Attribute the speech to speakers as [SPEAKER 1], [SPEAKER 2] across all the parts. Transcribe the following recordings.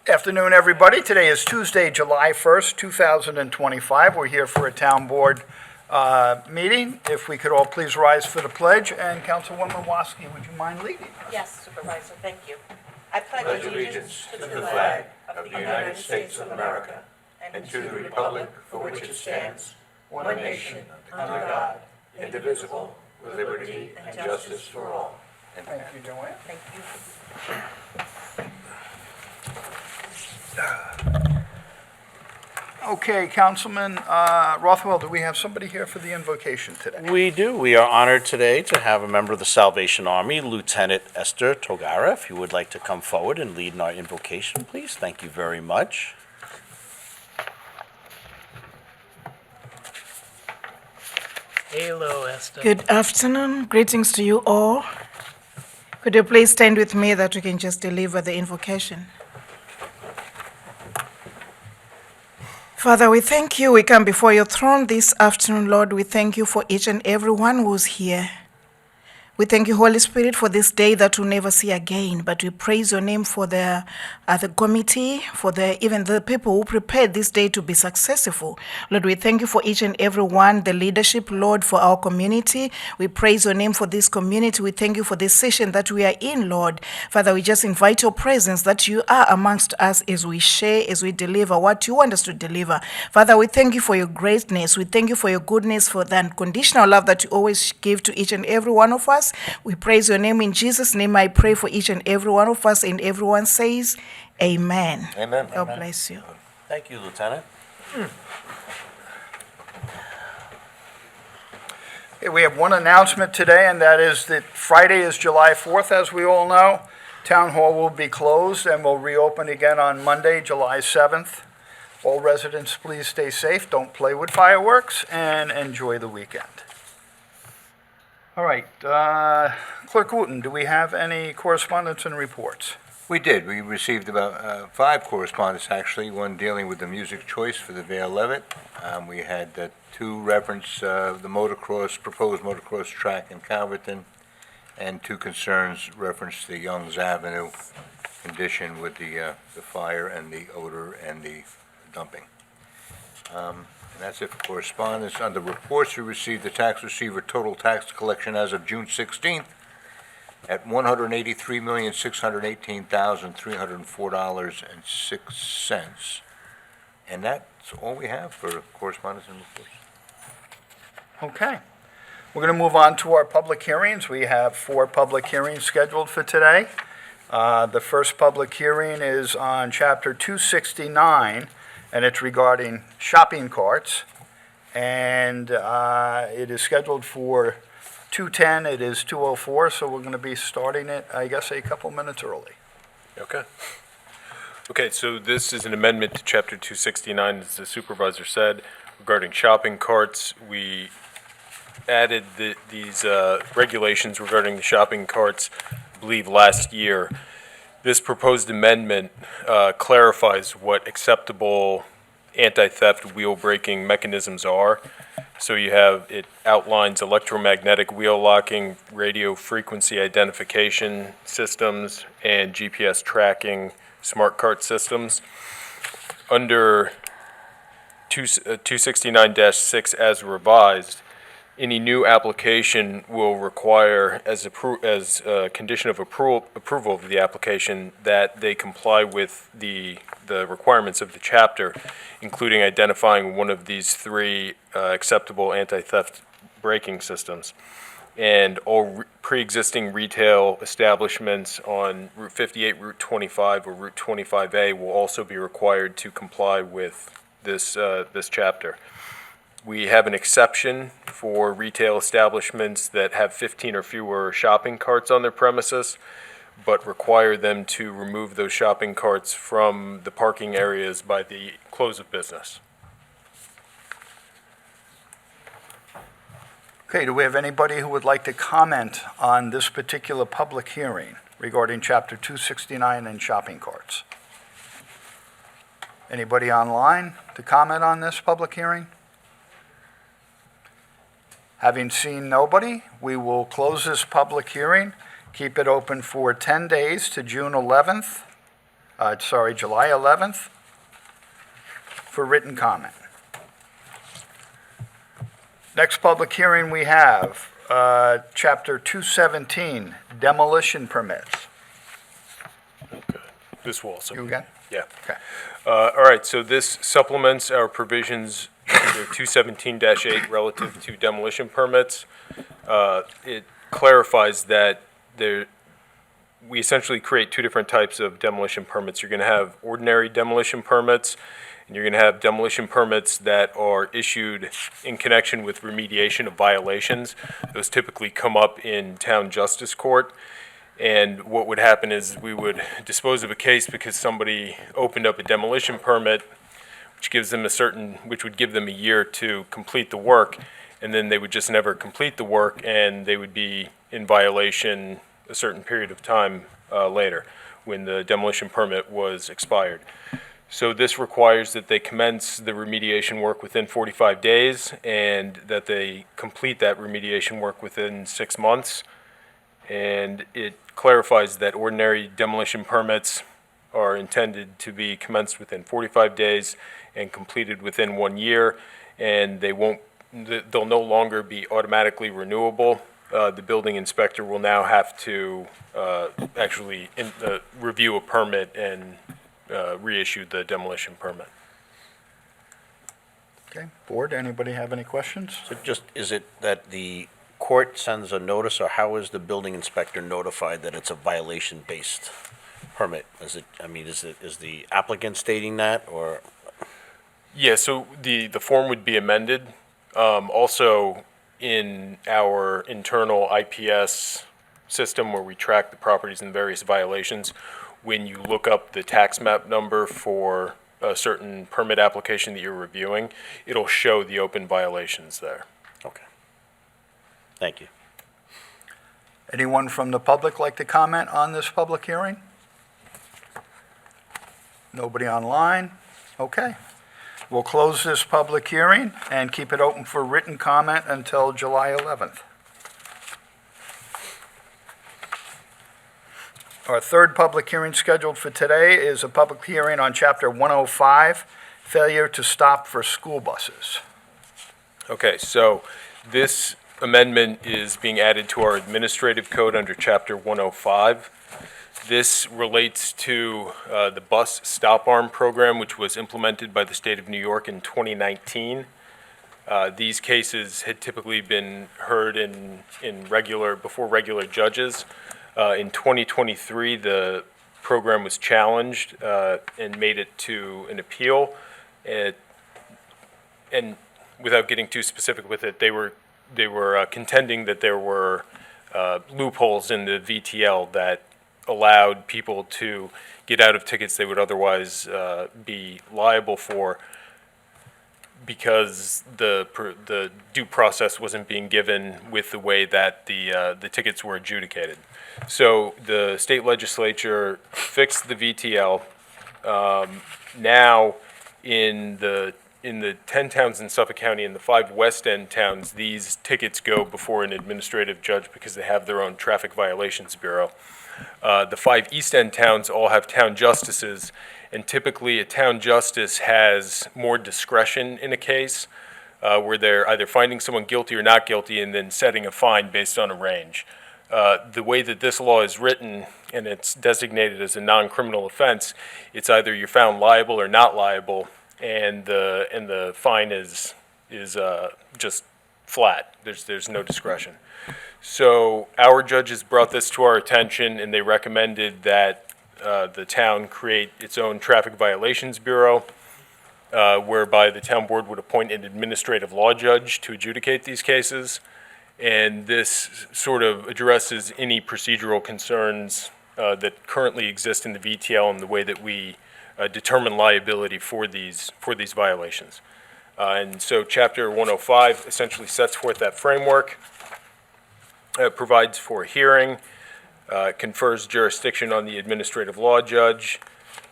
[SPEAKER 1] Afternoon, everybody. Today is Tuesday, July 1st, 2025. We're here for a town board meeting. If we could all please rise for the pledge. And Councilwoman Waski, would you mind leading us?
[SPEAKER 2] Yes, Supervisor, thank you. I pledge allegiance to the flag of the United States of America and to the republic for which it stands, one nation, under God, indivisible, with liberty and justice for all.
[SPEAKER 1] Thank you, Joanne.
[SPEAKER 2] Thank you.
[SPEAKER 1] Okay, Councilman Rothwell, do we have somebody here for the invocation today?
[SPEAKER 3] We do. We are honored today to have a member of the Salvation Army, Lieutenant Esther Togara. If you would like to come forward and lead in our invocation, please. Thank you very much.
[SPEAKER 4] Hello, Esther.
[SPEAKER 5] Good afternoon. Greetings to you all. Could you please stand with me that we can just deliver the invocation? Father, we thank you. We come before your throne this afternoon, Lord. We thank you for each and every one who's here. We thank you, Holy Spirit, for this day that we'll never see again. But we praise your name for the committee, for even the people who prepared this day to be successful. Lord, we thank you for each and every one, the leadership, Lord, for our community. We praise your name for this community. We thank you for this session that we are in, Lord. Father, we just invite your presence that you are amongst us as we share, as we deliver what you want us to deliver. Father, we thank you for your greatness. We thank you for your goodness, for the unconditional love that you always give to each and every one of us. We praise your name. In Jesus' name I pray for each and every one of us, and everyone says amen.
[SPEAKER 3] Amen.
[SPEAKER 5] God bless you.
[SPEAKER 3] Thank you, Lieutenant.
[SPEAKER 1] Okay, we have one announcement today, and that is that Friday is July 4th, as we all know. Town Hall will be closed and will reopen again on Monday, July 7th. All residents, please stay safe, don't play with fireworks, and enjoy the weekend. All right, Clerk Wooten, do we have any correspondence and reports?
[SPEAKER 6] We did. We received about 5 correspondence, actually, one dealing with the music choice for the VIII. We had 2 reference the motocross, proposed motocross track in Calverton, and 2 concerns reference the Youngs Avenue condition with the fire and the odor and the dumping. And that's it for correspondence. Under reports, we received the tax receiver total tax collection as of June 16th at $183,618,304.06. And that's all we have for correspondence and reports.
[SPEAKER 1] Okay. We're going to move on to our public hearings. We have 4 public hearings scheduled for today. The first public hearing is on Chapter 269, and it's regarding shopping carts. And it is scheduled for 2:10. It is 2:04, so we're going to be starting it, I guess, a couple minutes early.
[SPEAKER 7] Okay, so this is an amendment to Chapter 269, as the supervisor said, regarding shopping carts. We added these regulations regarding the shopping carts, I believe, last year. This proposed amendment clarifies what acceptable anti-theft wheel braking mechanisms are. So it outlines electromagnetic wheel locking, radio frequency identification systems, and GPS tracking smart cart systems. Under 269-6 as revised, any new application will require, as a condition of approval of the application, that they comply with the requirements of the chapter, including identifying one of these 3 acceptable anti-theft braking systems. And all pre-existing retail establishments on Route 58, Route 25, or Route 25A will also be required to comply with this chapter. We have an exception for retail establishments that have 15 or fewer shopping carts on their premises, but require them to remove those shopping carts from the parking areas by the close of business.
[SPEAKER 1] Okay, do we have anybody who would like to comment on this particular public hearing regarding Chapter 269 and shopping carts? Anybody online to comment on this public hearing? Having seen nobody, we will close this public hearing, keep it open for 10 days to June 11th, July 11th for written comment. Next public hearing we have, Chapter 217, demolition permits.
[SPEAKER 7] This will also.
[SPEAKER 1] You again?
[SPEAKER 7] Yeah.
[SPEAKER 1] Okay.
[SPEAKER 7] All right, so this supplements our provisions under 217-8 relative to demolition permits. It clarifies that we essentially create two different types of demolition permits. You're going to have ordinary demolition permits, and you're going to have demolition permits that are issued in connection with remediation of violations. Those typically come up in town justice court. And what would happen is we would dispose of a case because somebody opened up a demolition permit, which would give them a year to complete the work, and then they would just never complete the work, and they would be in violation a certain period of time later when the demolition permit was expired. So this requires that they commence the remediation work within 45 days and that they complete that remediation work within 6 months. And it clarifies that ordinary demolition permits are intended to be commenced within 45 days and completed within 1 year, and they'll no longer be automatically renewable. The building inspector will now have to actually review a permit and reissue the demolition permit.
[SPEAKER 1] Okay, board, anybody have any questions?
[SPEAKER 3] So just, is it that the court sends a notice, or how is the building inspector notified that it's a violation-based permit? Is the applicant stating that, or?
[SPEAKER 7] Yeah, so the form would be amended. Also, in our internal IPS system where we track the properties and various violations, when you look up the tax map number for a certain permit application that you're reviewing, it'll show the open violations there.
[SPEAKER 3] Okay. Thank you.
[SPEAKER 1] Anyone from the public like to comment on this public hearing? Nobody online? Okay. We'll close this public hearing and keep it open for written comment until July 11th. Our third public hearing scheduled for today is a public hearing on Chapter 105, failure to stop for school buses.
[SPEAKER 7] Okay, so this amendment is being added to our administrative code under Chapter 105. This relates to the bus stop arm program, which was implemented by the state of New York in 2019. These cases had typically been heard before regular judges. In 2023, the program was challenged and made it to an appeal. And without getting too specific with it, they were contending that there were loopholes in the VTL that allowed people to get out of tickets they would otherwise be liable for because the due process wasn't being given with the way that the tickets were adjudicated. So the state legislature fixed the VTL. Now in the 10 towns in Suffolk County and the 5 West End towns, these tickets go before an administrative judge because they have their own traffic violations bureau. The 5 East End towns all have town justices, and typically a town justice has more discretion in a case where they're either finding someone guilty or not guilty and then setting a fine based on a range. The way that this law is written, and it's designated as a non-criminal offense, it's either you're found liable or not liable, and the fine is just flat. There's no discretion. So our judges brought this to our attention, and they recommended that the town create its own traffic violations bureau, whereby the town board would appoint an administrative law judge to adjudicate these cases. And this sort of addresses any procedural concerns that currently exist in the VTL and the way that we determine liability for these violations. And so Chapter 105 essentially sets forth that framework. It provides for hearing, confers jurisdiction on the administrative law judge.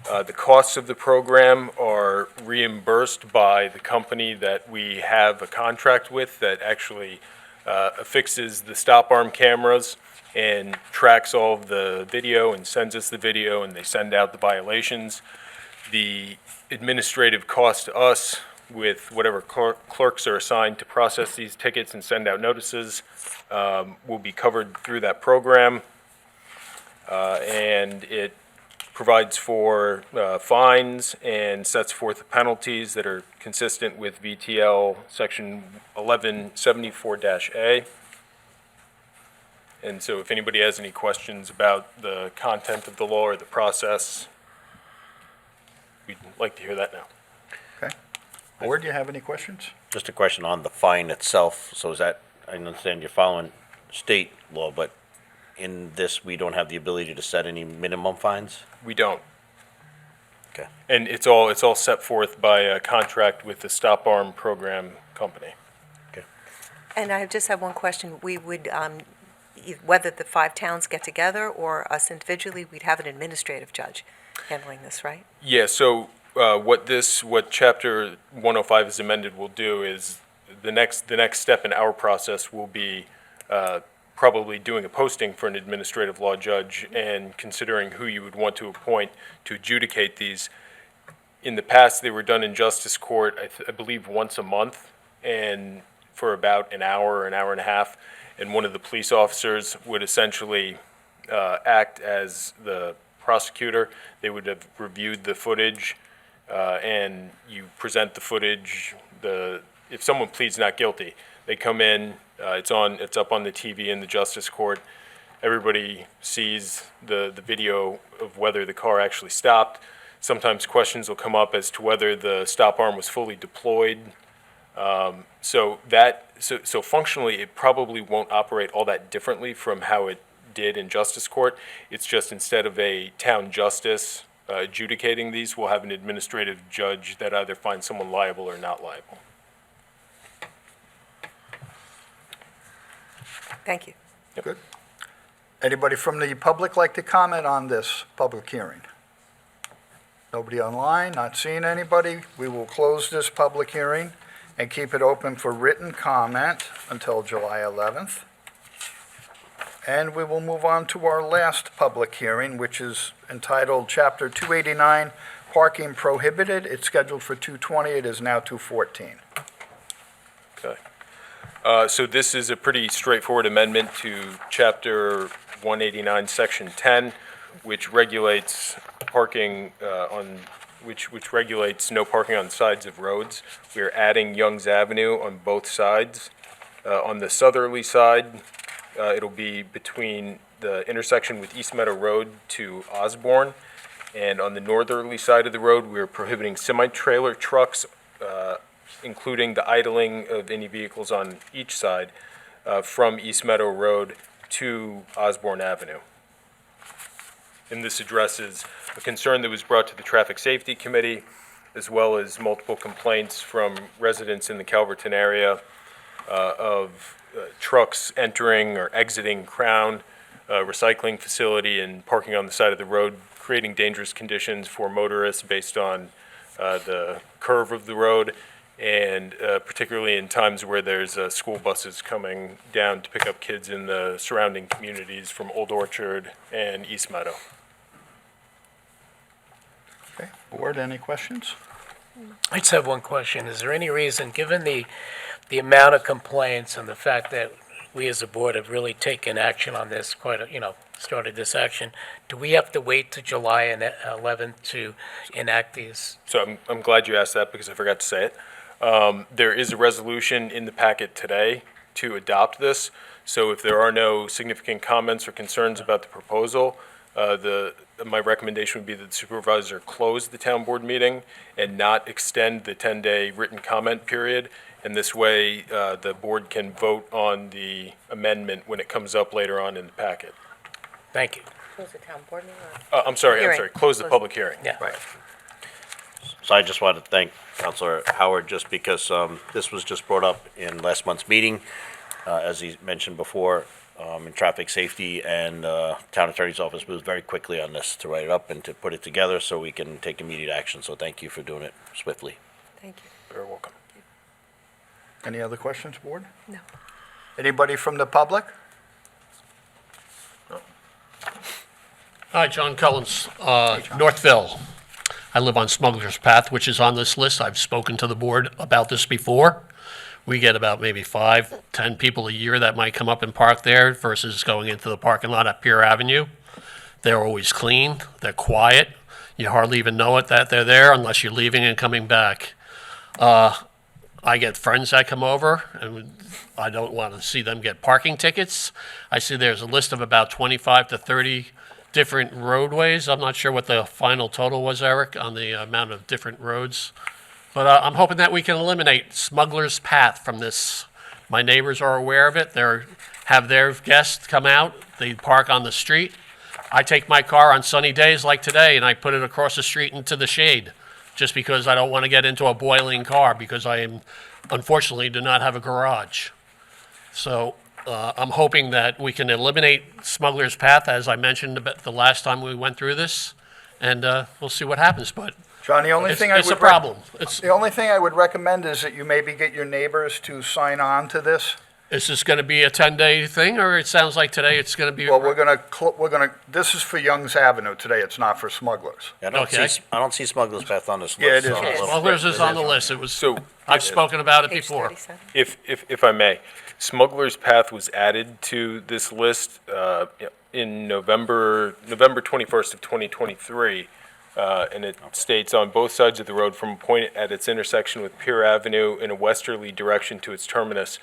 [SPEAKER 7] The costs of the program are reimbursed by the company that we have a contract with that actually affixes the stop arm cameras and tracks all of the video and sends us the video, and they send out the violations. The administrative cost to us, with whatever clerks are assigned to process these tickets and send out notices, will be covered through that program. And it provides for fines and sets forth the penalties that are consistent with VTL Section 1174-A. And so if anybody has any questions about the content of the law or the process, we'd like to hear that now.
[SPEAKER 1] Okay. Board, do you have any questions?
[SPEAKER 3] Just a question on the fine itself. So is that, I understand you're following state law, but in this, we don't have the ability to set any minimum fines?
[SPEAKER 7] We don't.
[SPEAKER 3] Okay.
[SPEAKER 7] And it's all set forth by a contract with the Stop Arm Program Company.
[SPEAKER 2] And I just have one question. We would, whether the 5 towns get together or us individually, we'd have an administrative judge handling this, right?
[SPEAKER 7] Yeah, so what Chapter 105 is amended will do is the next step in our process will be probably doing a posting for an administrative law judge and considering who you would want to appoint to adjudicate these. In the past, they were done in justice court, I believe, once a month, and for about an hour and a half. And one of the police officers would essentially act as the prosecutor. They would have reviewed the footage, and you present the footage. If someone pleads not guilty, they come in, it's up on the TV in the justice court. Everybody sees the video of whether the car actually stopped. Sometimes questions will come up as to whether the stop arm was fully deployed. So functionally, it probably won't operate all that differently from how it did in justice court. It's just instead of a town justice adjudicating these, we'll have an administrative judge that either finds someone liable or not liable.
[SPEAKER 2] Thank you.
[SPEAKER 1] Good. Anybody from the public like to comment on this public hearing? Nobody online, not seeing anybody. We will close this public hearing and keep it open for written comment until July 11th. And we will move on to our last public hearing, which is entitled Chapter 289, Parking Prohibited. It's scheduled for 2:20. It is now 2:14.
[SPEAKER 7] Okay. So this is a pretty straightforward amendment to Chapter 189, Section 10, which regulates parking which regulates no parking on sides of roads. We are adding Young's Avenue on both sides. On the southerly side, it'll be between the intersection with East Meadow Road to Osborne. And on the northerly side of the road, we're prohibiting semi-trailer trucks, including the idling of any vehicles on each side, from East Meadow Road to Osborne Avenue. And this addresses a concern that was brought to the Traffic Safety Committee, as well as multiple complaints from residents in the Calverton area of trucks entering or exiting Crown recycling facility and parking on the side of the road, creating dangerous conditions for motorists based on the curve of the road, and particularly in times where there's school buses coming down to pick up kids in the surrounding communities from Old Orchard and East Meadow.
[SPEAKER 1] Okay, board, any questions?
[SPEAKER 4] I just have one question. Is there any reason, given the amount of complaints and the fact that we as a board have really taken action on this, started this action, do we have to wait to July 11th to enact these?
[SPEAKER 7] So I'm glad you asked that because I forgot to say it. There is a resolution in the packet today to adopt this. So if there are no significant comments or concerns about the proposal, my recommendation would be that the supervisor close the town board meeting and not extend the 10-day written comment period. And this way, the board can vote on the amendment when it comes up later on in the packet.
[SPEAKER 4] Thank you.
[SPEAKER 2] Close the town board meeting or?
[SPEAKER 7] I'm sorry,
[SPEAKER 2] Hearing.
[SPEAKER 7] close the
[SPEAKER 2] Close.
[SPEAKER 7] public hearing.
[SPEAKER 4] Yeah.
[SPEAKER 7] Right.
[SPEAKER 3] So I just wanted to thank Councilor Howard, just because this was just brought up in last month's meeting, as he mentioned before, in traffic safety, and town attorney's office moved very quickly on this to write it up and to put it together so we can take immediate action. So thank you for doing it swiftly.
[SPEAKER 2] Thank you.
[SPEAKER 7] Very welcome.
[SPEAKER 1] Any other questions, board?
[SPEAKER 2] No.
[SPEAKER 1] Anybody from the public?
[SPEAKER 8] Hi, John Collins, Northville. I live on Smuggler's Path, which is on this list. I've spoken to the board about this before. We get about maybe 5, 10 people a year that might come up and park there versus going into the parking lot at Pier Avenue. They're always clean, they're quiet. You hardly even know it that they're there unless you're leaving and coming back. I get friends that come over, and I don't want to see them get parking tickets. I see there's a list of about 25 to 30 different roadways. I'm not sure what the final total was, Eric, on the amount of different roads. But I'm hoping that we can eliminate Smuggler's Path from this. My neighbors are aware of it. Have their guests come out. They park on the street. I take my car on sunny days like today, and I put it across the street into the shade, just because I don't want to get into a boiling car, because unfortunately, do not have a garage. So I'm hoping that we can eliminate Smuggler's Path, as I mentioned the last time we went through this, and we'll see what happens, but
[SPEAKER 1] John, the only thing I would...
[SPEAKER 8] it's a problem.
[SPEAKER 1] The only thing I would recommend is that you maybe get your neighbors to sign on to this.
[SPEAKER 8] Is this going to be a 10-day thing, or it sounds like today it's going to be?
[SPEAKER 1] Well, this is for Young's Avenue today, it's not for Smugglers.
[SPEAKER 3] I don't
[SPEAKER 8] Okay.
[SPEAKER 3] I don't see Smuggler's Path on this list.
[SPEAKER 1] Yeah, it is.
[SPEAKER 3] so I don't know if-
[SPEAKER 8] Smugglers is on the list. It was,
[SPEAKER 7] So,
[SPEAKER 8] I've spoken about it
[SPEAKER 2] Page
[SPEAKER 8] before.
[SPEAKER 2] 37.
[SPEAKER 7] if I may, Smuggler's Path was added to this list in November 21st of 2023, and it states on both sides of the road from a point at its intersection with Pier Avenue in a westerly direction to its terminus.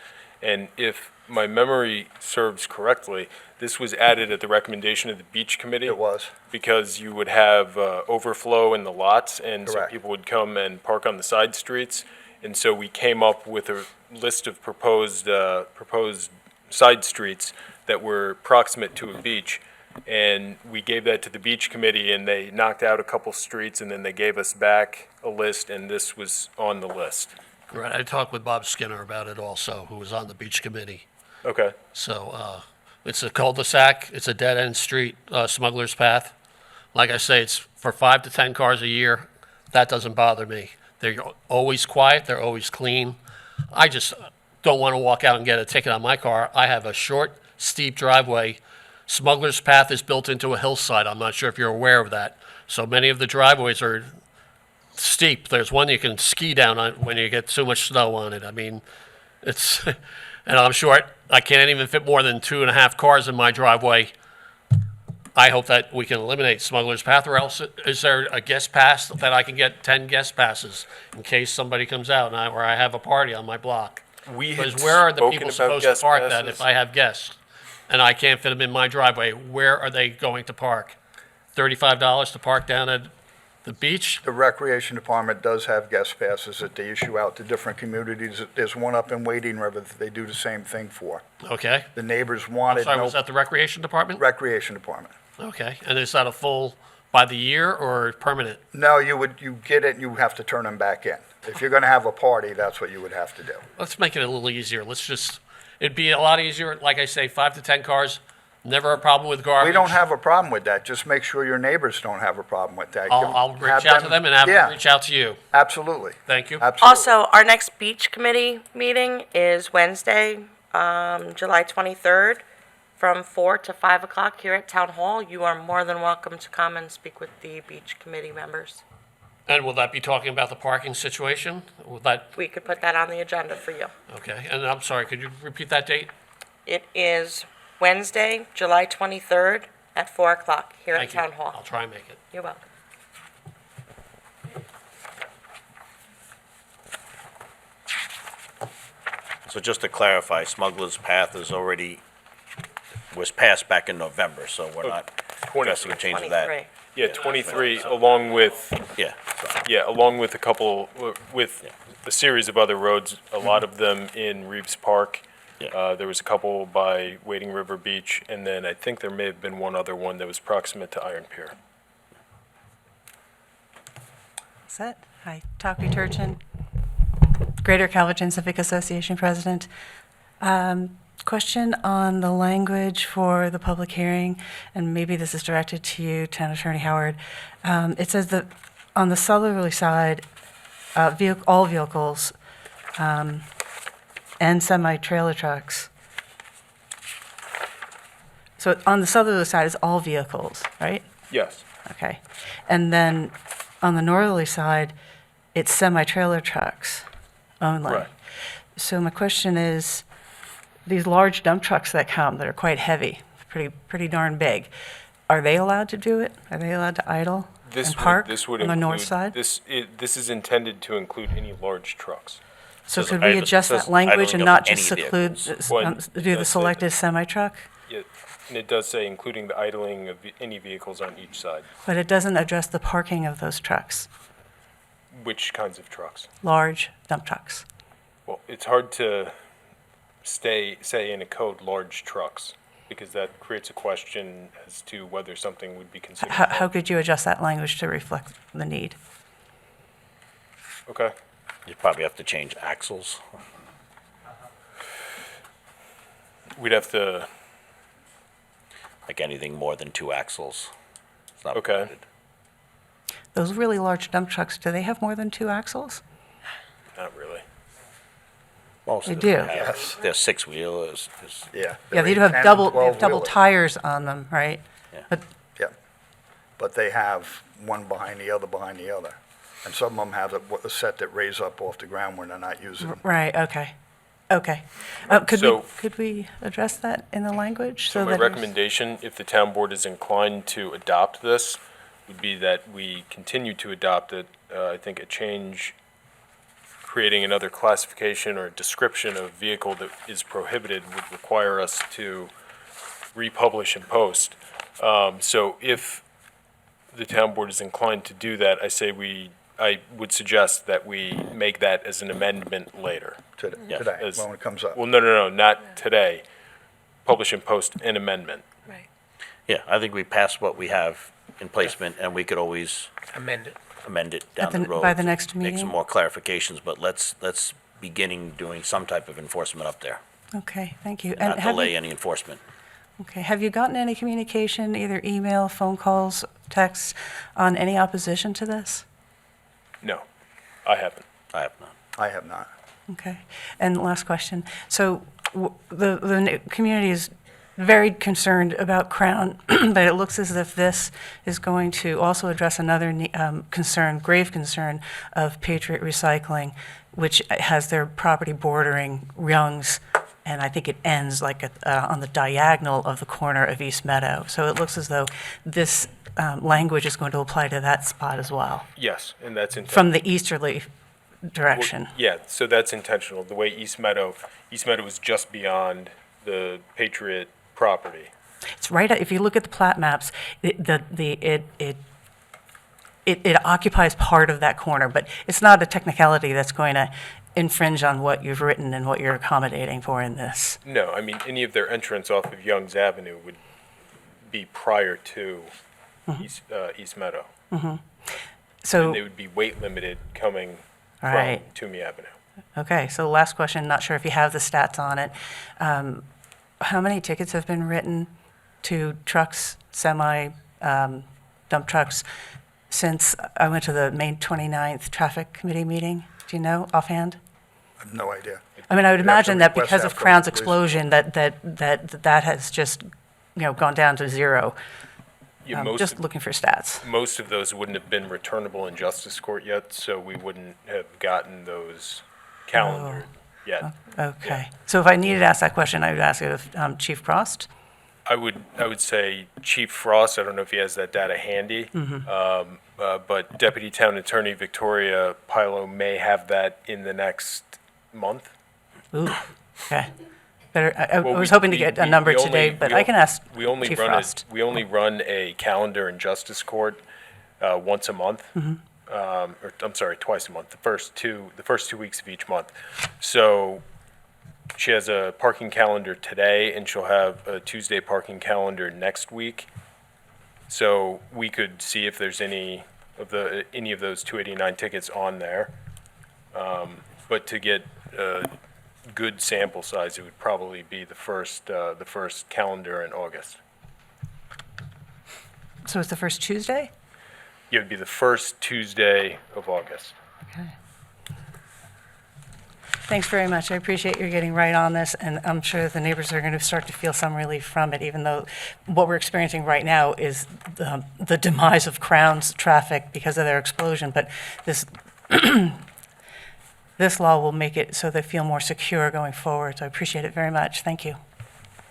[SPEAKER 7] And if my memory serves correctly, this was added at the recommendation of the Beach Committee.
[SPEAKER 1] It was.
[SPEAKER 7] Because you would have overflow in the lots, and so
[SPEAKER 1] Correct.
[SPEAKER 7] people would come and park on the side streets. And so we came up with a list of proposed side streets that were proximate to a beach. And we gave that to the Beach Committee, and they knocked out a couple streets, and then they gave us back a list, and this was on the list.
[SPEAKER 8] Right, I talked with Bob Skinner about it also, who was on the beach committee.
[SPEAKER 7] Okay.
[SPEAKER 8] So it's a cul-de-sac, it's a dead-end street, Smuggler's Path. Like I say, it's for 5 to 10 cars a year. That doesn't bother me. They're always quiet, they're always clean. I just don't want to walk out and get a ticket on my car. I have a short, steep driveway. Smuggler's Path is built into a hillside. I'm not sure if you're aware of that. So many of the driveways are steep. There's one you can ski down on when you get too much snow on it. I mean, it's, and I'm short. I can't even fit more than 2.5 cars in my driveway. I hope that we can eliminate Smuggler's Path, or else is there a guest pass that I can get 10 guest passes in case somebody comes out and or I have a party on my block?
[SPEAKER 7] We had
[SPEAKER 8] Because where are the
[SPEAKER 7] spoken
[SPEAKER 8] people
[SPEAKER 7] about
[SPEAKER 8] supposed to
[SPEAKER 7] guest
[SPEAKER 8] park that
[SPEAKER 7] passes.
[SPEAKER 8] if I have guests and I can't fit them in my driveway? Where are they going to park? $35 to park down at the beach?
[SPEAKER 1] The Recreation Department does have guest passes that they issue out to different communities. There's one up in Wading River that they do the same thing for.
[SPEAKER 8] Okay.
[SPEAKER 1] The neighbors
[SPEAKER 8] I'm
[SPEAKER 1] wanted
[SPEAKER 8] sorry,
[SPEAKER 1] no...
[SPEAKER 8] was that the Recreation Department?
[SPEAKER 1] Recreation Department.
[SPEAKER 8] Okay, and is that a full by the year or permanent?
[SPEAKER 1] No, you get it, and you have to turn them back in. If you're gonna have a party, that's what you would have to do.
[SPEAKER 8] Let's make it a little easier. It'd be a lot easier, like I say, 5 to 10 cars, never a problem with garbage.
[SPEAKER 1] We don't have a problem with that. Just make sure your neighbors don't have a problem with that.
[SPEAKER 8] I'll
[SPEAKER 1] Have
[SPEAKER 8] reach out to them and have them
[SPEAKER 1] Yeah,
[SPEAKER 8] reach out to you.
[SPEAKER 1] absolutely.
[SPEAKER 8] Thank you.
[SPEAKER 1] Absolutely.
[SPEAKER 2] Also, our next beach committee meeting is Wednesday, July 23rd, from 4 to 5 o'clock here at Town Hall. You are more than welcome to come and speak with the beach committee members.
[SPEAKER 8] And will that be talking about the parking situation? Will that,
[SPEAKER 2] We could put that on the agenda for you.
[SPEAKER 8] okay, and I'm sorry, could you repeat that date?
[SPEAKER 2] It is Wednesday, July 23rd at 4 o'clock here at
[SPEAKER 8] Thank you.
[SPEAKER 2] Town Hall.
[SPEAKER 8] I'll try and make it.
[SPEAKER 2] You're welcome.
[SPEAKER 3] So just to clarify, Smuggler's Path was passed back in November, so we're not addressing a change of that.
[SPEAKER 2] 23.
[SPEAKER 7] Yeah, 23, along with,
[SPEAKER 3] Yeah,
[SPEAKER 7] along with a couple, with a series of other roads, a lot of them in Reeves Park.
[SPEAKER 3] Yeah.
[SPEAKER 7] There was a couple by Wading River Beach, and then I think there may have been one other one that was proximate to Iron Pier.
[SPEAKER 9] Set. Hi, Taki Turchin, Greater Calverton Civic Association President. Question on the language for the public hearing, and maybe this is directed to you, Town Attorney Howard. It says that on the southerly side, all vehicles and semi-trailer trucks So on the southerly side is all vehicles, right?
[SPEAKER 7] Yes.
[SPEAKER 9] Okay. And then on the northerly side, it's semi-trailer trucks only.
[SPEAKER 7] Correct.
[SPEAKER 9] So my question is, these large dump trucks that come that are quite heavy, pretty darn big, are they allowed to do it? Are they allowed to idle and park
[SPEAKER 7] This would
[SPEAKER 9] on the north
[SPEAKER 7] include-
[SPEAKER 9] side?
[SPEAKER 7] This is intended to include any large trucks.
[SPEAKER 9] So
[SPEAKER 3] Says
[SPEAKER 9] could we
[SPEAKER 3] idle-
[SPEAKER 9] adjust
[SPEAKER 3] says
[SPEAKER 9] that language and
[SPEAKER 3] idling of
[SPEAKER 9] not just
[SPEAKER 3] any
[SPEAKER 9] seclude,
[SPEAKER 3] vehicles.
[SPEAKER 7] Well,
[SPEAKER 9] do the
[SPEAKER 7] that's it.
[SPEAKER 9] selected semi-truck?
[SPEAKER 7] And it does say including the idling of any vehicles on each side.
[SPEAKER 9] But it doesn't address the parking of those trucks,
[SPEAKER 7] Which kinds of trucks?
[SPEAKER 9] large dump trucks.
[SPEAKER 7] Well, it's hard to say in a code large trucks, because that creates a question as to whether something would be considered.
[SPEAKER 9] How could you adjust that language to reflect the need?
[SPEAKER 7] Okay.
[SPEAKER 3] You probably have to change axles.
[SPEAKER 7] We'd have to,
[SPEAKER 3] Like anything more than 2 axles. It's not
[SPEAKER 7] Okay.
[SPEAKER 3] permitted.
[SPEAKER 9] Those really large dump trucks, do they have more than 2 axles?
[SPEAKER 7] not really.
[SPEAKER 3] Most
[SPEAKER 9] They
[SPEAKER 3] of them
[SPEAKER 9] do.
[SPEAKER 3] have-
[SPEAKER 1] Yes.
[SPEAKER 3] They're 6-wheelers.
[SPEAKER 1] Yeah.
[SPEAKER 9] Yeah, they do
[SPEAKER 1] They're
[SPEAKER 9] have
[SPEAKER 1] 10,
[SPEAKER 9] double
[SPEAKER 1] 12-wheelers.
[SPEAKER 9] tires on them, right?
[SPEAKER 3] Yeah.
[SPEAKER 9] But
[SPEAKER 1] Yeah, but they have one behind the other behind the other. And some of them have a set that raise up off the ground when they're not using them.
[SPEAKER 9] Right, okay. Could
[SPEAKER 7] So-
[SPEAKER 9] we address that in the language?
[SPEAKER 7] So my
[SPEAKER 9] that it's-
[SPEAKER 7] recommendation, if the town board is inclined to adopt this, would be that we continue to adopt it. I think a change, creating another classification or description of vehicle that is prohibited would require us to republish and post. So if the town board is inclined to do that, I would suggest that we make that as an amendment later.
[SPEAKER 3] Yeah.
[SPEAKER 1] Today,
[SPEAKER 7] As-
[SPEAKER 1] when it comes up.
[SPEAKER 7] Well, no, not today. Publish and post an amendment.
[SPEAKER 3] Yeah, I think we pass what we have in placement, and we could always
[SPEAKER 4] Amend it.
[SPEAKER 3] amend it down the road.
[SPEAKER 9] by the next
[SPEAKER 3] Make
[SPEAKER 9] meeting?
[SPEAKER 3] some more clarifications, but let's beginning doing some type of enforcement up there,
[SPEAKER 9] Okay, thank you.
[SPEAKER 3] not
[SPEAKER 9] And have
[SPEAKER 3] delay
[SPEAKER 9] you,
[SPEAKER 3] any enforcement.
[SPEAKER 9] okay, have you gotten any communication, either email, phone calls, texts, on any opposition to this?
[SPEAKER 7] No, I haven't.
[SPEAKER 3] I have none.
[SPEAKER 1] I have not.
[SPEAKER 9] Okay. And last question. So the community is very concerned about Crown, but it looks as if this is going to also address another concern, grave concern, of Patriot Recycling, which has their property bordering Young's, and I think it ends like on the diagonal of the corner of East Meadow. So it looks as though this language is going to apply to that spot as well,
[SPEAKER 7] Yes, and that's intentional.
[SPEAKER 9] from the easterly direction.
[SPEAKER 7] Yeah, so that's intentional. The way East Meadow is just beyond the Patriot property.
[SPEAKER 9] It's right, if you look at the plat maps, it occupies part of that corner, but it's not a technicality that's going to infringe on what you've written and what you're accommodating for in this.
[SPEAKER 7] No, I mean, any of their entrance off of Young's Avenue would be prior to East Meadow.
[SPEAKER 9] So,
[SPEAKER 7] And they would be weight limited coming from
[SPEAKER 9] Right.
[SPEAKER 7] Toomey Avenue.
[SPEAKER 9] okay, so last question, not sure if you have the stats on it. How many tickets have been written to trucks, dump trucks, since I went to the May 29th Traffic Committee meeting? Do you know offhand?
[SPEAKER 1] I have no idea.
[SPEAKER 9] I mean, I would
[SPEAKER 1] You'd have to
[SPEAKER 9] imagine that
[SPEAKER 1] request
[SPEAKER 9] because
[SPEAKER 1] that
[SPEAKER 9] of
[SPEAKER 1] from
[SPEAKER 9] Crown's
[SPEAKER 1] the police.
[SPEAKER 9] explosion, that has just, gone down to zero.
[SPEAKER 7] Yeah,
[SPEAKER 9] I'm
[SPEAKER 7] most
[SPEAKER 9] just
[SPEAKER 7] of-
[SPEAKER 9] looking for stats.
[SPEAKER 7] Most of those wouldn't have been returnable in justice court yet, so we wouldn't have gotten those calendared yet.
[SPEAKER 9] Okay. So if I needed to ask that question, I would ask it of Chief Frost?
[SPEAKER 7] I would say Chief Frost, I don't know if he has that data handy, but Deputy Town Attorney Victoria Pilo may have that in the next month.
[SPEAKER 9] Ooh, okay. Better, I
[SPEAKER 7] Well,
[SPEAKER 9] was
[SPEAKER 7] we-
[SPEAKER 9] hoping to
[SPEAKER 7] we-
[SPEAKER 9] get a
[SPEAKER 7] we-
[SPEAKER 9] number
[SPEAKER 7] we only-
[SPEAKER 9] today, but
[SPEAKER 7] we
[SPEAKER 9] I can ask
[SPEAKER 7] We only
[SPEAKER 9] Chief
[SPEAKER 7] run
[SPEAKER 9] Frost.
[SPEAKER 7] We only run a calendar in justice court once a month. Or, I'm sorry, twice a month, the first two weeks of each month. So she has a parking calendar today, and she'll have a Tuesday parking calendar next week. So we could see if there's any of those 289 tickets on there. But to get a good sample size, it would probably be the first calendar in August.
[SPEAKER 9] So it's the first Tuesday?
[SPEAKER 7] It would be the first Tuesday of August.
[SPEAKER 9] Okay. Thanks very much. I appreciate you getting right on this, and I'm sure that the neighbors are going to start to feel some relief from it, even though what we're experiencing right now is the demise of Crown's traffic because of their explosion. But this, this law will make it so they feel more secure going forward. So I appreciate it very much. Thank you.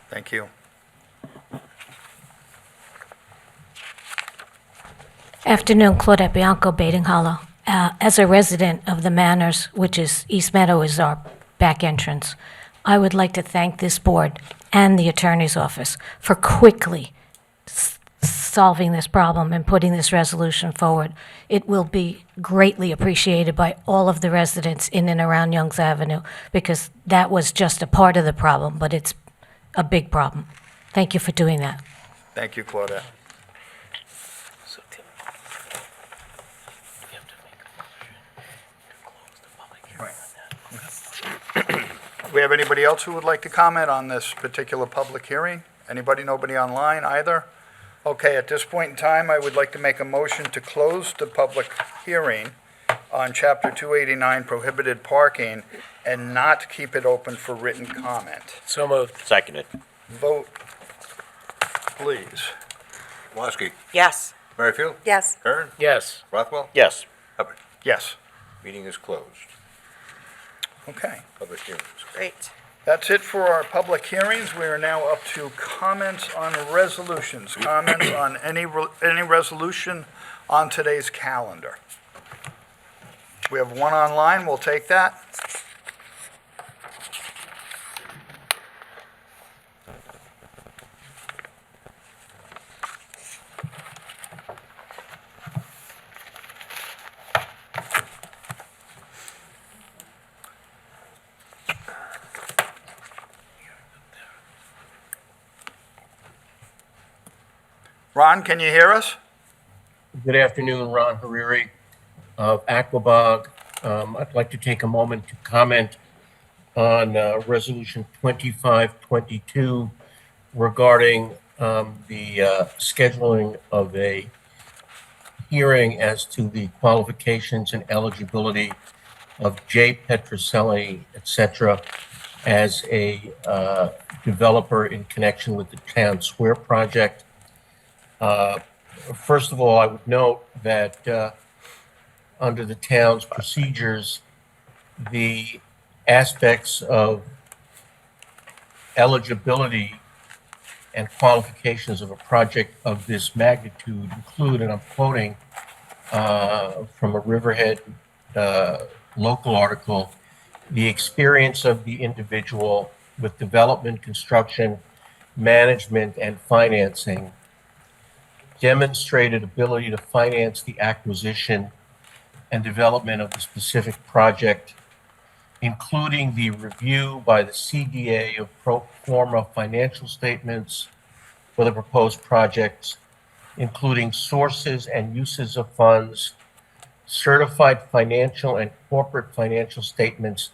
[SPEAKER 1] Thank you.
[SPEAKER 10] Afternoon, Claudette Bianco, Bating Hollow. As a resident of the Manors, which is East Meadow is our back entrance, I would like to thank this board and the attorney's office for quickly solving this problem and putting this resolution forward. It will be greatly appreciated by all of the residents in and around Youngs Avenue, because that was just a part of the problem, but it's a big problem. Thank you for doing that.
[SPEAKER 1] Thank you, Claudette.
[SPEAKER 4] So, Tim, we have to make a motion to close the public hearing on that.
[SPEAKER 1] Do we have anybody else who would like to comment on this particular public hearing? Anybody, nobody online either? Okay, at this point in time, I would like to make a motion to close the public hearing on Chapter 289 prohibited parking and not keep it open for written comment.
[SPEAKER 4] So moved.
[SPEAKER 3] Seconded.
[SPEAKER 1] Vote, please.
[SPEAKER 6] Woski,
[SPEAKER 2] Yes.
[SPEAKER 6] Merrifield,
[SPEAKER 2] Yes.
[SPEAKER 6] Kern,
[SPEAKER 4] Yes.
[SPEAKER 6] Rothwell,
[SPEAKER 3] Yes.
[SPEAKER 6] Hubbard.
[SPEAKER 1] Yes,
[SPEAKER 6] Meeting is closed.
[SPEAKER 1] okay.
[SPEAKER 6] Public hearings.
[SPEAKER 2] Great.
[SPEAKER 1] That's it for our public hearings. We are now up to comments on resolutions. Comments on any resolution on today's calendar. We have one online, we'll take that. Ron, can you hear us?
[SPEAKER 11] Good afternoon, Ron Hariri of Aquabog. I'd like to take a moment to comment on Resolution 2522 regarding the scheduling of a hearing as to the qualifications and eligibility of J. Petroselli, et cetera, as a developer in connection with the Town Square project. First of all, I would note that under the town's procedures, the aspects of eligibility and qualifications of a project of this magnitude include, and I'm quoting from a Riverhead local article, the experience of the individual with development, construction, management, and financing, demonstrated ability to finance the acquisition and development of the specific project, including the review by the CDA of pro forma financial statements for the proposed projects, including sources and uses of funds, certified financial and corporate financial statements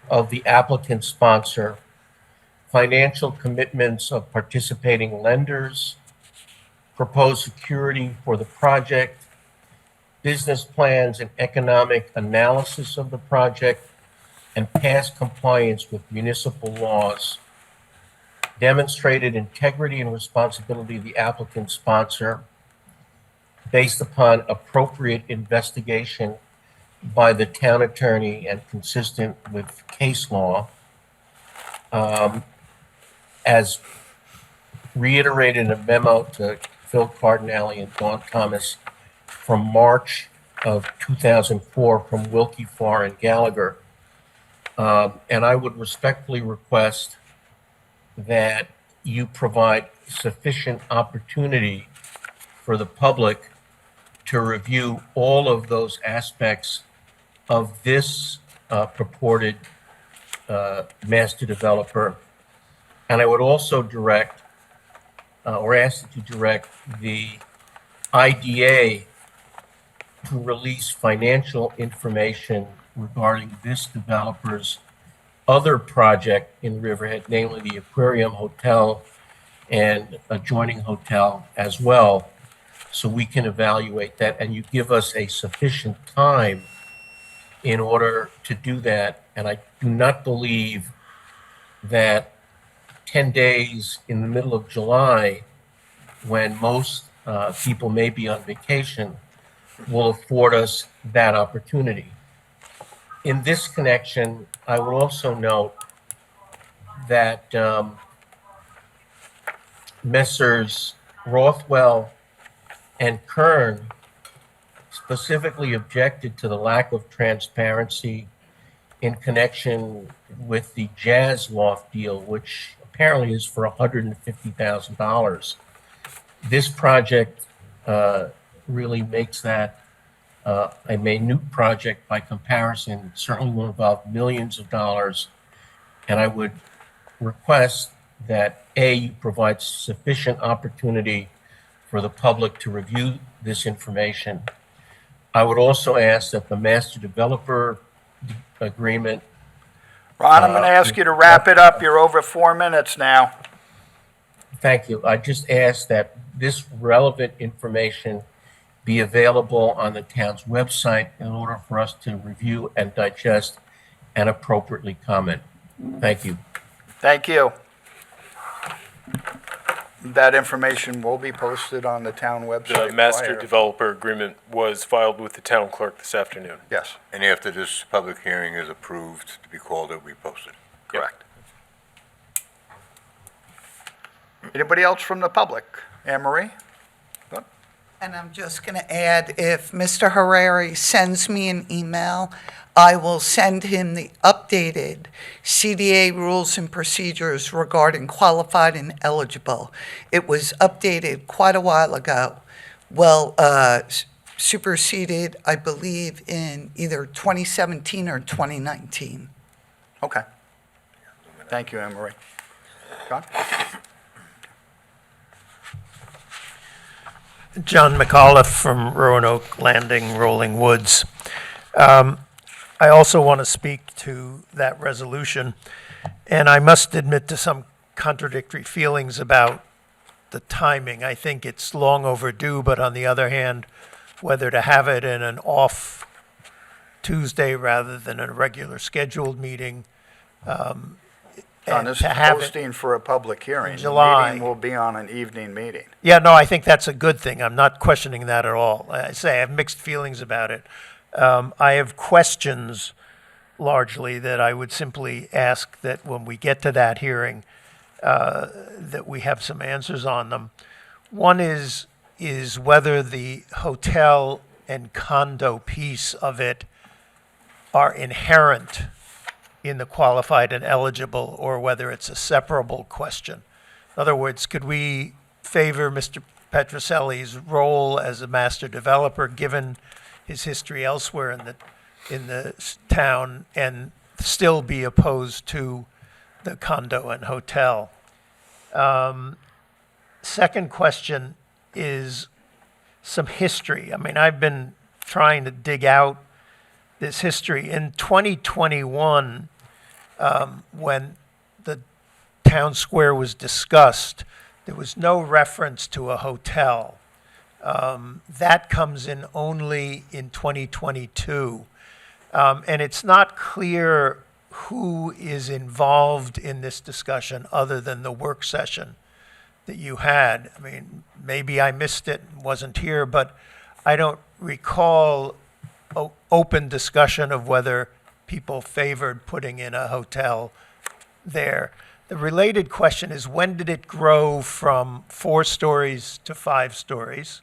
[SPEAKER 11] of the applicant sponsor, financial commitments of participating lenders, proposed security for the project, business plans and economic analysis of the project, and past compliance with municipal laws, demonstrated integrity and responsibility of the applicant sponsor based upon appropriate investigation by the town attorney and consistent with case law, as reiterated in a memo to Phil Cardinale and Dawn Thomas from March of 2004 from Wilkie Farr and Gallagher. And I would respectfully request that you provide sufficient opportunity for the public to review all of those aspects of this purported master developer. And I would also direct or ask that you direct the IDA to release financial information regarding this developer's other project in Riverhead, namely the Aquarium Hotel and adjoining hotel as well, so we can evaluate that, and you give us a sufficient time in order to do that And I do not believe that 10 days in the middle of July, when most people may be on vacation, will afford us that opportunity. In this connection, I would also note that Messrs. Rothwell and Kern specifically objected to the lack of transparency in connection with the Jazz Loft deal, which apparently is for $150,000. This project really makes that a minute project by comparison. It certainly will involve millions of dollars. And I would request that A, you provide sufficient opportunity for the public to review this information. I would also ask that the master developer agreement.
[SPEAKER 1] Ron, I'm going to ask you to wrap it up. You're over 4 minutes now.
[SPEAKER 11] Thank you. I just ask that this relevant information be available on the town's website in order for us to review and digest and appropriately comment. Thank you.
[SPEAKER 1] Thank you. That information will be posted on the town website.
[SPEAKER 7] The master
[SPEAKER 1] prior-
[SPEAKER 7] developer agreement was filed with the town clerk this afternoon.
[SPEAKER 1] Yes,
[SPEAKER 6] And after this public hearing is approved to be called, it will be posted.
[SPEAKER 1] correct. Anybody else from the public? Anne Marie?
[SPEAKER 2] And I'm just going to add, if Mr. Herrera sends me an email, I will send him the updated CDA rules and procedures regarding qualified and eligible. It was updated quite a while ago. Well, superseded, I believe, in either 2017 or 2019.
[SPEAKER 1] Okay. Thank you, Anne Marie. John?
[SPEAKER 12] John McAuliffe from Roanoke Landing, Rolling Woods. I also want to speak to that resolution, and I must admit to some contradictory feelings about the timing. I think it's long overdue, but on the other hand, whether to have it in an off Tuesday rather than a regular scheduled meeting,
[SPEAKER 1] John,
[SPEAKER 12] and
[SPEAKER 1] this
[SPEAKER 12] to
[SPEAKER 1] is
[SPEAKER 12] have it
[SPEAKER 1] posting for a public hearing.
[SPEAKER 12] in July.
[SPEAKER 1] The meeting will be on an evening meeting.
[SPEAKER 12] Yeah, no, I think that's a good thing. I'm not questioning that at all. I say I have mixed feelings about it. I have questions largely that I would simply ask that when we get to that hearing, that we have some answers on them. One is whether the hotel and condo piece of it are inherent in the qualified and eligible, or whether it's a separable question. In other words, could we favor Mr. Petroselli's role as a master developer, given his history elsewhere in the town, and still be opposed to the condo and hotel? Second question is some history. I mean, I've been trying to dig out this history. In 2021, when the town square was discussed, there was no reference to a hotel. That comes in only in 2022. And it's not clear who is involved in this discussion other than the work session that you had. I mean, maybe I missed it, wasn't here, but I don't recall open discussion of whether people favored putting in a hotel there. The related question is, when did it grow from 4 stories to 5 stories?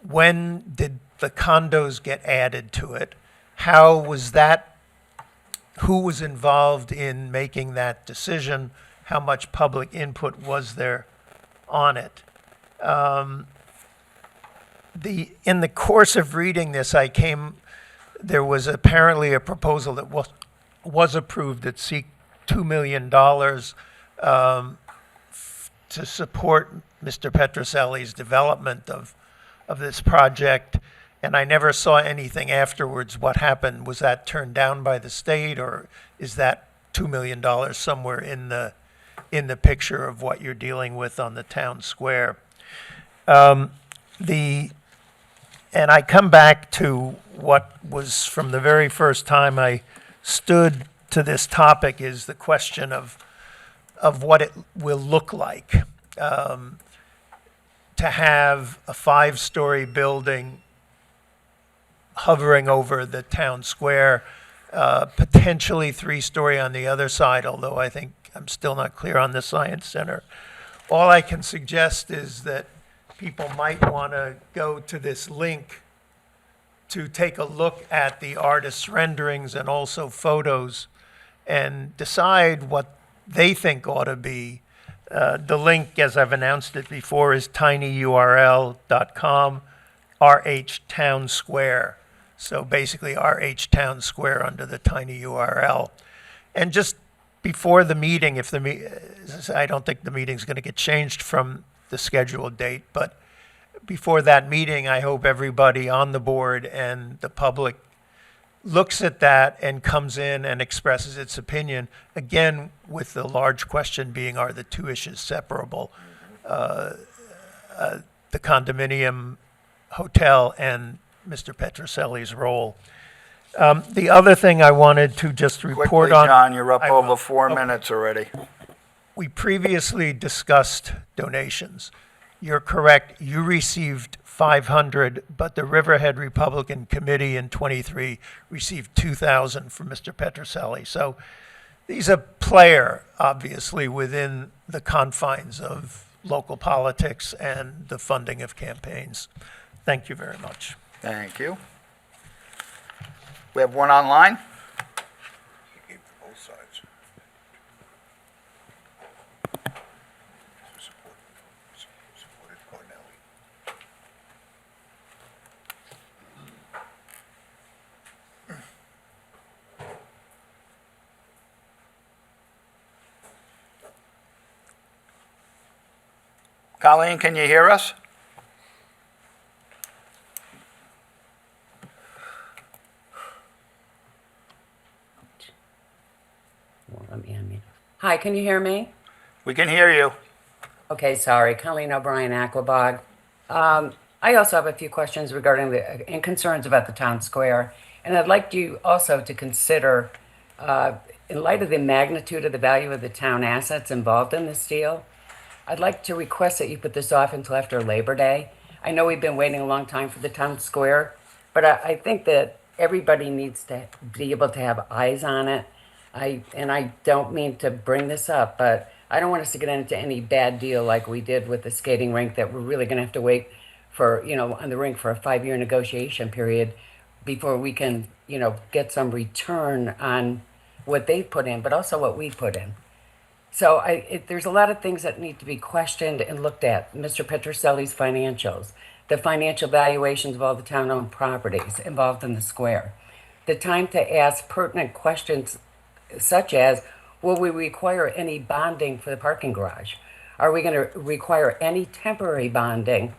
[SPEAKER 12] When did the condos get added to it? How was that? Who was involved in making that decision? How much public input was there on it? In the course of reading this, there was apparently a proposal that was approved that seeked $2 million to support Mr. Petroselli's development of this project, and I never saw anything afterwards. What happened? Was that turned down by the state, or is that $2 million somewhere in the picture of what you're dealing with on the town square? And I come back to what was from the very first time I stood to this topic is the question of what it will look like. To have a 5-story building hovering over the town square, potentially 3-story on the other side, although I think I'm still not clear on the Science Center. All I can suggest is that people might want to go to this link to take a look at the artist's renderings and also photos and decide what they think ought to be. The link, as I've announced it before, is tinyurl.com RH Town Square. So basically RH Town Square under the tiny URL. And just before the meeting, I don't think the meeting's going to get changed from the scheduled date, but before that meeting, I hope everybody on the board and the public looks at that and comes in and expresses its opinion, again, with the large question being, are the two issues separable? The condominium hotel and Mr. Petroselli's role. The other thing I wanted to just report
[SPEAKER 1] Quickly,
[SPEAKER 12] on.
[SPEAKER 1] John, you're up
[SPEAKER 12] I will.
[SPEAKER 1] over 4
[SPEAKER 12] Okay.
[SPEAKER 1] minutes already.
[SPEAKER 12] We previously discussed donations. You're correct, you received 500, but the Riverhead Republican Committee in '23 received 2,000 from Mr. Petroselli. So he's a player, obviously, within the confines of local politics and the funding of campaigns. Thank you very much.
[SPEAKER 1] Thank you. We have one online?
[SPEAKER 6] He gave to both sides. Supported Cornell.
[SPEAKER 1] Colleen, can you hear us?
[SPEAKER 13] Well, let me unmute. Hi, can you hear me?
[SPEAKER 1] We can hear you.
[SPEAKER 13] Okay, sorry. Colleen O'Brien, Aquabog. I also have a few questions regarding and concerns about the town square. And I'd like you also to consider, in light of the magnitude of the value of the town assets involved in this deal, I'd like to request that you put this off until after Labor Day. I know we've been waiting a long time for the town square, but I think that everybody needs to be able to have eyes on it. I don't mean to bring this up, but I don't want us to get into any bad deal like we did with the skating rink that we're really going to have to wait for, on the rink for a 5-year negotiation period before we can, get some return on what they put in, but also what we put in. So there's a lot of things that need to be questioned and looked at. Mr. Petroselli's financials, the financial valuations of all the town-owned properties involved in the square, the time to ask pertinent questions such as, will we require any bonding for the parking garage? Are we going to require any temporary bonding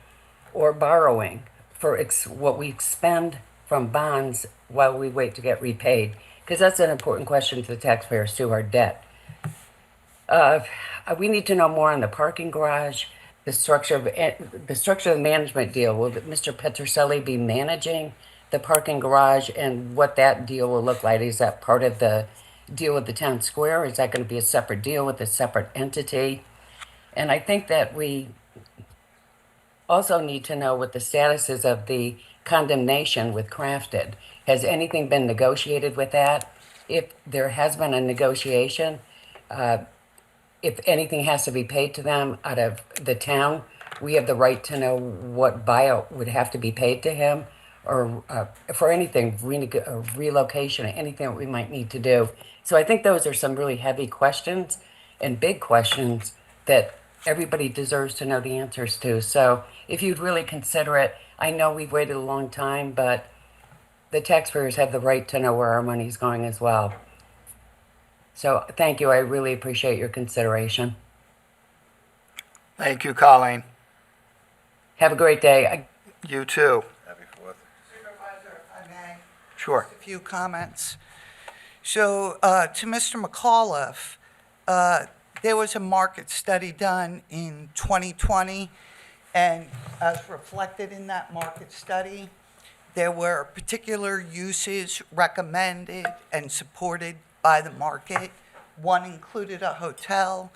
[SPEAKER 13] or borrowing for what we expend from bonds while we wait to get repaid? Because that's an important question to the taxpayers too, our debt. We need to know more on the parking garage, the structure of the management deal. Will Mr. Petroselli be managing the parking garage, and what that deal will look like? Is that part of the deal with the town square? Is that going to be a separate deal with a separate entity? And I think that we also need to know what the status is of the condemnation with Crafted. Has anything been negotiated with that? If there has been a negotiation, if anything has to be paid to them out of the town, we have the right to know what buyout would have to be paid to him, or for anything, relocation, anything that we might need to do. So I think those are some really heavy questions and big questions that everybody deserves to know the answers to. So if you'd really consider it, I know we've waited a long time, but the taxpayers have the right to know where our money's going as well. So thank you. I really appreciate your consideration.
[SPEAKER 1] Thank you, Colleen.
[SPEAKER 13] Have a great day.
[SPEAKER 1] You too.
[SPEAKER 6] Happy Fourth.
[SPEAKER 2] Supervisor, if I may,
[SPEAKER 1] Sure.
[SPEAKER 2] a few comments. So to Mr. McAuliffe, there was a market study done in 2020, and as reflected in that market study, There were particular uses recommended and supported by the market. One included a hotel.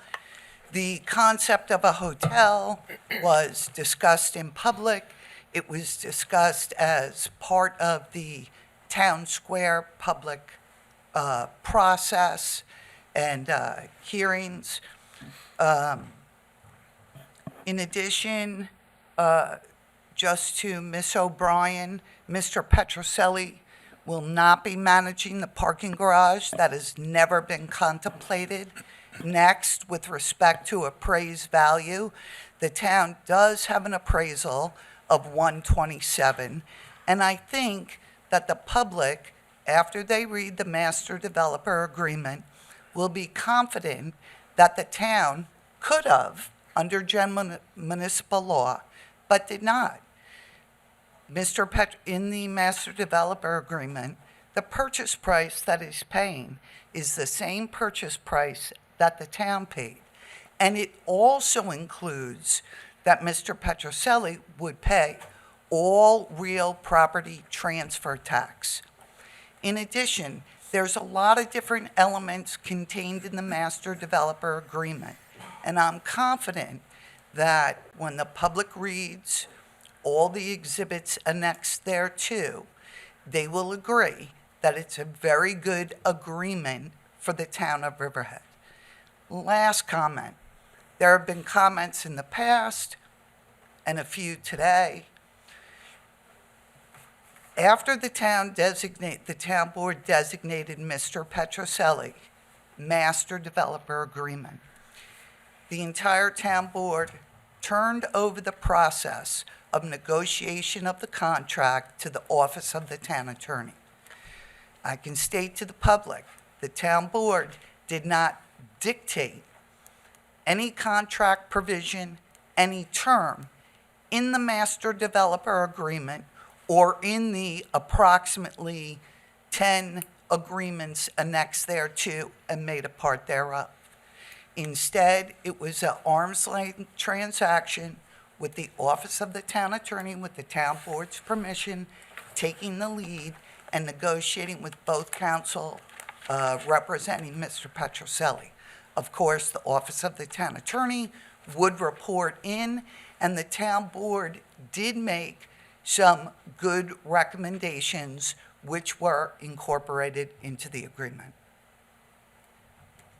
[SPEAKER 2] The concept of a hotel was discussed in public. It was discussed as part of the town square public process and hearings. In addition, just to Ms. O'Brien, Mr. Petroselli will not be managing the parking garage. That has never been contemplated. Next, with respect to appraised value, the town does have an appraisal of 127, and I think that the public, after they read the master developer agreement, will be confident that the town could have, under general municipal law, but did not. In the master developer agreement, the purchase price that is paying is the same purchase price that the town paid. And it also includes that Mr. Petroselli would pay all real property transfer tax. In addition, there's a lot of different elements contained in the master developer agreement. And I'm confident that when the public reads all the exhibits annexed thereto, they will agree that it's a very good agreement for the town of Riverhead. Last comment. There have been comments in the past and a few today. After the town board designated Mr. Petroselli master developer agreement, the entire town board turned over the process of negotiation of the contract to the office of the town attorney. I can state to the public, the town board did not dictate any contract provision, any term in the master developer agreement or in the approximately 10 agreements annexed thereto and made a part thereof. Instead, it was an arm's length transaction with the office of the town attorney, with the town board's permission, taking the lead and negotiating with both counsel representing Mr. Petroselli. Of course, the office of the town attorney would report in, and the town board did make some good recommendations which were incorporated into the agreement.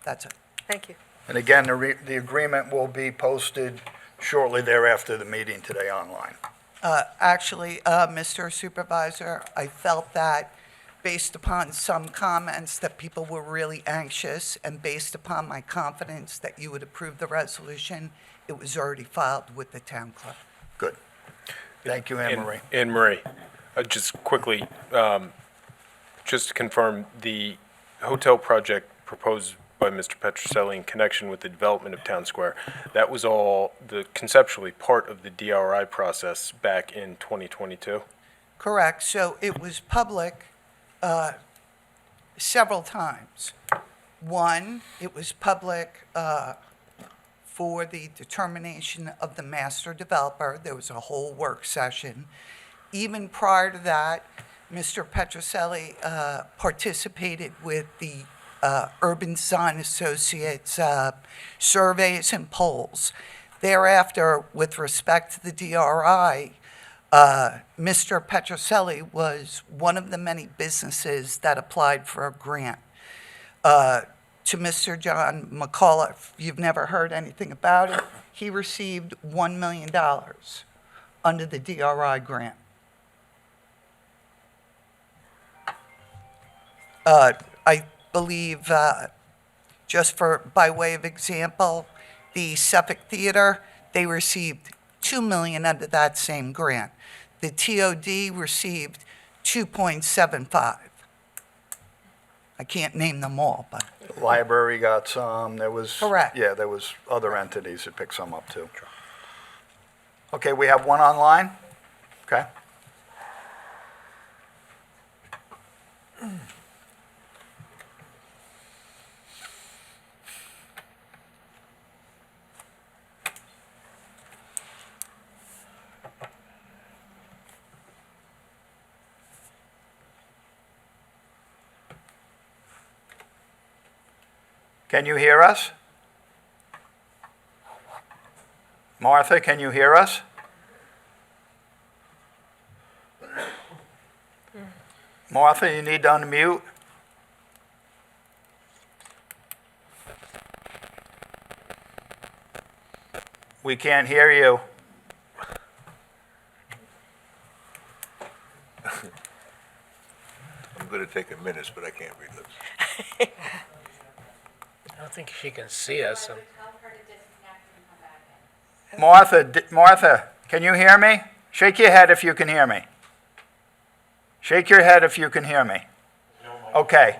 [SPEAKER 2] That's it.
[SPEAKER 1] Thank you. And again, the agreement will be posted shortly thereafter the meeting today online.
[SPEAKER 2] Actually, Mr. Supervisor, I felt that based upon some comments that people were really anxious, and based upon my confidence that you would approve the resolution, it was already filed with the town clerk.
[SPEAKER 1] Good. Thank you, Anne Marie.
[SPEAKER 7] Anne Marie, just quickly, just to confirm, the hotel project proposed by Mr. Petroselli in connection with the development of Town Square, that was all conceptually part of the DRI process back in 2022?
[SPEAKER 2] Correct. So it was public several times. One, it was public for the determination of the master developer. There was a whole work session. Even prior to that, Mr. Petroselli participated with the Urban Design Associates surveys and polls. Thereafter, with respect to the DRI, Mr. Petroselli was one of the many businesses that applied for a grant. To Mr. John McCullough, if you've never heard anything about it, he received $1 million under the DRI grant. I believe, just by way of example, the Suffolk Theater, they received $2 million under that same grant. The TOD received 2.75. I can't name them all, but.
[SPEAKER 1] The library got some, there was.
[SPEAKER 2] Correct.
[SPEAKER 1] Yeah, there was other entities that picked some up too. Okay, we have one online? Okay. Can you hear us? Martha, can you hear us? Martha, you need to unmute. We can't hear you.
[SPEAKER 6] I'm going to take a minute, but I can't read lips.
[SPEAKER 4] I don't think she can see us.
[SPEAKER 1] Martha, can you hear me? Shake your head if you can hear me. Shake your head if you can hear me. Okay.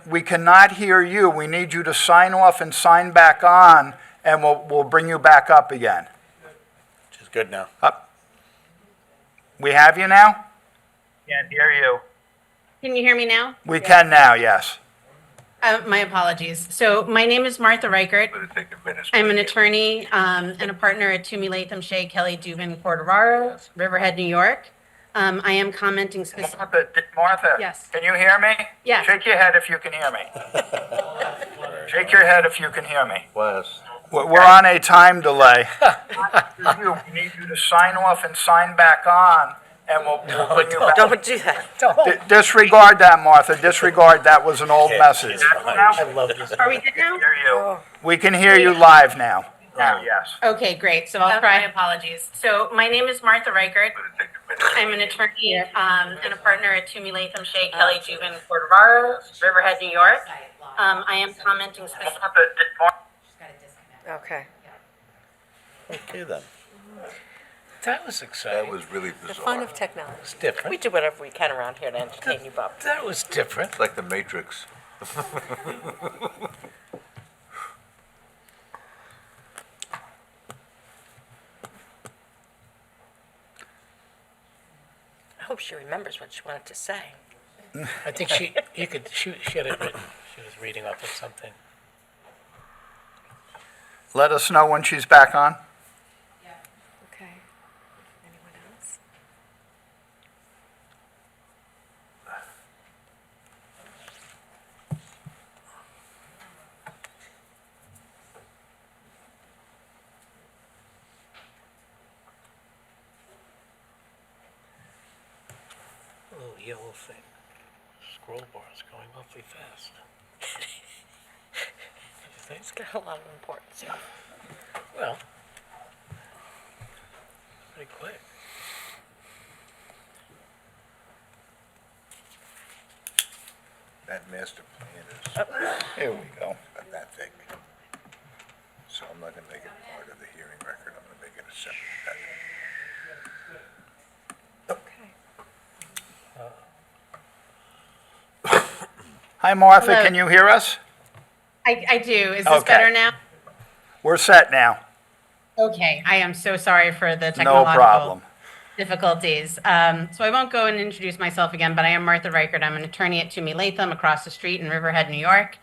[SPEAKER 1] We cannot hear you. We need you to sign off and sign back on, and we'll bring you back up again.
[SPEAKER 3] Which is good now.
[SPEAKER 1] Up. We have you now? Can't hear you.
[SPEAKER 14] Can you hear me now?
[SPEAKER 1] We can now, yes.
[SPEAKER 14] My apologies. So my name is Martha Reichert.
[SPEAKER 6] I'm going to take a minute.
[SPEAKER 14] I'm an attorney and a partner at Toomey Latham Shea Kelly Dubin Cordovaro, Riverhead, New York. I am commenting specifically.
[SPEAKER 1] Martha,
[SPEAKER 14] Yes.
[SPEAKER 1] can you hear me?
[SPEAKER 14] Yes.
[SPEAKER 1] Shake your head if you can hear me. Shake your head if you can hear me.
[SPEAKER 6] Wes.
[SPEAKER 1] We're on a time delay. We need you to sign off and sign back on, and we'll bring you back.
[SPEAKER 2] Don't do that.
[SPEAKER 1] Disregard that, Martha. Disregard that was an old message.
[SPEAKER 4] I love this.
[SPEAKER 14] Are we good now?
[SPEAKER 1] We can hear you live now. Now, yes.
[SPEAKER 14] Okay, great. So I'll try. Apologies. So my name is Martha Reichert. I'm an attorney and a partner at Toomey Latham Shea Kelly Dubin Cordovaro, Riverhead, New York. I am commenting specifically.
[SPEAKER 2] Okay.
[SPEAKER 3] Okay then.
[SPEAKER 4] That was exciting.
[SPEAKER 6] That was really
[SPEAKER 2] The fun
[SPEAKER 6] bizarre.
[SPEAKER 2] of technology.
[SPEAKER 4] It's different.
[SPEAKER 2] We do whatever we can around here to entertain you, Bob.
[SPEAKER 4] That was different.
[SPEAKER 6] It's like the Matrix.
[SPEAKER 2] I hope she remembers what she wanted to say.
[SPEAKER 4] I think she had it written. She was reading off of something.
[SPEAKER 1] Let us know when she's back on.
[SPEAKER 2] Okay. Anyone else?
[SPEAKER 4] Little yellow thing. Scroll bar is going awfully fast. You think?
[SPEAKER 2] It's got a lot of importance.
[SPEAKER 4] Well, pretty quick.
[SPEAKER 6] That master plan is
[SPEAKER 1] Here we go.
[SPEAKER 6] about that thick. So I'm not going to make it part of the hearing record. I'm going to make it a separate packet.
[SPEAKER 2] Okay.
[SPEAKER 1] Hi, Martha.
[SPEAKER 14] Hello.
[SPEAKER 1] Can you hear us?
[SPEAKER 14] I do. Is this
[SPEAKER 1] Okay.
[SPEAKER 14] better now?
[SPEAKER 1] We're set now.
[SPEAKER 14] Okay. I am so sorry for the
[SPEAKER 1] No
[SPEAKER 14] technological
[SPEAKER 1] problem.
[SPEAKER 14] difficulties. So I won't go and introduce myself again, but I am Martha Reichert. I'm an attorney at Toomey Latham across the street in Riverhead, New York.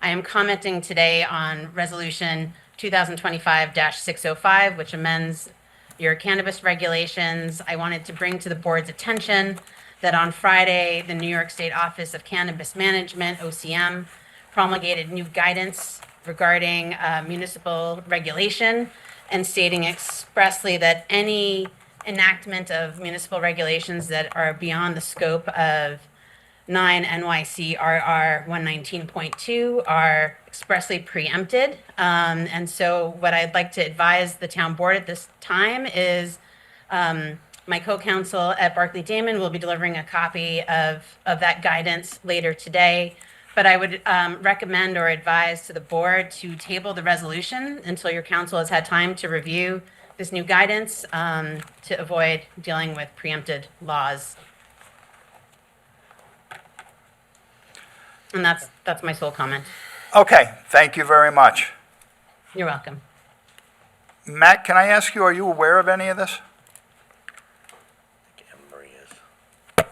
[SPEAKER 14] I am commenting today on Resolution 2025-605, which amends your cannabis regulations. I wanted to bring to the board's attention that on Friday, the New York State Office of Cannabis Management, OCM, promulgated new guidance regarding municipal regulation and stating expressly that any enactment of municipal regulations that are beyond the scope of 9 NYC RR 119.2 are expressly preempted. And so what I'd like to advise the town board at this time is my co-counsel at Barclay Damon will be delivering a copy of that guidance later today. But I would recommend or advise to the board to table the resolution until your council has had time to review this new guidance to avoid dealing with preempted laws. And that's my sole comment.
[SPEAKER 1] Okay, thank you very much.
[SPEAKER 14] You're welcome.
[SPEAKER 1] Matt, can I ask you, are you aware of any of this?
[SPEAKER 3] Anne Marie is.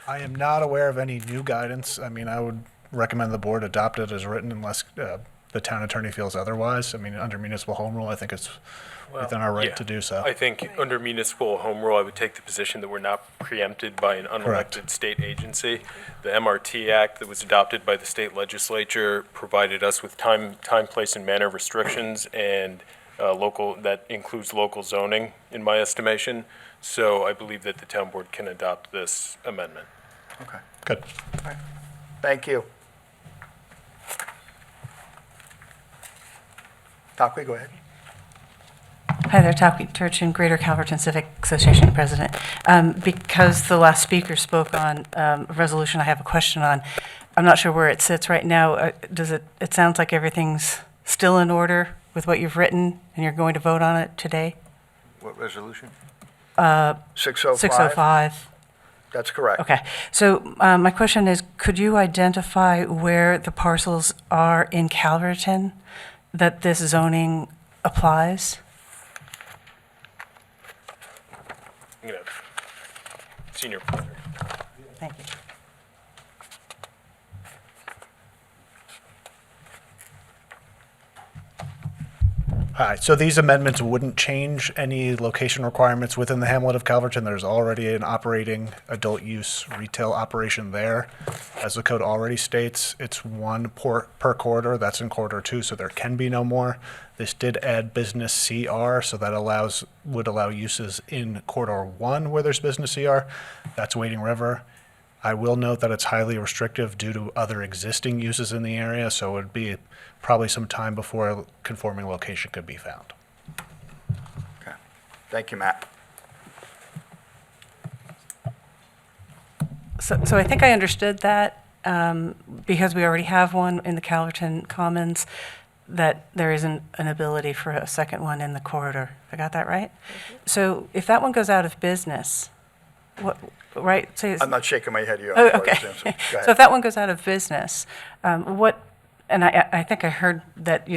[SPEAKER 15] I am not aware of any new guidance. I mean, I would recommend the board adopt it as written unless the town attorney feels otherwise. I mean, under municipal home rule, I think it's within our right
[SPEAKER 7] Yeah.
[SPEAKER 15] to do so.
[SPEAKER 7] I think under municipal home rule, I would take the position that we're not preempted by an
[SPEAKER 15] Correct.
[SPEAKER 7] unelected state agency. The MRT Act that was adopted by the state legislature provided us with time, place, and manner restrictions, and that includes local zoning, in my estimation. So I believe that the town board can adopt this amendment.
[SPEAKER 1] Okay,
[SPEAKER 15] Good.
[SPEAKER 1] thank you. Takwi, go ahead.
[SPEAKER 9] Hi there, Taki Turchin, Greater Calverton Civic Association President. Because the last speaker spoke on a resolution I have a question on, I'm not sure where it sits right now. It sounds like everything's still in order with what you've written, and you're going to vote on it today?
[SPEAKER 6] What resolution?
[SPEAKER 1] 605?
[SPEAKER 9] 605.
[SPEAKER 1] That's correct.
[SPEAKER 9] Okay. So my question is, could you identify where the parcels are in Calverton that this zoning applies?
[SPEAKER 7] I'm gonna have senior planner.
[SPEAKER 9] Thank you.
[SPEAKER 15] All right, so these amendments wouldn't change any location requirements within the hamlet of Calverton. There's already an operating adult use retail operation there. As the code already states, it's one per corridor. That's in corridor 2, so there can be no more. This did add business CR, so that would allow uses in corridor 1 where there's business CR. That's Wading River. I will note that it's highly restrictive due to other existing uses in the area, so it would be probably some time before a conforming location could be found.
[SPEAKER 1] Okay, thank you, Matt.
[SPEAKER 9] So I think I understood that, because we already have one in the Calverton Commons, that there isn't an ability for a second one in the corridor. I got that right? So if that one goes out of business, right? Say it's-
[SPEAKER 1] I'm not shaking my head. You
[SPEAKER 9] Oh,
[SPEAKER 1] have
[SPEAKER 9] okay.
[SPEAKER 1] questions. Go ahead.
[SPEAKER 9] So if that one goes out of business, and I think I heard that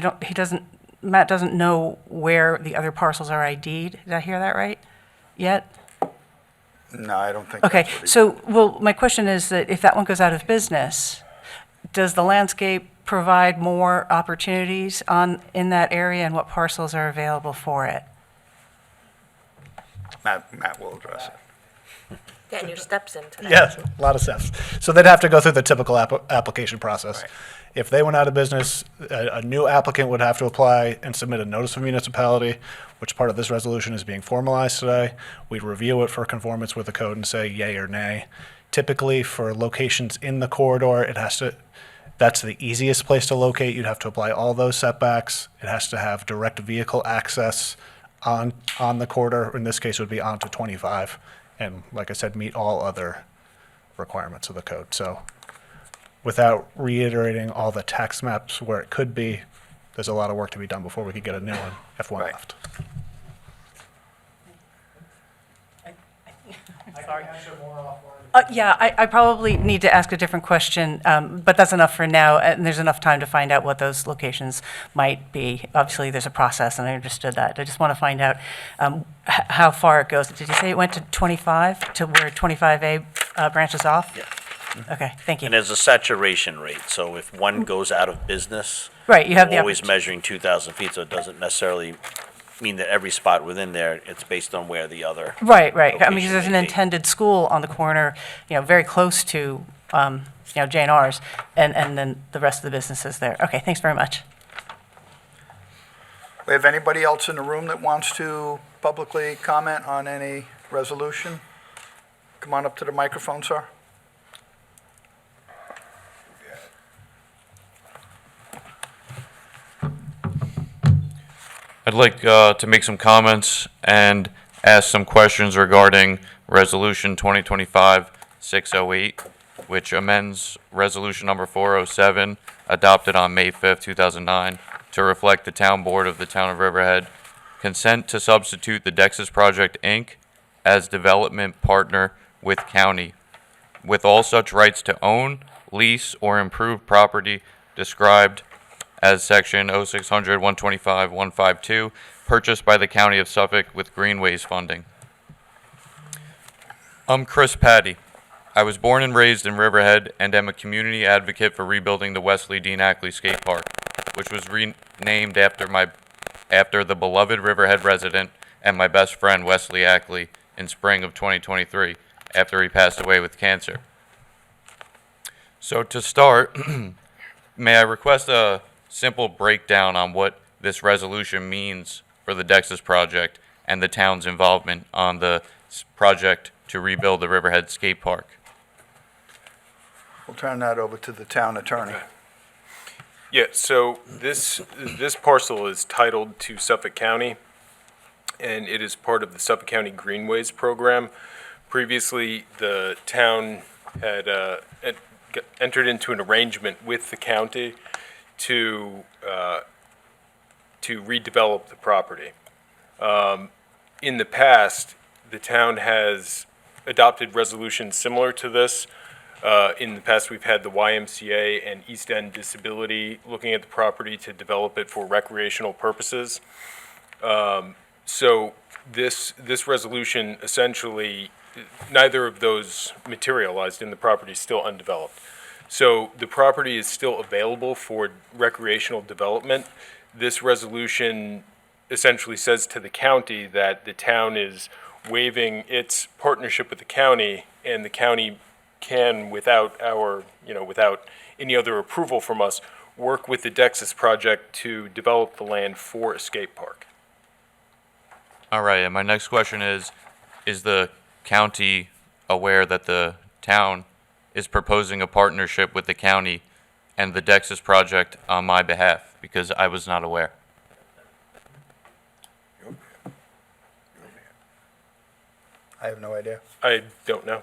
[SPEAKER 9] Matt doesn't know where the other parcels are ID'd. Did I hear that right? Yet?
[SPEAKER 1] No, I don't think
[SPEAKER 9] Okay,
[SPEAKER 1] that's what he-
[SPEAKER 9] so, my question is that if that one goes out of business, does the landscape provide more opportunities in that area, and what parcels are available for it?
[SPEAKER 1] Matt will address it.
[SPEAKER 2] Getting your steps in today.
[SPEAKER 15] Yes, a lot of steps. So they'd have to go through the typical application process.
[SPEAKER 1] Right.
[SPEAKER 15] If they went out of business, a new applicant would have to apply and submit a notice of municipality, which part of this resolution is being formalized today. We'd review it for conformance with the code and say yay or nay. Typically, for locations in the corridor, that's the easiest place to locate. You'd have to apply all those setbacks. It has to have direct vehicle access on the corridor. In this case, it would be onto 25. And like I said, meet all other requirements of the code. So without reiterating all the tax maps where it could be, there's a lot of work to be done before we could get a new one, F1
[SPEAKER 1] Right.
[SPEAKER 15] left.
[SPEAKER 9] Yeah, I probably need to ask a different question, but that's enough for now, and there's enough time to find out what those locations might be. Obviously, there's a process, and I understood that. I just want to find out how far it goes. Did you say it went to 25, to where 25A branches off?
[SPEAKER 3] Yeah.
[SPEAKER 9] Okay, thank you.
[SPEAKER 3] And there's a saturation rate, so if one goes out of business,
[SPEAKER 9] Right, you have the
[SPEAKER 3] we're always
[SPEAKER 9] opportunity.
[SPEAKER 3] measuring 2,000 feet, so it doesn't necessarily mean that every spot within there, it's based on where the other.
[SPEAKER 9] Right. I mean, because
[SPEAKER 3] location
[SPEAKER 9] there's an
[SPEAKER 3] may be.
[SPEAKER 9] intended school on the corner, very close to, J&R's, and then the rest of the businesses there. Okay, thanks very much.
[SPEAKER 1] We have anybody else in the room that wants to publicly comment on any resolution? Come on up to the microphone, sir.
[SPEAKER 16] I'd like to make some comments and ask some questions regarding Resolution 2025-608, which amends Resolution Number 407, adopted on May 5th, 2009, to reflect the Town Board of the Town of Riverhead consent to substitute the Dexys Project, Inc. as development partner with county, with all such rights to own, lease, or improve property described as Section 0600-125-152, purchased by the County of Suffolk with Greenways funding. I'm Chris Patty. I was born and raised in Riverhead and am a community advocate for rebuilding the Wesley Dean Ackley Skate Park. which was renamed after the beloved Riverhead resident and my best friend Wesley Ackley in spring of 2023 after he passed away with cancer. So to start, may I request a simple breakdown on what this resolution means for the Dexys project and the town's involvement on the project to rebuild the Riverhead skate park?
[SPEAKER 1] We'll turn that over to the town attorney.
[SPEAKER 7] Yeah, so this parcel is titled to Suffolk County, and it is part of the Suffolk County Greenways program. Previously, the town had entered into an arrangement with the county to redevelop the property. In the past, the town has adopted resolutions similar to this. In the past, we've had the YMCA and East End Disability looking at the property to develop it for recreational purposes. So this resolution, essentially, neither of those materialized, and the property is still undeveloped. So the property is still available for recreational development. This resolution essentially says to the county that the town is waiving its partnership with the county, and the county can, without any other approval from us, work with the Dexys project to develop the land for a skate park.
[SPEAKER 16] All right, and my next question is the county aware that the town is proposing a partnership with the county and the Dexys project on my behalf? Because I was not aware.
[SPEAKER 1] I have no idea.
[SPEAKER 7] I don't know.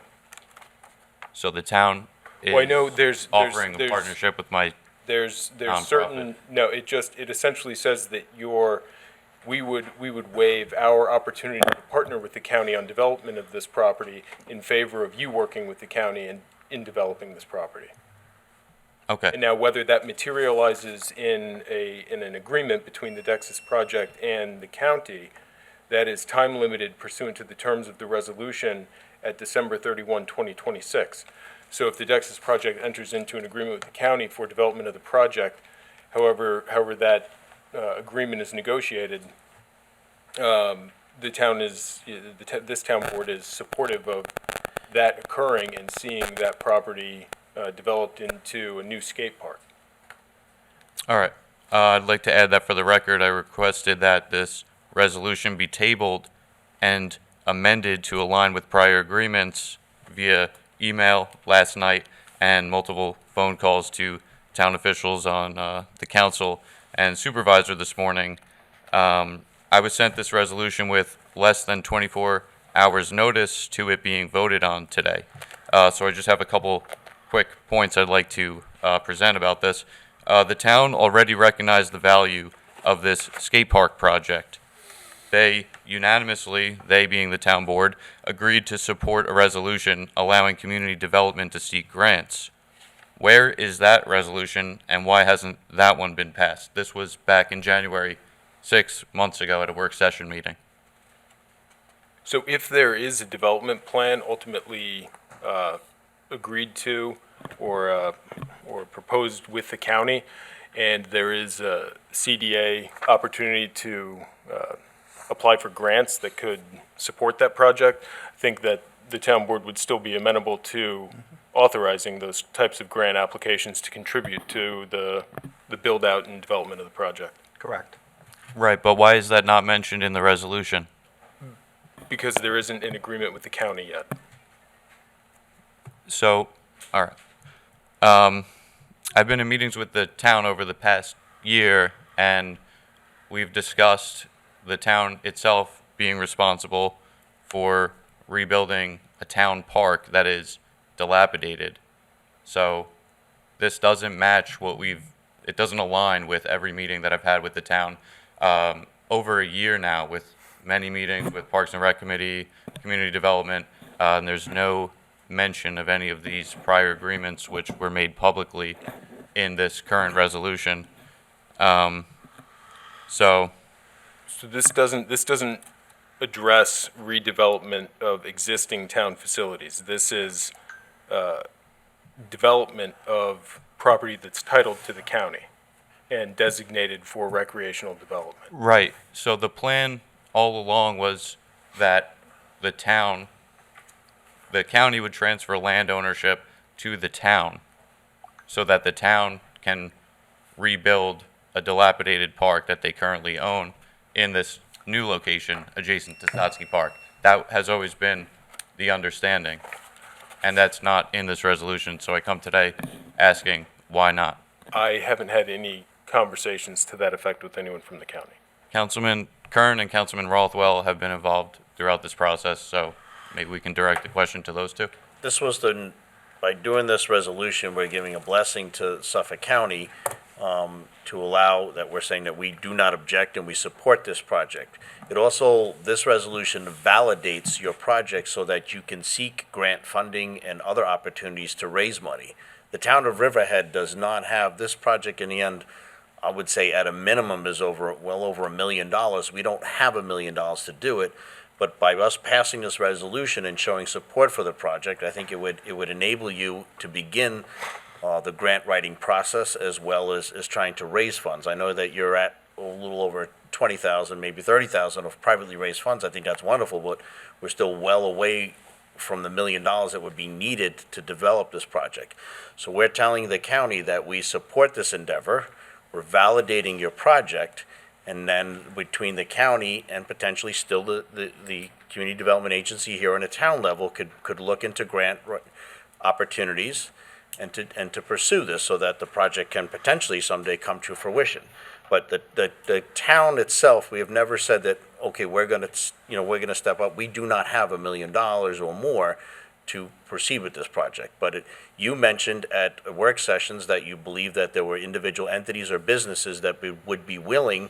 [SPEAKER 16] So the town is
[SPEAKER 7] Well, I know there's
[SPEAKER 16] offering a partnership with my
[SPEAKER 7] There's
[SPEAKER 16] nonprofit.
[SPEAKER 7] certain, no, it essentially says that we would waive our opportunity to partner with the county on development of this property in favor of you working with the county in developing this property.
[SPEAKER 16] Okay.
[SPEAKER 7] And now whether that materializes in an agreement between the Dexys project and the county, that is time limited pursuant to the terms of the resolution at December 31, 2026. So if the Dexys project enters into an agreement with the county for development of the project, however that agreement is negotiated, this town board is supportive of that occurring and seeing that property developed into a new skate park.
[SPEAKER 16] All right. I'd like to add that for the record, I requested that this resolution be tabled and amended to align with prior agreements via email last night and multiple phone calls to town officials on the council and supervisor this morning. I was sent this resolution with less than 24 hours notice to it being voted on today. So I just have a couple quick points I'd like to present about this. The town already recognized the value of this skate park project. They unanimously, they being the town board, agreed to support a resolution allowing community development to seek grants. Where is that resolution, and why hasn't that one been passed? This was back in January, 6 months ago at a work session meeting.
[SPEAKER 7] So if there is a development plan ultimately agreed to or proposed with the county, and there is a CDA opportunity to apply for grants that could support that project, I think that the town board would still be amenable to authorizing those types of grant applications to contribute to the build-out and development of the project.
[SPEAKER 1] Correct.
[SPEAKER 16] Right, but why is that not mentioned in the resolution?
[SPEAKER 7] Because there isn't an agreement with the county yet.
[SPEAKER 16] So, all right. I've been in meetings with the town over the past year, and we've discussed the town itself being responsible for rebuilding a town park that is dilapidated. So this doesn't match it doesn't align with every meeting that I've had with the town. Over a year now, with many meetings with Parks and Rec Committee, Community Development, and there's no mention of any of these prior agreements which were made publicly in this current resolution. So
[SPEAKER 7] this doesn't address redevelopment of existing town facilities. This is development of property that's titled to the county. and designated for recreational development.
[SPEAKER 16] Right, so the plan all along was that the county would transfer land ownership to the town so that the town can rebuild a dilapidated park that they currently own in this new location adjacent to Stotsky Park. That has always been the understanding, and that's not in this resolution, so I come today asking why not.
[SPEAKER 7] I haven't had any conversations to that effect with anyone from the county.
[SPEAKER 16] Councilman Kern and Councilman Rothwell have been involved throughout this process, so maybe we can direct the question to those two.
[SPEAKER 3] This was by doing this resolution, we're giving a blessing to Suffolk County to allow that we're saying that we do not object and we support this project. It also, this resolution validates your project so that you can seek grant funding and other opportunities to raise money. The town of Riverhead does not have this project in the end. I would say at a minimum is well over $1 million. We don't have $1 million to do it, but by us passing this resolution and showing support for the project, I think it would enable you to begin the grant writing process as well as trying to raise funds. I know that you're at a little over 20,000, maybe 30,000 of privately raised funds. I think that's wonderful, but we're still well away from the $1 million that would be needed to develop this project. So we're telling the county that we support this endeavor. We're validating your project, and then between the county and potentially still the community development agency here on a town level could look into grant opportunities and to pursue this so that the project can potentially someday come to fruition. But the town itself, we have never said that, okay, we're gonna step up. We do not have $1 million or more to proceed with this project. But you mentioned at work sessions that you believe that there were individual entities or businesses that would be willing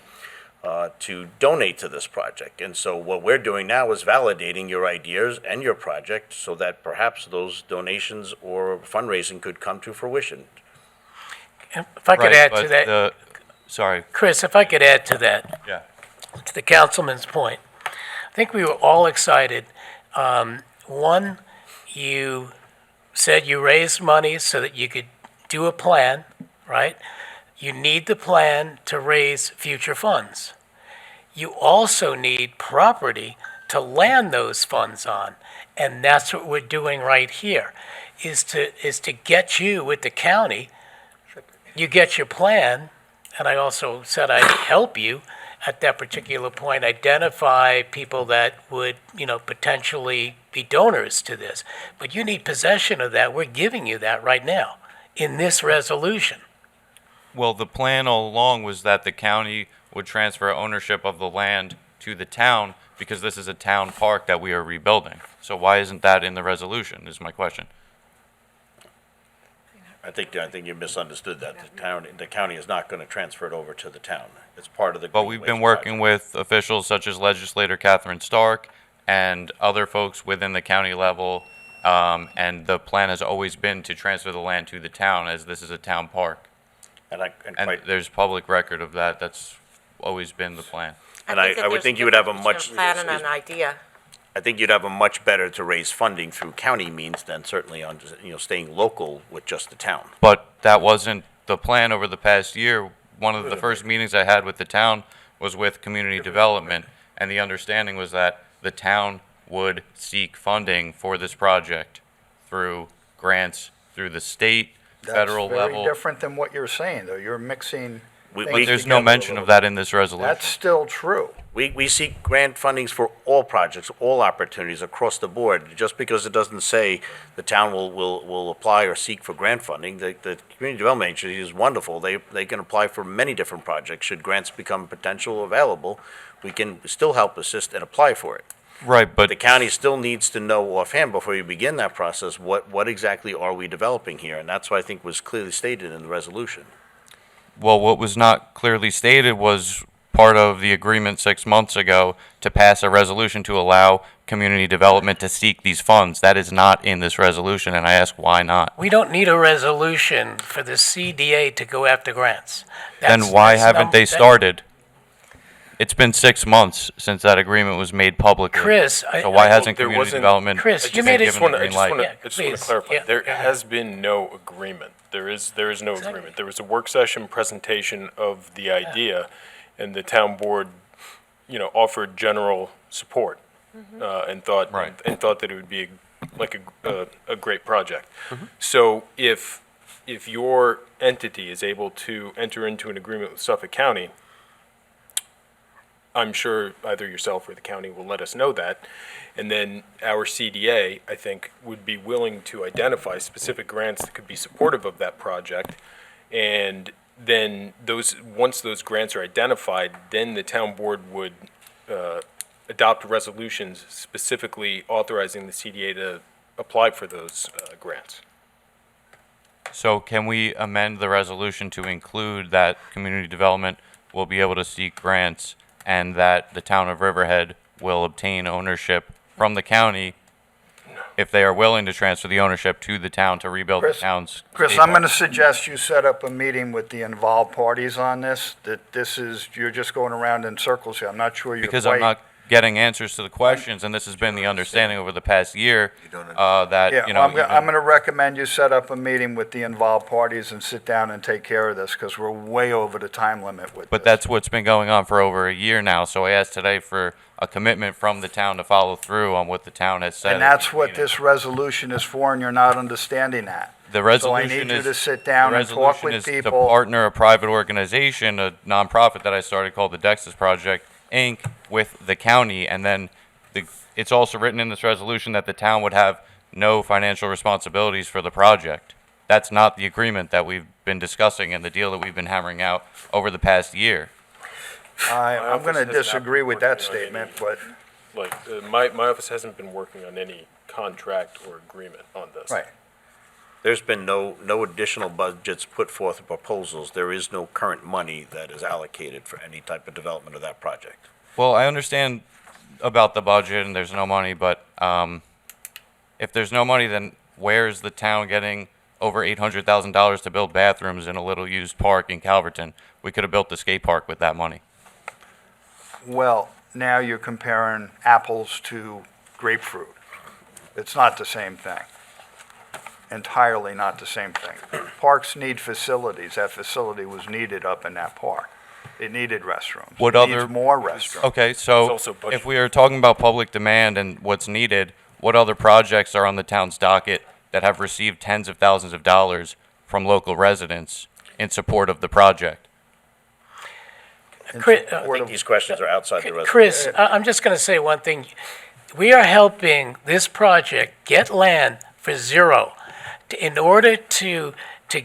[SPEAKER 3] to donate to this project. And so what we're doing now is validating your ideas and your project so that perhaps those donations or fundraising could come to fruition.
[SPEAKER 4] If I could add to that.
[SPEAKER 16] Sorry.
[SPEAKER 4] Chris, if I could add to that.
[SPEAKER 16] Yeah.
[SPEAKER 4] To the councilman's point. I think we were all excited. One, you said you raised money so that you could do a plan, right? You need the plan to raise future funds. You also need property to land those funds on. And that's what we're doing right here, is to get you with the county. You get your plan, and I also said I'd help you at that particular point identify people that would, potentially be donors to this. But you need possession of that. We're giving you that right now in this resolution.
[SPEAKER 16] Well, the plan all along was that the county would transfer ownership of the land to the town because this is a town park that we are rebuilding. So why isn't that in the resolution, is my question.
[SPEAKER 3] I think you misunderstood that. The county is not going to transfer it over to the town. It's part of the.
[SPEAKER 16] But we've been working with officials such as legislator Catherine Stark and other folks within the county level, and the plan has always been to transfer the land to the town as this is a town park. And there's public record of that. That's always been the plan.
[SPEAKER 3] And I would think you would have a much.
[SPEAKER 2] Plan and an idea.
[SPEAKER 3] I think you'd have a much better to raise funding through county means than certainly on, staying local with just the town.
[SPEAKER 16] But that wasn't the plan over the past year. One of the first meetings I had with the town was with community development, and the understanding was that the town would seek funding for this project through grants through the state, federal level.
[SPEAKER 1] That's very different than what you're saying, though. You're mixing
[SPEAKER 16] But there's no mention of that in this resolution.
[SPEAKER 1] That's still true.
[SPEAKER 3] We seek grant fundings for all projects, all opportunities across the board. Just because it doesn't say the town will apply or seek for grant funding, the community development agency is wonderful. They can apply for many different projects. Should grants become potential available, we can still help assist and apply for it.
[SPEAKER 16] Right, but
[SPEAKER 3] the county still needs to know offhand before you begin that process, what exactly are we developing here? And that's what I think was clearly stated in the resolution.
[SPEAKER 16] Well, what was not clearly stated was part of the agreement 6 months ago to pass a resolution to allow community development to seek these funds. That is not in this resolution, and I ask why not.
[SPEAKER 4] We don't need a resolution for the CDA to go after grants.
[SPEAKER 16] Then why haven't they started? It's been 6 months since that agreement was made publicly.
[SPEAKER 4] Chris,
[SPEAKER 16] so why hasn't community development
[SPEAKER 4] Chris, you
[SPEAKER 16] been
[SPEAKER 4] made it.
[SPEAKER 16] given the green light?
[SPEAKER 7] I just want to clarify. There has been no agreement. There is no agreement. There was a work session presentation of the idea, and the town board, offered general support, and thought that it would be a great project. So if your entity is able to enter into an agreement with Suffolk County, I'm sure either yourself or the county will let us know that. And then our CDA, I think, would be willing to identify specific grants that could be supportive of that project. And then once those grants are identified, then the town board would adopt resolutions specifically authorizing the CDA to apply for those grants.
[SPEAKER 16] So can we amend the resolution to include that community development will be able to seek grants and that the town of Riverhead will obtain ownership from the county if they are willing to transfer the ownership to the town to rebuild the town's
[SPEAKER 1] Chris,
[SPEAKER 16] skate
[SPEAKER 1] I'm going to
[SPEAKER 16] park?
[SPEAKER 1] suggest you set up a meeting with the involved parties on this, that you're just going around in circles here. I'm not sure you're
[SPEAKER 16] Because
[SPEAKER 1] quite...
[SPEAKER 16] I'm not getting answers to the questions, and this has been the understanding over the past year, that,
[SPEAKER 1] Yeah,
[SPEAKER 16] you know,
[SPEAKER 1] I'm going
[SPEAKER 16] even-
[SPEAKER 1] to recommend you set up a meeting with the involved parties and sit down and take care of this, because we're way over the time limit with
[SPEAKER 16] But
[SPEAKER 1] this.
[SPEAKER 16] that's what's been going on for over a year now, so I asked today for a commitment from the town to follow through on what the town has said.
[SPEAKER 1] And that's what this resolution is for, and you're not understanding that.
[SPEAKER 16] The
[SPEAKER 1] So I
[SPEAKER 16] resolution
[SPEAKER 1] need you
[SPEAKER 16] is.
[SPEAKER 1] to sit down and talk
[SPEAKER 16] The resolution
[SPEAKER 1] with
[SPEAKER 16] is to
[SPEAKER 1] people.
[SPEAKER 16] partner a private organization, a nonprofit that I started called the Dexys Project, Inc., with the county, and then it's also written in this resolution that the town would have no financial responsibilities for the project. That's not the agreement that we've been discussing and the deal that we've been hammering out over the past year.
[SPEAKER 1] I'm going to
[SPEAKER 7] office has not
[SPEAKER 1] disagree
[SPEAKER 7] been
[SPEAKER 1] with that
[SPEAKER 7] working on any-
[SPEAKER 1] statement, but,
[SPEAKER 7] My office hasn't been working on any contract or agreement on this.
[SPEAKER 1] right.
[SPEAKER 3] There's been no additional budgets put forth or proposals. There is no current money that is allocated for any type of development of that project.
[SPEAKER 16] Well, I understand about the budget and there's no money, but if there's no money, then where is the town getting over $800,000 to build bathrooms in a little used park in Calverton? We could have built the skate park with that money.
[SPEAKER 1] Well, now you're comparing apples to grapefruit. It's not the same thing. Entirely not the same thing. Parks need facilities. That facility was needed up in that park. It needed restrooms.
[SPEAKER 16] What
[SPEAKER 1] It
[SPEAKER 16] other-
[SPEAKER 1] needs more restrooms.
[SPEAKER 16] Okay,
[SPEAKER 7] It's
[SPEAKER 16] so
[SPEAKER 7] also budget.
[SPEAKER 16] if we are talking about public demand and what's needed, what other projects are on the town's docket that have received tens of thousands of dollars from local residents in support of the project?
[SPEAKER 4] Chris,
[SPEAKER 3] I think these questions are outside the resolution.
[SPEAKER 4] Chris, I'm just going to say one thing. We are helping this project get land for zero in order to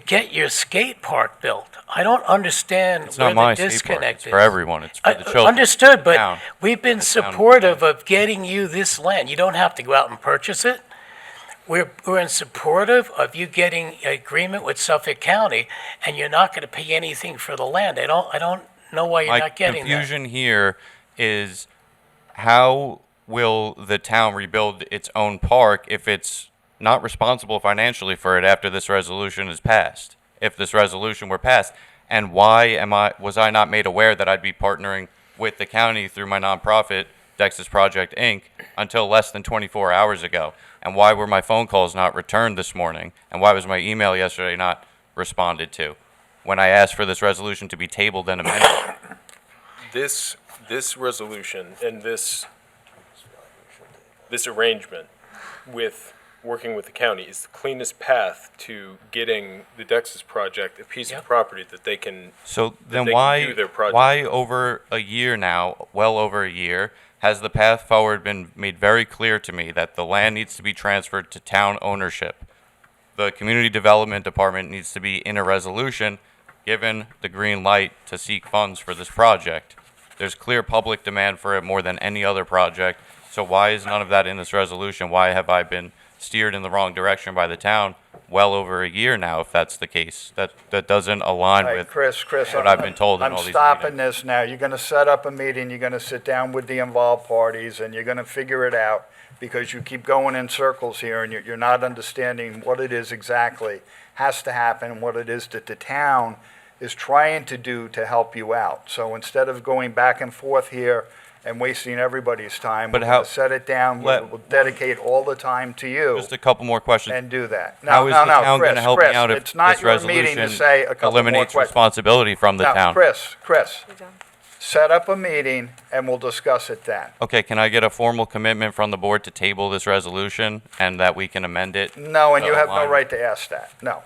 [SPEAKER 4] get your skate park built. I don't understand
[SPEAKER 16] It's
[SPEAKER 4] where
[SPEAKER 16] not my
[SPEAKER 4] the
[SPEAKER 16] skate park,
[SPEAKER 4] disconnect
[SPEAKER 16] it's
[SPEAKER 4] is.
[SPEAKER 16] for everyone, it's for the children.
[SPEAKER 4] Understood, but
[SPEAKER 16] Town.
[SPEAKER 4] we've been
[SPEAKER 16] The town.
[SPEAKER 4] supportive of getting you this land. You don't have to go out and purchase it. We're in supportive of you getting an agreement with Suffolk County, and you're not going to pay anything for the land. I don't know why you're not getting that.
[SPEAKER 16] My confusion here is how will the town rebuild its own park if it's not responsible financially for it after this resolution is passed? If this resolution were passed, and why was I not made aware that I'd be partnering with the county through my nonprofit, Dexys Project Inc., until less than 24 hours ago? And why were my phone calls not returned this morning? And why was my email yesterday not responded to when I asked for this resolution to be tabled and amended?
[SPEAKER 7] This resolution and this arrangement with working with the county is the cleanest path to getting the Dexys project a piece of property that they can
[SPEAKER 16] So then
[SPEAKER 7] they can do their project.
[SPEAKER 16] why over a year now, well over a year, has the path forward been made very clear to me that the land needs to be transferred to town ownership? The Community Development Department needs to be in a resolution given the green light to seek funds for this project. There's clear public demand for it more than any other project. So why is none of that in this resolution? Why have I been steered in the wrong direction by the town well over a year now, if that's the case? That doesn't align
[SPEAKER 1] All right,
[SPEAKER 16] with
[SPEAKER 1] Chris,
[SPEAKER 16] what I've been told in all
[SPEAKER 1] I'm
[SPEAKER 16] these
[SPEAKER 1] stopping
[SPEAKER 16] meetings.
[SPEAKER 1] this now. You're going to set up a meeting, you're going to sit down with the involved parties, and you're going to figure it out, because you keep going in circles here, and you're not understanding what it is exactly has to happen, and what it is that the town is trying to do to help you out. So instead of going back and forth here and wasting everybody's time.
[SPEAKER 16] But
[SPEAKER 1] We're
[SPEAKER 16] how-
[SPEAKER 1] gonna set it down, we'll dedicate all the time to you
[SPEAKER 16] Just a couple more questions.
[SPEAKER 1] and do that.
[SPEAKER 16] How
[SPEAKER 1] No,
[SPEAKER 16] is
[SPEAKER 1] no,
[SPEAKER 16] the
[SPEAKER 1] no,
[SPEAKER 16] town going to
[SPEAKER 1] Chris,
[SPEAKER 16] help me
[SPEAKER 1] Chris,
[SPEAKER 16] out if
[SPEAKER 1] it's not
[SPEAKER 16] this
[SPEAKER 1] your meeting to
[SPEAKER 16] resolution
[SPEAKER 1] say a couple more
[SPEAKER 16] eliminates
[SPEAKER 1] questions.
[SPEAKER 16] responsibility from the
[SPEAKER 1] No,
[SPEAKER 16] town?
[SPEAKER 1] Chris, set up a meeting and we'll discuss it then.
[SPEAKER 16] Okay, can I get a formal commitment from the board to table this resolution and that we can amend it?
[SPEAKER 1] No, and you
[SPEAKER 16] to
[SPEAKER 1] have no
[SPEAKER 16] align-
[SPEAKER 1] right to ask that. No.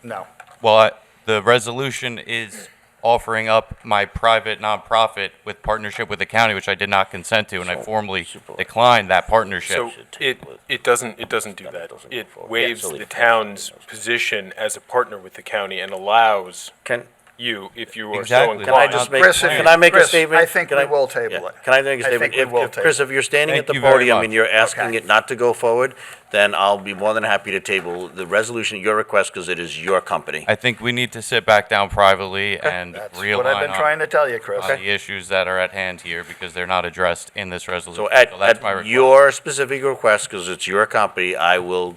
[SPEAKER 1] No.
[SPEAKER 16] Well, the resolution is offering up my private nonprofit with partnership with the county, which I did not consent to, and I formally declined that partnership.
[SPEAKER 7] So it doesn't do that. It waives the town's position as a partner with the county and allows you, if you are so
[SPEAKER 16] Exactly.
[SPEAKER 7] inclined.
[SPEAKER 3] Can I just make,
[SPEAKER 1] Chris,
[SPEAKER 3] can I make a
[SPEAKER 1] Chris,
[SPEAKER 3] statement?
[SPEAKER 1] I think
[SPEAKER 3] Can
[SPEAKER 1] we will table
[SPEAKER 3] yeah.
[SPEAKER 1] it.
[SPEAKER 3] Can I make a
[SPEAKER 1] I
[SPEAKER 3] statement?
[SPEAKER 1] think we will
[SPEAKER 3] Chris,
[SPEAKER 1] table
[SPEAKER 3] if you're standing
[SPEAKER 16] Thank
[SPEAKER 3] at the
[SPEAKER 16] you very
[SPEAKER 3] podium
[SPEAKER 16] much.
[SPEAKER 3] and you're asking
[SPEAKER 1] Okay.
[SPEAKER 3] it not to go forward, then I'll be more than happy to table the resolution at your request because it is your company.
[SPEAKER 16] I think we need to sit back down privately and
[SPEAKER 1] That's what I've
[SPEAKER 16] realign
[SPEAKER 1] been trying
[SPEAKER 16] on
[SPEAKER 1] to tell you, Chris.
[SPEAKER 16] the issues that are at hand here because they're not addressed in this resolution.
[SPEAKER 3] So at,
[SPEAKER 16] that's my
[SPEAKER 3] at
[SPEAKER 16] request.
[SPEAKER 3] your specific request, because it's your company, I will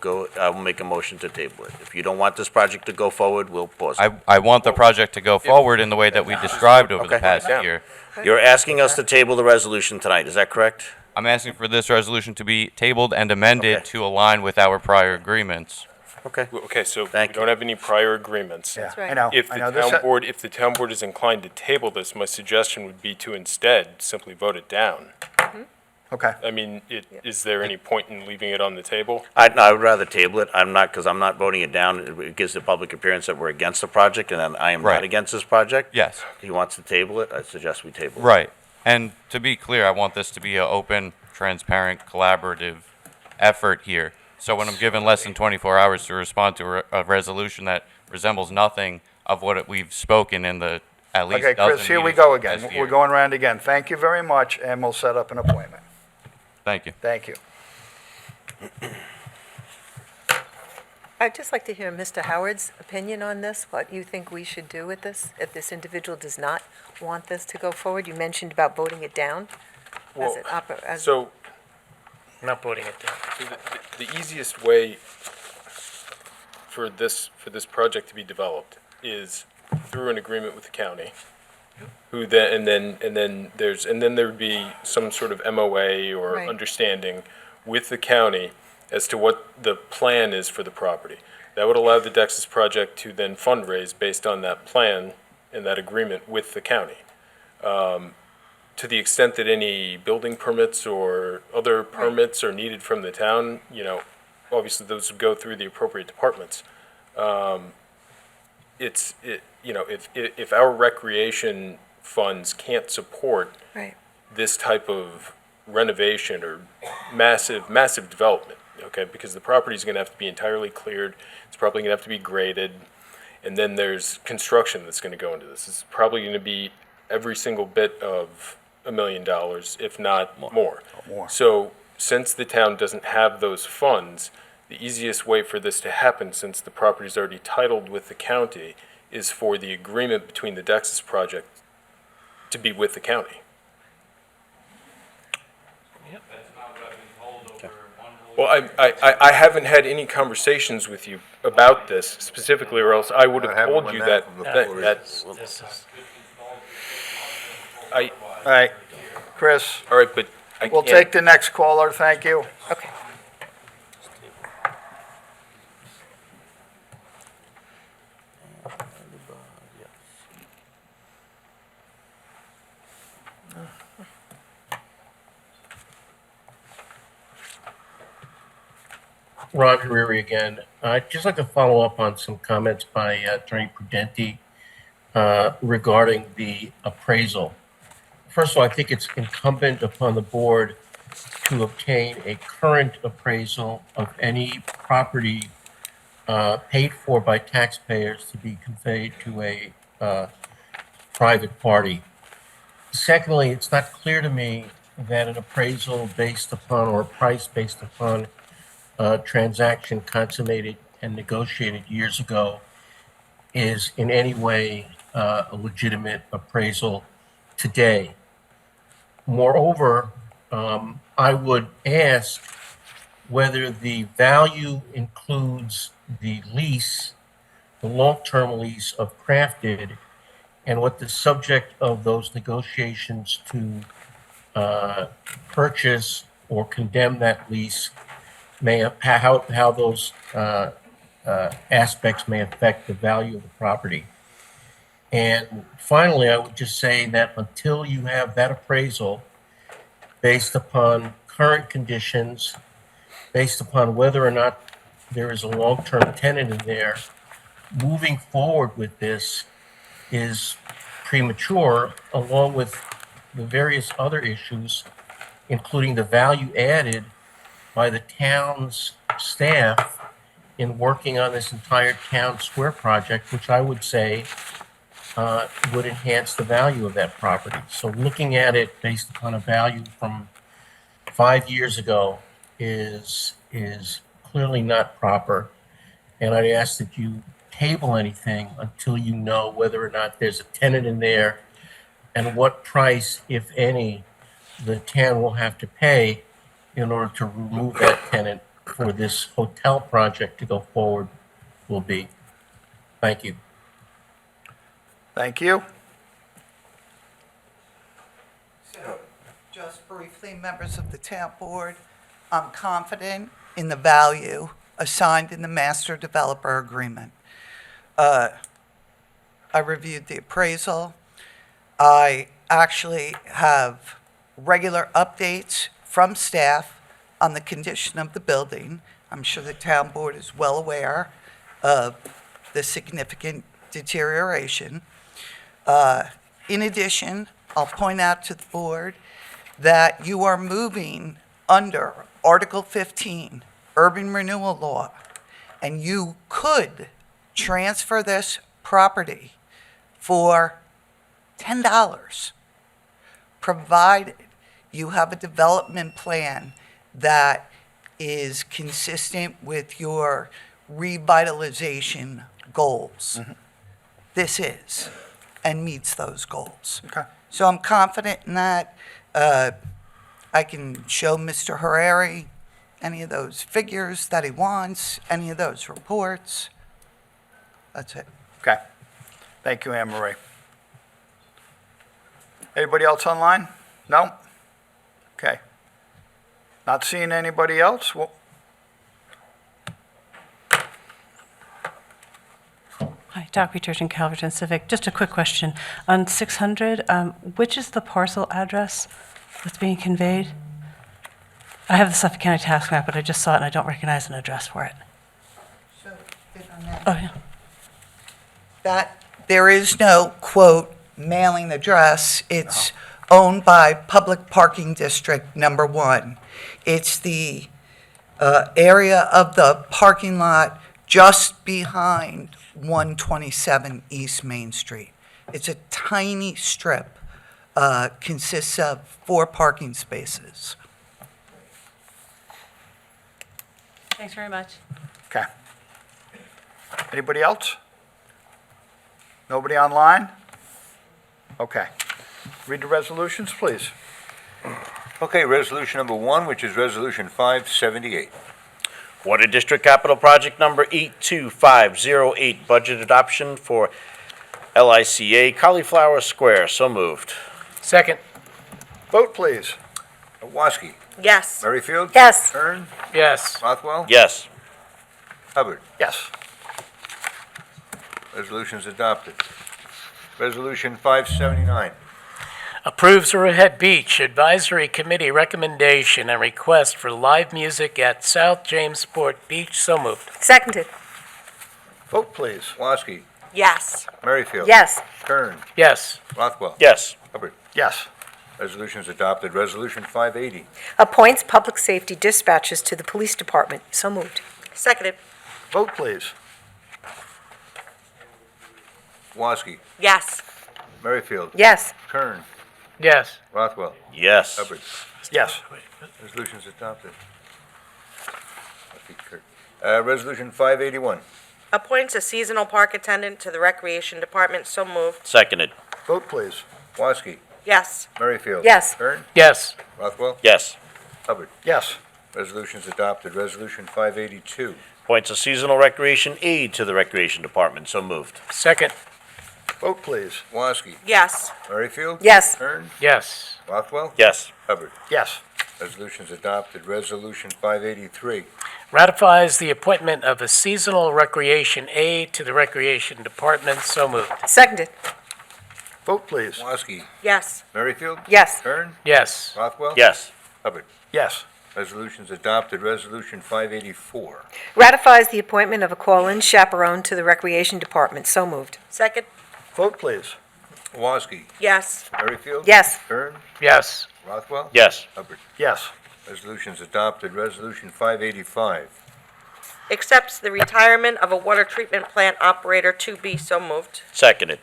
[SPEAKER 3] make a motion to table it. If you don't want this project to go forward, we'll pause it.
[SPEAKER 16] I want the project to go forward in the way that we described over the
[SPEAKER 3] Okay.
[SPEAKER 16] past
[SPEAKER 7] Yeah.
[SPEAKER 16] year.
[SPEAKER 3] You're asking us to table the resolution tonight, is that correct?
[SPEAKER 16] I'm asking for this resolution to be tabled and amended
[SPEAKER 3] Okay.
[SPEAKER 16] to align with our prior agreements.
[SPEAKER 3] Okay.
[SPEAKER 7] Okay, so we
[SPEAKER 3] Thank you.
[SPEAKER 7] don't have any prior agreements.
[SPEAKER 1] Yeah, I know.
[SPEAKER 7] If
[SPEAKER 1] I
[SPEAKER 7] the
[SPEAKER 1] know. This-
[SPEAKER 7] if the town board is inclined to table this, my suggestion would be to instead simply vote it down.
[SPEAKER 1] Okay.
[SPEAKER 7] I mean, is there any point in leaving it on the table?
[SPEAKER 3] No, I would rather table it. Because I'm not voting it down. It gives the public appearance that we're against the project, and I am
[SPEAKER 16] Right.
[SPEAKER 3] not against this project.
[SPEAKER 16] Yes.
[SPEAKER 3] If he wants to table it, I suggest we table it.
[SPEAKER 16] Right. And to be clear, I want this to be an open, transparent, collaborative effort here. So when I'm given less than 24 hours to respond to a resolution that resembles nothing of what we've spoken in the at least
[SPEAKER 1] Okay,
[SPEAKER 16] dozen
[SPEAKER 1] Chris, here we
[SPEAKER 16] meetings
[SPEAKER 1] go
[SPEAKER 16] of the
[SPEAKER 1] again.
[SPEAKER 16] past
[SPEAKER 1] We're
[SPEAKER 16] year.
[SPEAKER 1] going around again. Thank you very much, and we'll set up an appointment.
[SPEAKER 16] Thank you.
[SPEAKER 1] Thank you.
[SPEAKER 2] I'd just like to hear Mr. Howard's opinion on this, what you think we should do with this, if this individual does not want this to go forward. You mentioned about voting it down.
[SPEAKER 7] Well,
[SPEAKER 2] As it oper- as-
[SPEAKER 7] So
[SPEAKER 4] Not voting it down.
[SPEAKER 7] the easiest way for this project to be developed is through an agreement with the county, who then and then there would be some sort of MOA or
[SPEAKER 2] Right.
[SPEAKER 7] understanding with the county as to what the plan is for the property. That would allow the Dexys project to then fundraise based on that plan and that agreement with the county. To the extent that any building permits or other permits are needed from the town, obviously those would go through the appropriate departments. If our recreation funds can't support
[SPEAKER 2] Right.
[SPEAKER 7] this type of renovation or massive development, okay, because the property's gonna have to be entirely cleared, it's probably gonna have to be graded, and then there's construction that's gonna go into this. It's probably gonna be every single bit of $1 million, if not more.
[SPEAKER 1] More.
[SPEAKER 7] So, since the town doesn't have those funds, the easiest way for this to happen, since the property's already titled with the county, is for the agreement between the Dexys project to be with the county. Well, I haven't had any conversations with you about this specifically, or else I would
[SPEAKER 6] I
[SPEAKER 7] have
[SPEAKER 6] haven't
[SPEAKER 7] told
[SPEAKER 6] when
[SPEAKER 7] you
[SPEAKER 6] that
[SPEAKER 7] that,
[SPEAKER 6] from the
[SPEAKER 7] that,
[SPEAKER 6] floor.
[SPEAKER 7] that's,
[SPEAKER 4] This is,
[SPEAKER 7] I,
[SPEAKER 1] All right, Chris,
[SPEAKER 7] all right, but I
[SPEAKER 1] we'll
[SPEAKER 7] can't.
[SPEAKER 1] take the next caller. Thank you.
[SPEAKER 2] Okay.
[SPEAKER 11] Ron Hariri again. I'd just like to follow up on some comments by Attorney Prudenti regarding the appraisal. First of all, I think it's incumbent upon the board to obtain a current appraisal of any property paid for by taxpayers to be conveyed to a private party. Secondly, it's not clear to me that an appraisal based upon or a price based upon transaction consummated and negotiated years ago is in any way a legitimate appraisal today. Moreover, I would ask whether the value includes the lease, the long-term lease of Crafted, and what the subject of those negotiations to purchase or condemn that lease how those aspects may affect the value of the property. And finally, I would just say that until you have that appraisal based upon current conditions, based upon whether or not there is a long-term tenant in there, moving forward with this is premature, along with the various other issues, including the value added by the town's staff in working on this entire town square project, which I would say would enhance the value of that property. So looking at it based upon a value from 5 years ago is clearly not proper. And I'd ask that you table anything until you know whether or not there's a tenant in there and what price, if any, the town will have to pay in order to remove that tenant for this hotel project to go forward will be. Thank you.
[SPEAKER 1] Thank you.
[SPEAKER 2] So, just briefly, members of the town board, I'm confident in the value assigned in the master developer agreement. I reviewed the appraisal. I actually have regular updates from staff on the condition of the building. I'm sure the town board is well aware of the significant deterioration. In addition, I'll point out to the board that you are moving under Article 15, Urban Renewal Law, and you could transfer this property for $10, provided you have a development plan that is consistent with your revitalization goals. This is, and meets those goals.
[SPEAKER 1] Okay.
[SPEAKER 2] So I'm confident in that. I can show Mr. Harari any of those figures that he wants, any of those reports. That's it.
[SPEAKER 1] Okay. Thank you, Anne Marie. Anybody else online? No? Okay. Not seeing anybody else? Well,
[SPEAKER 9] Hi, Doc Peterson, Calverton Civic. Just a quick question. On 600, which is the parcel address that's being conveyed? I have the Suffolk County tax map, but I just saw it and I don't recognize an address for it.
[SPEAKER 2] So, bit on that.
[SPEAKER 9] Oh, yeah.
[SPEAKER 2] That, there is no, quote, mailing address. It's owned by Public Parking District Number 1. It's the area of the parking lot just behind 127 East Main Street. It's a tiny strip, consists of 4 parking spaces.
[SPEAKER 9] Thanks very much.
[SPEAKER 1] okay. Anybody else? Nobody online? Okay. Read the resolutions, please.
[SPEAKER 6] Okay, resolution number 1, which is resolution 578.
[SPEAKER 3] Water District Capital Project Number 82508, budget adoption for LICA Cauliflower Square. So moved.
[SPEAKER 4] Second.
[SPEAKER 1] Vote, please.
[SPEAKER 6] Woski.
[SPEAKER 14] Yes.
[SPEAKER 6] Merrifield.
[SPEAKER 14] Yes.
[SPEAKER 6] Kern.
[SPEAKER 4] Yes.
[SPEAKER 6] Rothwell.
[SPEAKER 3] Yes.
[SPEAKER 6] Hubbard.
[SPEAKER 1] Yes.
[SPEAKER 6] Resolution's adopted. Resolution 579.
[SPEAKER 4] Approves Riverhead Beach Advisory Committee recommendation and request for live music at South Jamesport Beach. So moved.
[SPEAKER 14] Seconded.
[SPEAKER 1] Vote, please.
[SPEAKER 6] Woski.
[SPEAKER 14] Yes.
[SPEAKER 6] Merrifield.
[SPEAKER 14] Yes.
[SPEAKER 6] Kern.
[SPEAKER 4] Yes.
[SPEAKER 6] Rothwell.
[SPEAKER 3] Yes.
[SPEAKER 6] Hubbard.
[SPEAKER 1] Yes.
[SPEAKER 6] Resolution's adopted. Resolution 580.
[SPEAKER 14] Appoints public safety dispatches to the police department. So moved. Seconded.
[SPEAKER 1] Vote, please.
[SPEAKER 6] Woski.
[SPEAKER 14] Yes.
[SPEAKER 6] Merrifield.
[SPEAKER 14] Yes.
[SPEAKER 6] Kern.
[SPEAKER 4] Yes.
[SPEAKER 6] Rothwell.
[SPEAKER 3] Yes.
[SPEAKER 6] Hubbard.
[SPEAKER 1] Yes.
[SPEAKER 6] Resolution's adopted. Resolution 581.
[SPEAKER 14] Appoints a seasonal park attendant to the recreation department. So moved.
[SPEAKER 3] Seconded.
[SPEAKER 1] Vote, please.
[SPEAKER 6] Woski.
[SPEAKER 14] Yes.
[SPEAKER 6] Merrifield.
[SPEAKER 14] Yes.
[SPEAKER 6] Kern.
[SPEAKER 4] Yes.
[SPEAKER 6] Rothwell.
[SPEAKER 3] Yes.
[SPEAKER 6] Hubbard.
[SPEAKER 1] Yes.
[SPEAKER 6] Resolution's adopted. Resolution 582.
[SPEAKER 3] Appoints a seasonal recreation aide to the Recreation Department. So moved.
[SPEAKER 4] Second.
[SPEAKER 1] Vote, please.
[SPEAKER 6] Woski.
[SPEAKER 14] Yes.
[SPEAKER 6] Merrifield.
[SPEAKER 14] Yes.
[SPEAKER 6] Kern.
[SPEAKER 4] Yes.
[SPEAKER 6] Rothwell?
[SPEAKER 3] Yes.
[SPEAKER 6] Hubbard?
[SPEAKER 1] Yes.
[SPEAKER 6] Resolution is adopted. Resolution 583.
[SPEAKER 4] Ratifies the appointment of a seasonal recreation aide to the Recreation Department. So moved.
[SPEAKER 2] Seconded.
[SPEAKER 1] Vote, please.
[SPEAKER 6] Woski?
[SPEAKER 2] Yes.
[SPEAKER 6] Merrifield?
[SPEAKER 2] Yes.
[SPEAKER 6] Kern?
[SPEAKER 4] Yes.
[SPEAKER 6] Rothwell?
[SPEAKER 3] Yes.
[SPEAKER 6] Hubbard?
[SPEAKER 1] Yes.
[SPEAKER 6] Resolution is adopted. Resolution 584.
[SPEAKER 2] Ratifies the appointment of a call-in chaperone to the Recreation Department. So moved. Second.
[SPEAKER 1] Vote, please.
[SPEAKER 6] Woski?
[SPEAKER 2] Yes.
[SPEAKER 6] Merrifield?
[SPEAKER 2] Yes.
[SPEAKER 6] Kern?
[SPEAKER 4] Yes.
[SPEAKER 6] Rothwell?
[SPEAKER 3] Yes.
[SPEAKER 6] Hubbard?
[SPEAKER 1] Yes.
[SPEAKER 6] Resolution is adopted. Resolution 585.
[SPEAKER 2] Accepts the retirement of a water treatment plant operator to be. So moved.
[SPEAKER 3] Seconded.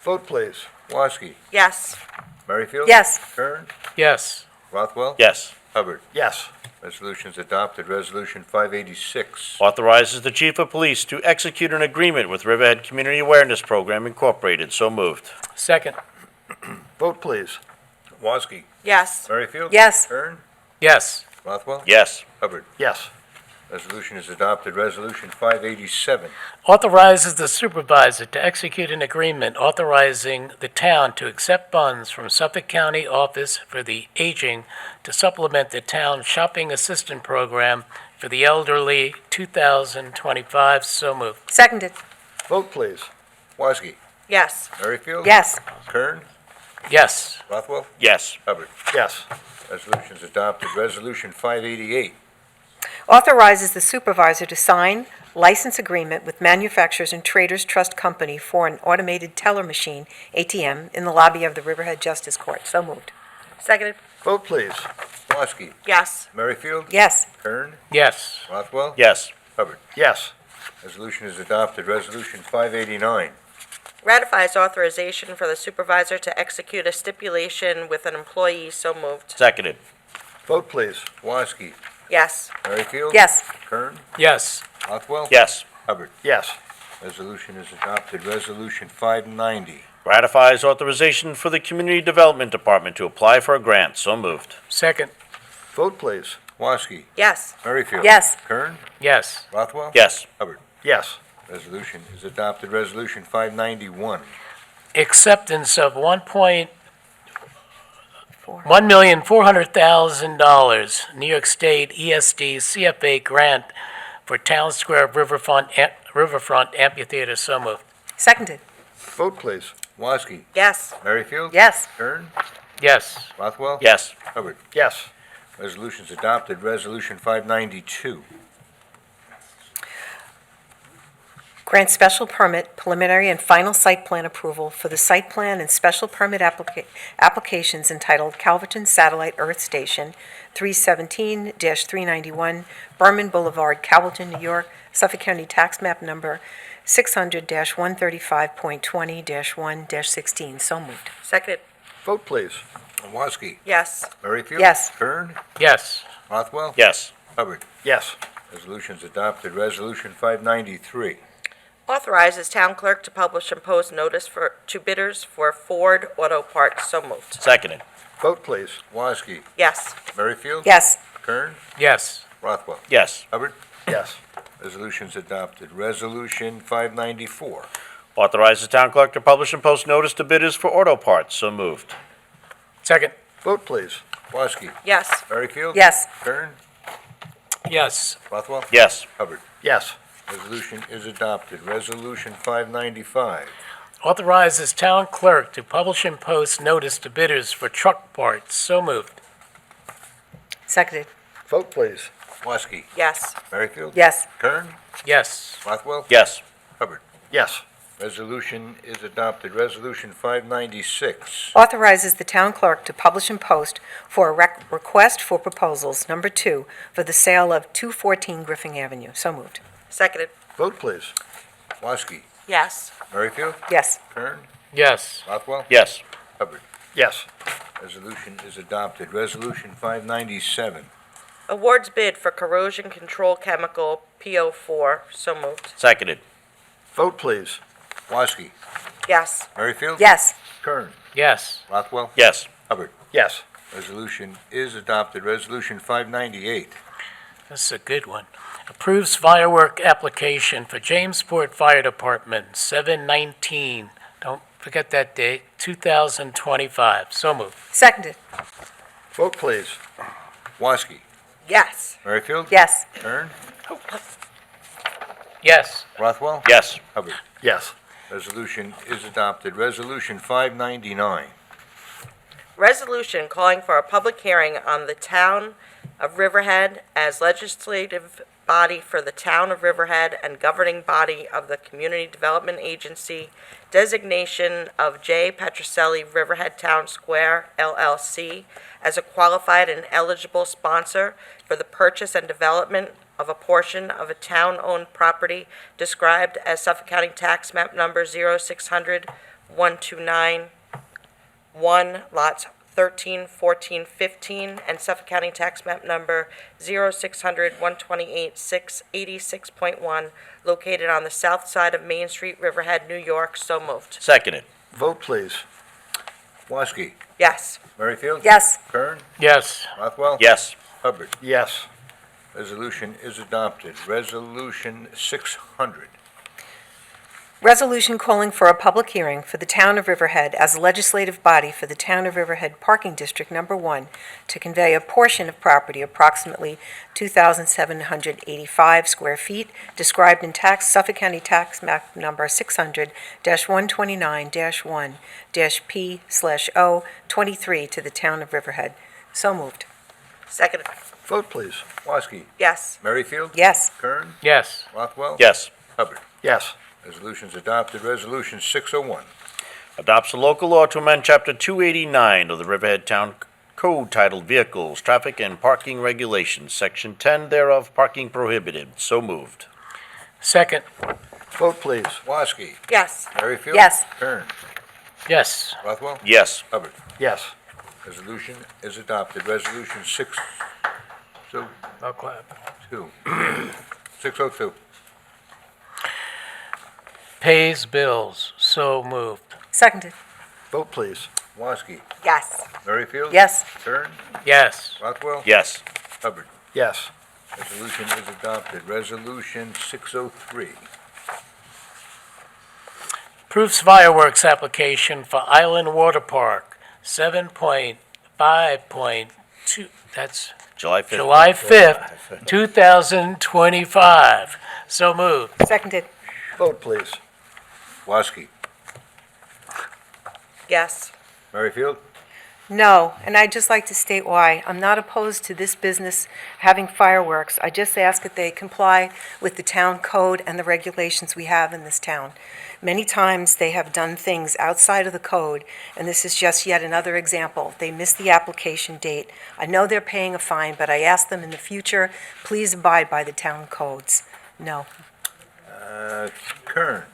[SPEAKER 1] Vote, please.
[SPEAKER 6] Woski?
[SPEAKER 2] Yes.
[SPEAKER 6] Merrifield?
[SPEAKER 2] Yes.
[SPEAKER 6] Kern?
[SPEAKER 4] Yes.
[SPEAKER 6] Rothwell?
[SPEAKER 3] Yes.
[SPEAKER 6] Hubbard?
[SPEAKER 1] Yes.
[SPEAKER 6] Resolution is adopted. Resolution 586.
[SPEAKER 3] Authorizes the Chief of Police to execute an agreement with Riverhead Community Awareness Program Incorporated. So moved.
[SPEAKER 4] Second.
[SPEAKER 1] Vote, please.
[SPEAKER 6] Woski?
[SPEAKER 2] Yes.
[SPEAKER 6] Merrifield?
[SPEAKER 2] Yes.
[SPEAKER 6] Kern?
[SPEAKER 4] Yes.
[SPEAKER 6] Rothwell?
[SPEAKER 3] Yes.
[SPEAKER 6] Hubbard?
[SPEAKER 1] Yes.
[SPEAKER 6] Resolution is adopted. Resolution 587.
[SPEAKER 4] Authorizes the supervisor to execute an agreement authorizing the town to accept funds from Suffolk County Office for the Aging to supplement the town shopping assistant program for the elderly 2025. So moved.
[SPEAKER 2] Seconded.
[SPEAKER 1] Vote, please.
[SPEAKER 6] Woski?
[SPEAKER 2] Yes.
[SPEAKER 6] Merrifield?
[SPEAKER 2] Yes.
[SPEAKER 6] Kern?
[SPEAKER 4] Yes.
[SPEAKER 6] Rothwell?
[SPEAKER 3] Yes.
[SPEAKER 6] Hubbard?
[SPEAKER 1] Yes.
[SPEAKER 6] Resolution is adopted. Resolution 588.
[SPEAKER 2] Authorizes the supervisor to sign license agreement with Manufacturers and Traders Trust Company for an automated teller machine, ATM, in the lobby of the Riverhead Justice Court. So moved. Seconded.
[SPEAKER 1] Vote, please.
[SPEAKER 6] Woski?
[SPEAKER 2] Yes.
[SPEAKER 6] Merrifield?
[SPEAKER 2] Yes.
[SPEAKER 6] Kern?
[SPEAKER 4] Yes.
[SPEAKER 6] Rothwell?
[SPEAKER 3] Yes.
[SPEAKER 6] Hubbard?
[SPEAKER 1] Yes.
[SPEAKER 6] Resolution is adopted. Resolution 589.
[SPEAKER 2] Ratifies authorization for the supervisor to execute a stipulation with an employee. So moved.
[SPEAKER 3] Seconded.
[SPEAKER 1] Vote, please.
[SPEAKER 6] Woski?
[SPEAKER 2] Yes.
[SPEAKER 6] Merrifield?
[SPEAKER 2] Yes.
[SPEAKER 6] Kern?
[SPEAKER 4] Yes.
[SPEAKER 6] Rothwell?
[SPEAKER 3] Yes.
[SPEAKER 6] Hubbard?
[SPEAKER 1] Yes.
[SPEAKER 6] Resolution is adopted. Resolution 590.
[SPEAKER 3] Ratifies authorization for the Community Development Department to apply for a grant. So moved.
[SPEAKER 4] Second.
[SPEAKER 1] Vote, please.
[SPEAKER 6] Woski?
[SPEAKER 2] Yes.
[SPEAKER 6] Merrifield?
[SPEAKER 2] Yes.
[SPEAKER 6] Kern?
[SPEAKER 4] Yes.
[SPEAKER 6] Rothwell?
[SPEAKER 3] Yes.
[SPEAKER 6] Hubbard?
[SPEAKER 1] Yes.
[SPEAKER 6] Resolution is adopted. Resolution 591.
[SPEAKER 4] Acceptance of $1,400,000 New York State ESD CFA grant for Town Square Riverfront Amphitheater. So moved.
[SPEAKER 2] Seconded.
[SPEAKER 1] Vote, please.
[SPEAKER 6] Woski?
[SPEAKER 2] Yes.
[SPEAKER 6] Merrifield?
[SPEAKER 2] Yes.
[SPEAKER 6] Kern?
[SPEAKER 4] Yes.
[SPEAKER 6] Rothwell?
[SPEAKER 3] Yes.
[SPEAKER 6] Hubbard?
[SPEAKER 1] Yes.
[SPEAKER 6] Resolution is adopted. Resolution 592.
[SPEAKER 2] Grant special permit, preliminary and final site plan approval for the site plan and special permit applications entitled Calverton Satellite Earth Station, 317-391, Berman Boulevard, Calverton, New York, Suffolk County Tax Map Number 600-135.20-1-16. So moved. Seconded.
[SPEAKER 1] Vote, please.
[SPEAKER 6] Woski?
[SPEAKER 2] Yes.
[SPEAKER 6] Merrifield?
[SPEAKER 2] Yes.
[SPEAKER 6] Kern?
[SPEAKER 4] Yes.
[SPEAKER 6] Rothwell?
[SPEAKER 3] Yes.
[SPEAKER 6] Hubbard?
[SPEAKER 1] Yes.
[SPEAKER 6] Resolution is adopted. Resolution 593.
[SPEAKER 2] Authorizes town clerk to publish and post notice to bidders for Ford Auto Parts. So moved.
[SPEAKER 3] Seconded.
[SPEAKER 1] Vote, please.
[SPEAKER 6] Woski?
[SPEAKER 2] Yes.
[SPEAKER 6] Merrifield?
[SPEAKER 2] Yes.
[SPEAKER 6] Kern?
[SPEAKER 4] Yes.
[SPEAKER 6] Rothwell?
[SPEAKER 3] Yes.
[SPEAKER 6] Hubbard?
[SPEAKER 1] Yes.
[SPEAKER 6] Resolution is adopted. Resolution 594.
[SPEAKER 3] Authorizes town clerk to publish and post notice to bidders for auto parts. So moved.
[SPEAKER 4] Second.
[SPEAKER 1] Vote, please.
[SPEAKER 6] Woski?
[SPEAKER 2] Yes.
[SPEAKER 6] Merrifield?
[SPEAKER 2] Yes.
[SPEAKER 6] Kern?
[SPEAKER 4] Yes.
[SPEAKER 6] Rothwell?
[SPEAKER 3] Yes.
[SPEAKER 6] Hubbard?
[SPEAKER 1] Yes.
[SPEAKER 6] Resolution is adopted. Resolution 595.
[SPEAKER 4] Authorizes town clerk to publish and post notice to bidders for truck parts. So moved.
[SPEAKER 2] Seconded.
[SPEAKER 1] Vote, please.
[SPEAKER 6] Woski?
[SPEAKER 2] Yes.
[SPEAKER 6] Merrifield?
[SPEAKER 2] Yes.
[SPEAKER 6] Kern?
[SPEAKER 4] Yes.
[SPEAKER 6] Rothwell?
[SPEAKER 3] Yes.
[SPEAKER 6] Hubbard?
[SPEAKER 1] Yes.
[SPEAKER 6] Resolution is adopted. Resolution 596.
[SPEAKER 2] Authorizes the town clerk to publish and post for a request for proposals, number 2, for the sale of 214 Griffin Avenue. So moved. Seconded.
[SPEAKER 1] Vote, please.
[SPEAKER 6] Woski?
[SPEAKER 2] Yes.
[SPEAKER 6] Merrifield?
[SPEAKER 2] Yes.
[SPEAKER 6] Kern?
[SPEAKER 4] Yes.
[SPEAKER 6] Rothwell?
[SPEAKER 3] Yes.
[SPEAKER 6] Hubbard?
[SPEAKER 1] Yes.
[SPEAKER 6] Resolution is adopted. Resolution 597.
[SPEAKER 2] Awards bid for corrosion control chemical PO4. So moved.
[SPEAKER 3] Seconded.
[SPEAKER 1] Vote, please.
[SPEAKER 6] Woski?
[SPEAKER 2] Yes.
[SPEAKER 6] Merrifield?
[SPEAKER 2] Yes.
[SPEAKER 6] Kern?
[SPEAKER 4] Yes.
[SPEAKER 6] Rothwell?
[SPEAKER 3] Yes.
[SPEAKER 6] Hubbard?
[SPEAKER 1] Yes.
[SPEAKER 6] Resolution is adopted. Resolution 598.
[SPEAKER 4] This is a good one. Approves firework application for Jamesport Fire Department, 7/19. Don't forget that date, 2025. So moved.
[SPEAKER 2] Seconded.
[SPEAKER 1] Vote, please.
[SPEAKER 6] Woski.
[SPEAKER 2] Yes.
[SPEAKER 6] Merrifield.
[SPEAKER 2] Yes.
[SPEAKER 6] Kern.
[SPEAKER 4] Yes.
[SPEAKER 6] Rothwell.
[SPEAKER 3] Yes.
[SPEAKER 6] Hubbard.
[SPEAKER 1] Yes.
[SPEAKER 6] Resolution is adopted. Resolution 599.
[SPEAKER 2] Resolution calling for a public hearing on the Town of Riverhead as legislative body for the Town of Riverhead and governing body of the Community Development Agency, designation of J. Petroselli Riverhead Town Square, LLC, as a qualified and eligible sponsor for the purchase and development of a portion of a town-owned property described as Suffolk County Tax Map Number 0600 129 1, lots 13, 14, 15, and Suffolk County Tax Map Number 0600 128 6, 86.1, located on the south side of Main Street, Riverhead, New York. So moved.
[SPEAKER 3] Seconded.
[SPEAKER 1] Vote, please.
[SPEAKER 6] Woski.
[SPEAKER 2] Yes.
[SPEAKER 6] Merrifield.
[SPEAKER 2] Yes.
[SPEAKER 6] Kern.
[SPEAKER 4] Yes.
[SPEAKER 6] Rothwell.
[SPEAKER 3] Yes.
[SPEAKER 6] Hubbard.
[SPEAKER 1] Yes.
[SPEAKER 6] Resolution is adopted. Resolution 600.
[SPEAKER 17] Resolution calling for a public hearing for the Town of Riverhead as a legislative body for the Town of Riverhead Parking District Number 1 to convey a portion of property approximately 2,785 square feet described in Suffolk County Tax Map Number 600-129-1-P/O23 to the Town of Riverhead. So moved.
[SPEAKER 2] Second.
[SPEAKER 1] Vote, please.
[SPEAKER 6] Woski.
[SPEAKER 2] Yes.
[SPEAKER 6] Merrifield.
[SPEAKER 17] Yes.
[SPEAKER 6] Kern.
[SPEAKER 4] Yes.
[SPEAKER 6] Rothwell.
[SPEAKER 3] Yes.
[SPEAKER 6] Hubbard.
[SPEAKER 1] Yes.
[SPEAKER 6] Resolution is adopted. Resolution 601.
[SPEAKER 3] Adopts a local law to amend Chapter 289 of the Riverhead Town Code titled Vehicles, Traffic, and Parking Regulations, Section 10 thereof, Parking Prohibited. So moved.
[SPEAKER 4] Second.
[SPEAKER 1] Vote, please.
[SPEAKER 6] Woski.
[SPEAKER 2] Yes.
[SPEAKER 6] Merrifield.
[SPEAKER 17] Yes.
[SPEAKER 6] Kern.
[SPEAKER 4] Yes.
[SPEAKER 6] Rothwell.
[SPEAKER 3] Yes.
[SPEAKER 6] Hubbard.
[SPEAKER 1] Yes.
[SPEAKER 6] Resolution is adopted. Resolution 602.
[SPEAKER 4] I'll clap.
[SPEAKER 6] 602.
[SPEAKER 4] Pays bills. So moved.
[SPEAKER 17] Seconded.
[SPEAKER 1] Vote, please.
[SPEAKER 6] Woski.
[SPEAKER 2] Yes.
[SPEAKER 6] Merrifield.
[SPEAKER 17] Yes.
[SPEAKER 6] Kern.
[SPEAKER 4] Yes.
[SPEAKER 6] Rothwell.
[SPEAKER 3] Yes.
[SPEAKER 6] Hubbard.
[SPEAKER 1] Yes.
[SPEAKER 6] Resolution is adopted. Resolution 603.
[SPEAKER 4] Approves fireworks application for Island Water Park, 7.5.2, that's
[SPEAKER 3] July 5th.
[SPEAKER 4] July 5th, 2025. So moved.
[SPEAKER 17] Seconded.
[SPEAKER 1] Vote, please.
[SPEAKER 6] Woski.
[SPEAKER 2] Yes.
[SPEAKER 6] Merrifield.
[SPEAKER 17] No, and I'd just like to state why. I'm not opposed to this business having fireworks. I just ask that they comply with the town code and the regulations we have in this town. Many times, they have done things outside of the code, and this is just yet another example. They missed the application date. I know they're paying a fine, but I ask them in the future, please abide by the town codes. No.
[SPEAKER 6] Kern.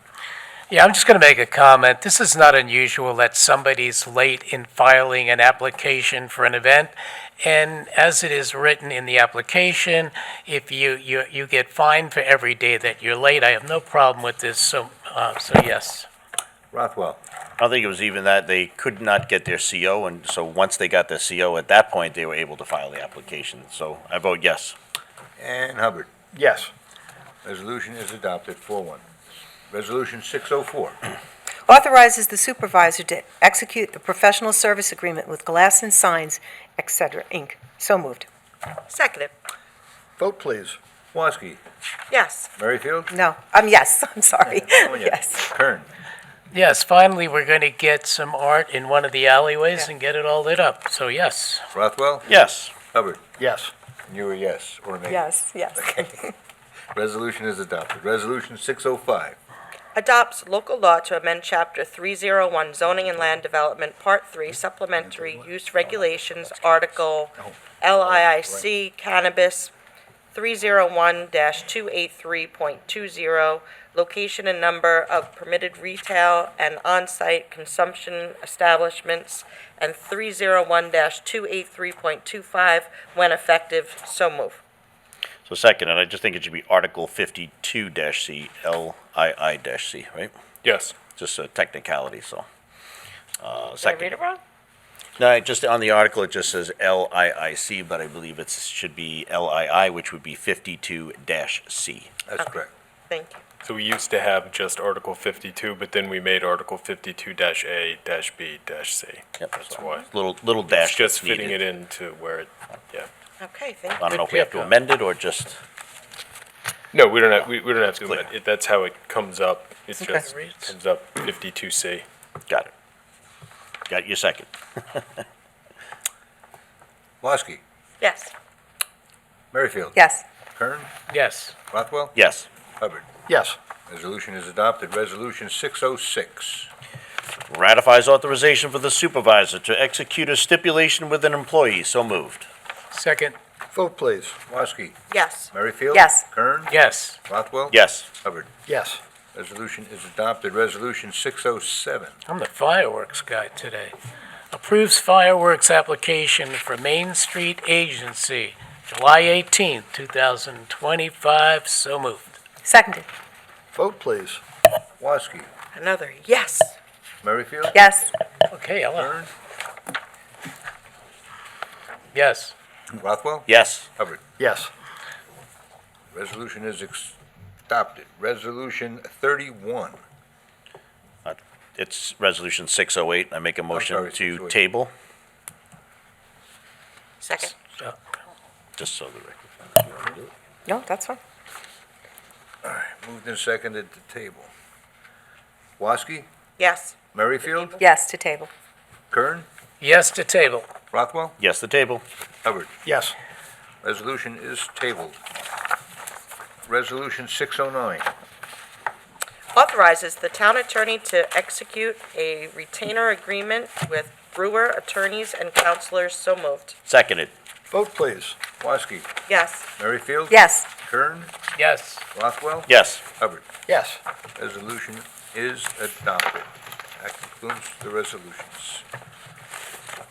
[SPEAKER 4] Yeah, I'm just going to make a comment. This is not unusual that somebody's late in filing an application for an event. And as it is written in the application, if you get fined for every day that you're late, I have no problem with this. So yes.
[SPEAKER 6] Rothwell.
[SPEAKER 3] I don't think it was even that. They could not get their CO, and so once they got their CO, at that point, they were able to file the application. So I vote yes.
[SPEAKER 6] And Hubbard.
[SPEAKER 1] Yes.
[SPEAKER 6] Resolution is adopted 4-1. Resolution 604.
[SPEAKER 17] Authorizes the supervisor to execute the professional service agreement with Glass and Signs, etc., Inc. So moved.
[SPEAKER 2] Seconded.
[SPEAKER 1] Vote, please.
[SPEAKER 6] Woski.
[SPEAKER 2] Yes.
[SPEAKER 6] Merrifield.
[SPEAKER 17] No, yes, I'm sorry.
[SPEAKER 6] Oh, yeah.
[SPEAKER 17] Yes.
[SPEAKER 6] Kern.
[SPEAKER 4] Yes, finally, we're going to get some art in one of the alleyways and get it all lit up. So yes.
[SPEAKER 6] Rothwell.
[SPEAKER 3] Yes.
[SPEAKER 6] Hubbard.
[SPEAKER 1] Yes.
[SPEAKER 6] And you were yes, or maybe.
[SPEAKER 17] Yes.
[SPEAKER 6] Okay. Resolution is adopted. Resolution 605.
[SPEAKER 2] Adopts local law to amend Chapter 301 Zoning and Land Development, Part 3, Supplementary Use Regulations, Article LIIC Cannabis 301-283.20, location and number of permitted retail and on-site consumption establishments, and 301-283.25 when effective. So move.
[SPEAKER 3] So second, and I just think it should be Article 52-C, LII-C, right?
[SPEAKER 7] Yes.
[SPEAKER 3] Just a technicality, so.
[SPEAKER 2] Did I
[SPEAKER 3] Second.
[SPEAKER 2] read it wrong?
[SPEAKER 3] No, just on the article, it just says LIIC, but I believe it should be LII, which would be 52-C.
[SPEAKER 6] That's correct.
[SPEAKER 2] Thank you.
[SPEAKER 7] So we used to have just Article 52, but then we made Article 52-A-B-C. That's why.
[SPEAKER 3] Little dash
[SPEAKER 7] It's just
[SPEAKER 3] that's
[SPEAKER 7] fitting it
[SPEAKER 3] needed.
[SPEAKER 7] into where it, yeah.
[SPEAKER 17] Okay, thank
[SPEAKER 3] I
[SPEAKER 17] you.
[SPEAKER 3] don't know if we have to amend it or just,
[SPEAKER 7] No, we don't have to amend it. That's how it comes up. It
[SPEAKER 17] Okay.
[SPEAKER 7] just comes up 52C.
[SPEAKER 3] got it. Got your second.
[SPEAKER 6] Woski,
[SPEAKER 17] Yes.
[SPEAKER 6] Merrifield.
[SPEAKER 17] Yes.
[SPEAKER 6] Kern,
[SPEAKER 4] Yes.
[SPEAKER 6] Rothwell,
[SPEAKER 3] Yes.
[SPEAKER 6] Hubbard.
[SPEAKER 1] Yes.
[SPEAKER 6] Resolution is adopted. Resolution 606.
[SPEAKER 3] Ratifies authorization for the supervisor to execute a stipulation with an employee. So moved.
[SPEAKER 4] Second.
[SPEAKER 1] Vote, please.
[SPEAKER 6] Woski,
[SPEAKER 17] Yes.
[SPEAKER 6] Merrifield.
[SPEAKER 17] Yes.
[SPEAKER 6] Kern,
[SPEAKER 4] Yes.
[SPEAKER 6] Rothwell.
[SPEAKER 3] Yes.
[SPEAKER 6] Hubbard.
[SPEAKER 1] Yes.
[SPEAKER 6] Resolution is adopted. Resolution 607.
[SPEAKER 4] I'm the fireworks guy today. Approves fireworks application for Main Street Agency, July 18th, 2025. So moved.
[SPEAKER 17] Seconded.
[SPEAKER 1] Vote, please.
[SPEAKER 6] Woski,
[SPEAKER 17] Another yes.
[SPEAKER 6] Merrifield.
[SPEAKER 17] Yes.
[SPEAKER 4] Okay, Ella.
[SPEAKER 6] Kern,
[SPEAKER 4] Yes.
[SPEAKER 6] Rothwell.
[SPEAKER 3] Yes.
[SPEAKER 6] Hubbard.
[SPEAKER 1] Yes.
[SPEAKER 6] Resolution is adopted. Resolution 31.
[SPEAKER 3] It's Resolution 608. I make a motion
[SPEAKER 6] sorry,
[SPEAKER 3] to
[SPEAKER 6] 608.
[SPEAKER 3] table,
[SPEAKER 17] Second.
[SPEAKER 3] just so the record.
[SPEAKER 17] No, that's fine.
[SPEAKER 6] All right, moved and seconded to table. Woski,
[SPEAKER 17] Yes.
[SPEAKER 6] Merrifield.
[SPEAKER 17] Yes, to table.
[SPEAKER 6] Kern,
[SPEAKER 4] Yes to table.
[SPEAKER 6] Rothwell.
[SPEAKER 3] Yes, the table.
[SPEAKER 6] Hubbard.
[SPEAKER 1] Yes.
[SPEAKER 6] Resolution is tabled. Resolution 609.
[SPEAKER 17] Authorizes the town attorney to execute a retainer agreement with Brewer Attorneys and Counselors. So moved.
[SPEAKER 3] Seconded.
[SPEAKER 1] Vote, please.
[SPEAKER 6] Woski,
[SPEAKER 17] Yes.
[SPEAKER 6] Merrifield.
[SPEAKER 17] Yes.
[SPEAKER 6] Kern,
[SPEAKER 4] Yes.
[SPEAKER 6] Rothwell.
[SPEAKER 3] Yes.
[SPEAKER 6] Hubbard.
[SPEAKER 1] Yes.
[SPEAKER 6] Resolution is adopted. That concludes the resolutions.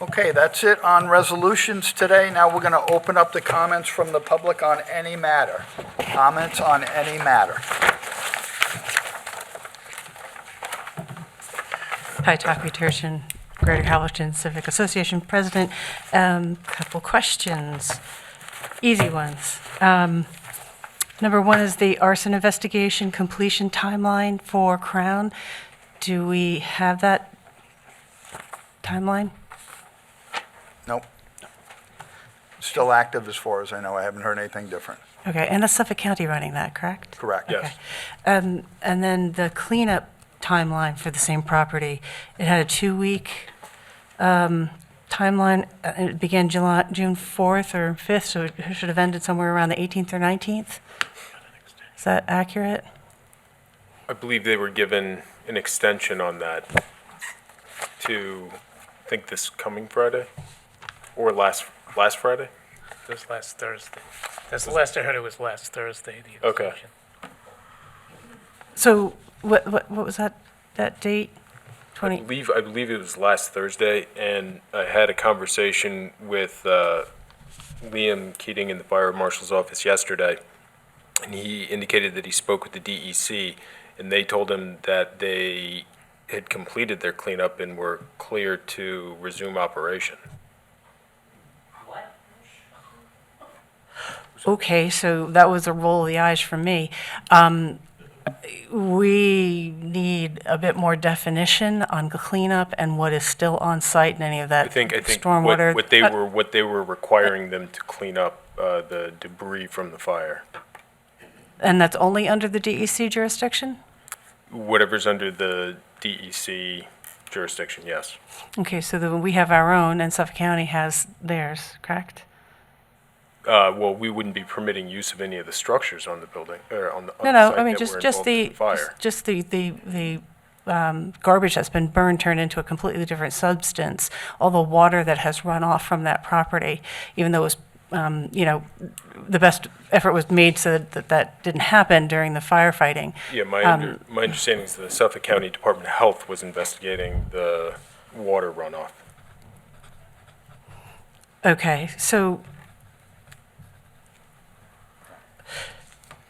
[SPEAKER 1] Okay, that's it on resolutions today. Now we're going to open up the comments from the public on any matter. Comments on any matter.
[SPEAKER 9] Hi, Taki Turshin, Greater Calverton Civic Association President. Couple questions, easy ones. Number one is the arson investigation completion timeline for Crown. Do we have that timeline?
[SPEAKER 1] Nope. Still active as far as I know. I haven't heard anything different.
[SPEAKER 9] Okay, and that's Suffolk County running that, correct?
[SPEAKER 1] Correct.
[SPEAKER 7] Yes.
[SPEAKER 9] And then the cleanup timeline for the same property, it had a 2-week timeline. It began June 4th or 5th, so it should have ended somewhere around the 18th or 19th. Is that accurate?
[SPEAKER 7] I believe they were given an extension on that to, I think, this coming Friday or last Friday.
[SPEAKER 4] This last Thursday. That's the last I heard. It was last Thursday, the
[SPEAKER 7] Okay.
[SPEAKER 4] extension.
[SPEAKER 9] So what was that date?
[SPEAKER 7] I believe it was last Thursday, and I had a conversation with Liam Keating in the fire marshal's office yesterday, and he indicated that he spoke with the DEC, and they told him that they had completed their cleanup and were clear to resume operation.
[SPEAKER 9] Okay, so that was a roll of the eyes from me. We need a bit more definition on cleanup and what is still on site and any of that
[SPEAKER 7] I think
[SPEAKER 9] stormwater.
[SPEAKER 7] what they were requiring them to clean up the debris from the fire.
[SPEAKER 9] And that's only under the DEC jurisdiction?
[SPEAKER 7] Whatever's under the DEC jurisdiction, yes.
[SPEAKER 9] Okay, so then we have our own and Suffolk County has theirs, correct?
[SPEAKER 7] Well, we wouldn't be permitting use of any of the structures on the building, or on the
[SPEAKER 9] No,
[SPEAKER 7] site
[SPEAKER 9] I mean,
[SPEAKER 7] that
[SPEAKER 9] just
[SPEAKER 7] were
[SPEAKER 9] just
[SPEAKER 7] involved in
[SPEAKER 9] the
[SPEAKER 7] the fire.
[SPEAKER 9] just the garbage that's been burned turned into a completely different substance. All the water that has run off from that property, even though it was, the best effort was made so that didn't happen during the firefighting.
[SPEAKER 7] Yeah, my understanding is the Suffolk County Department of Health was investigating the water runoff.
[SPEAKER 9] Okay, so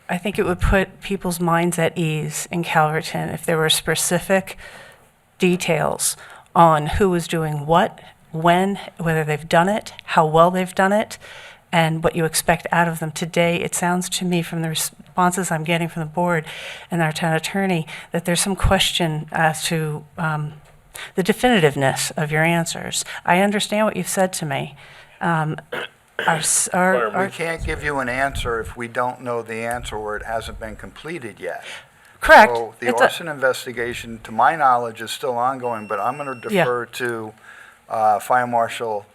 [SPEAKER 9] I think it would put people's minds at ease in Calverton if there were specific details on who was doing what, when, whether they've done it, how well they've done it, and what you expect out of them. Today, it sounds to me from the responses I'm getting from the board and our town attorney that there's some question as to the definitiveness of your answers. I understand what you've said to me.
[SPEAKER 1] We can't give you an answer if we don't know the answer or it hasn't been completed yet.
[SPEAKER 9] Correct.
[SPEAKER 1] So the arson investigation, to my knowledge, is still ongoing, but I'm going to defer to Fire Marshal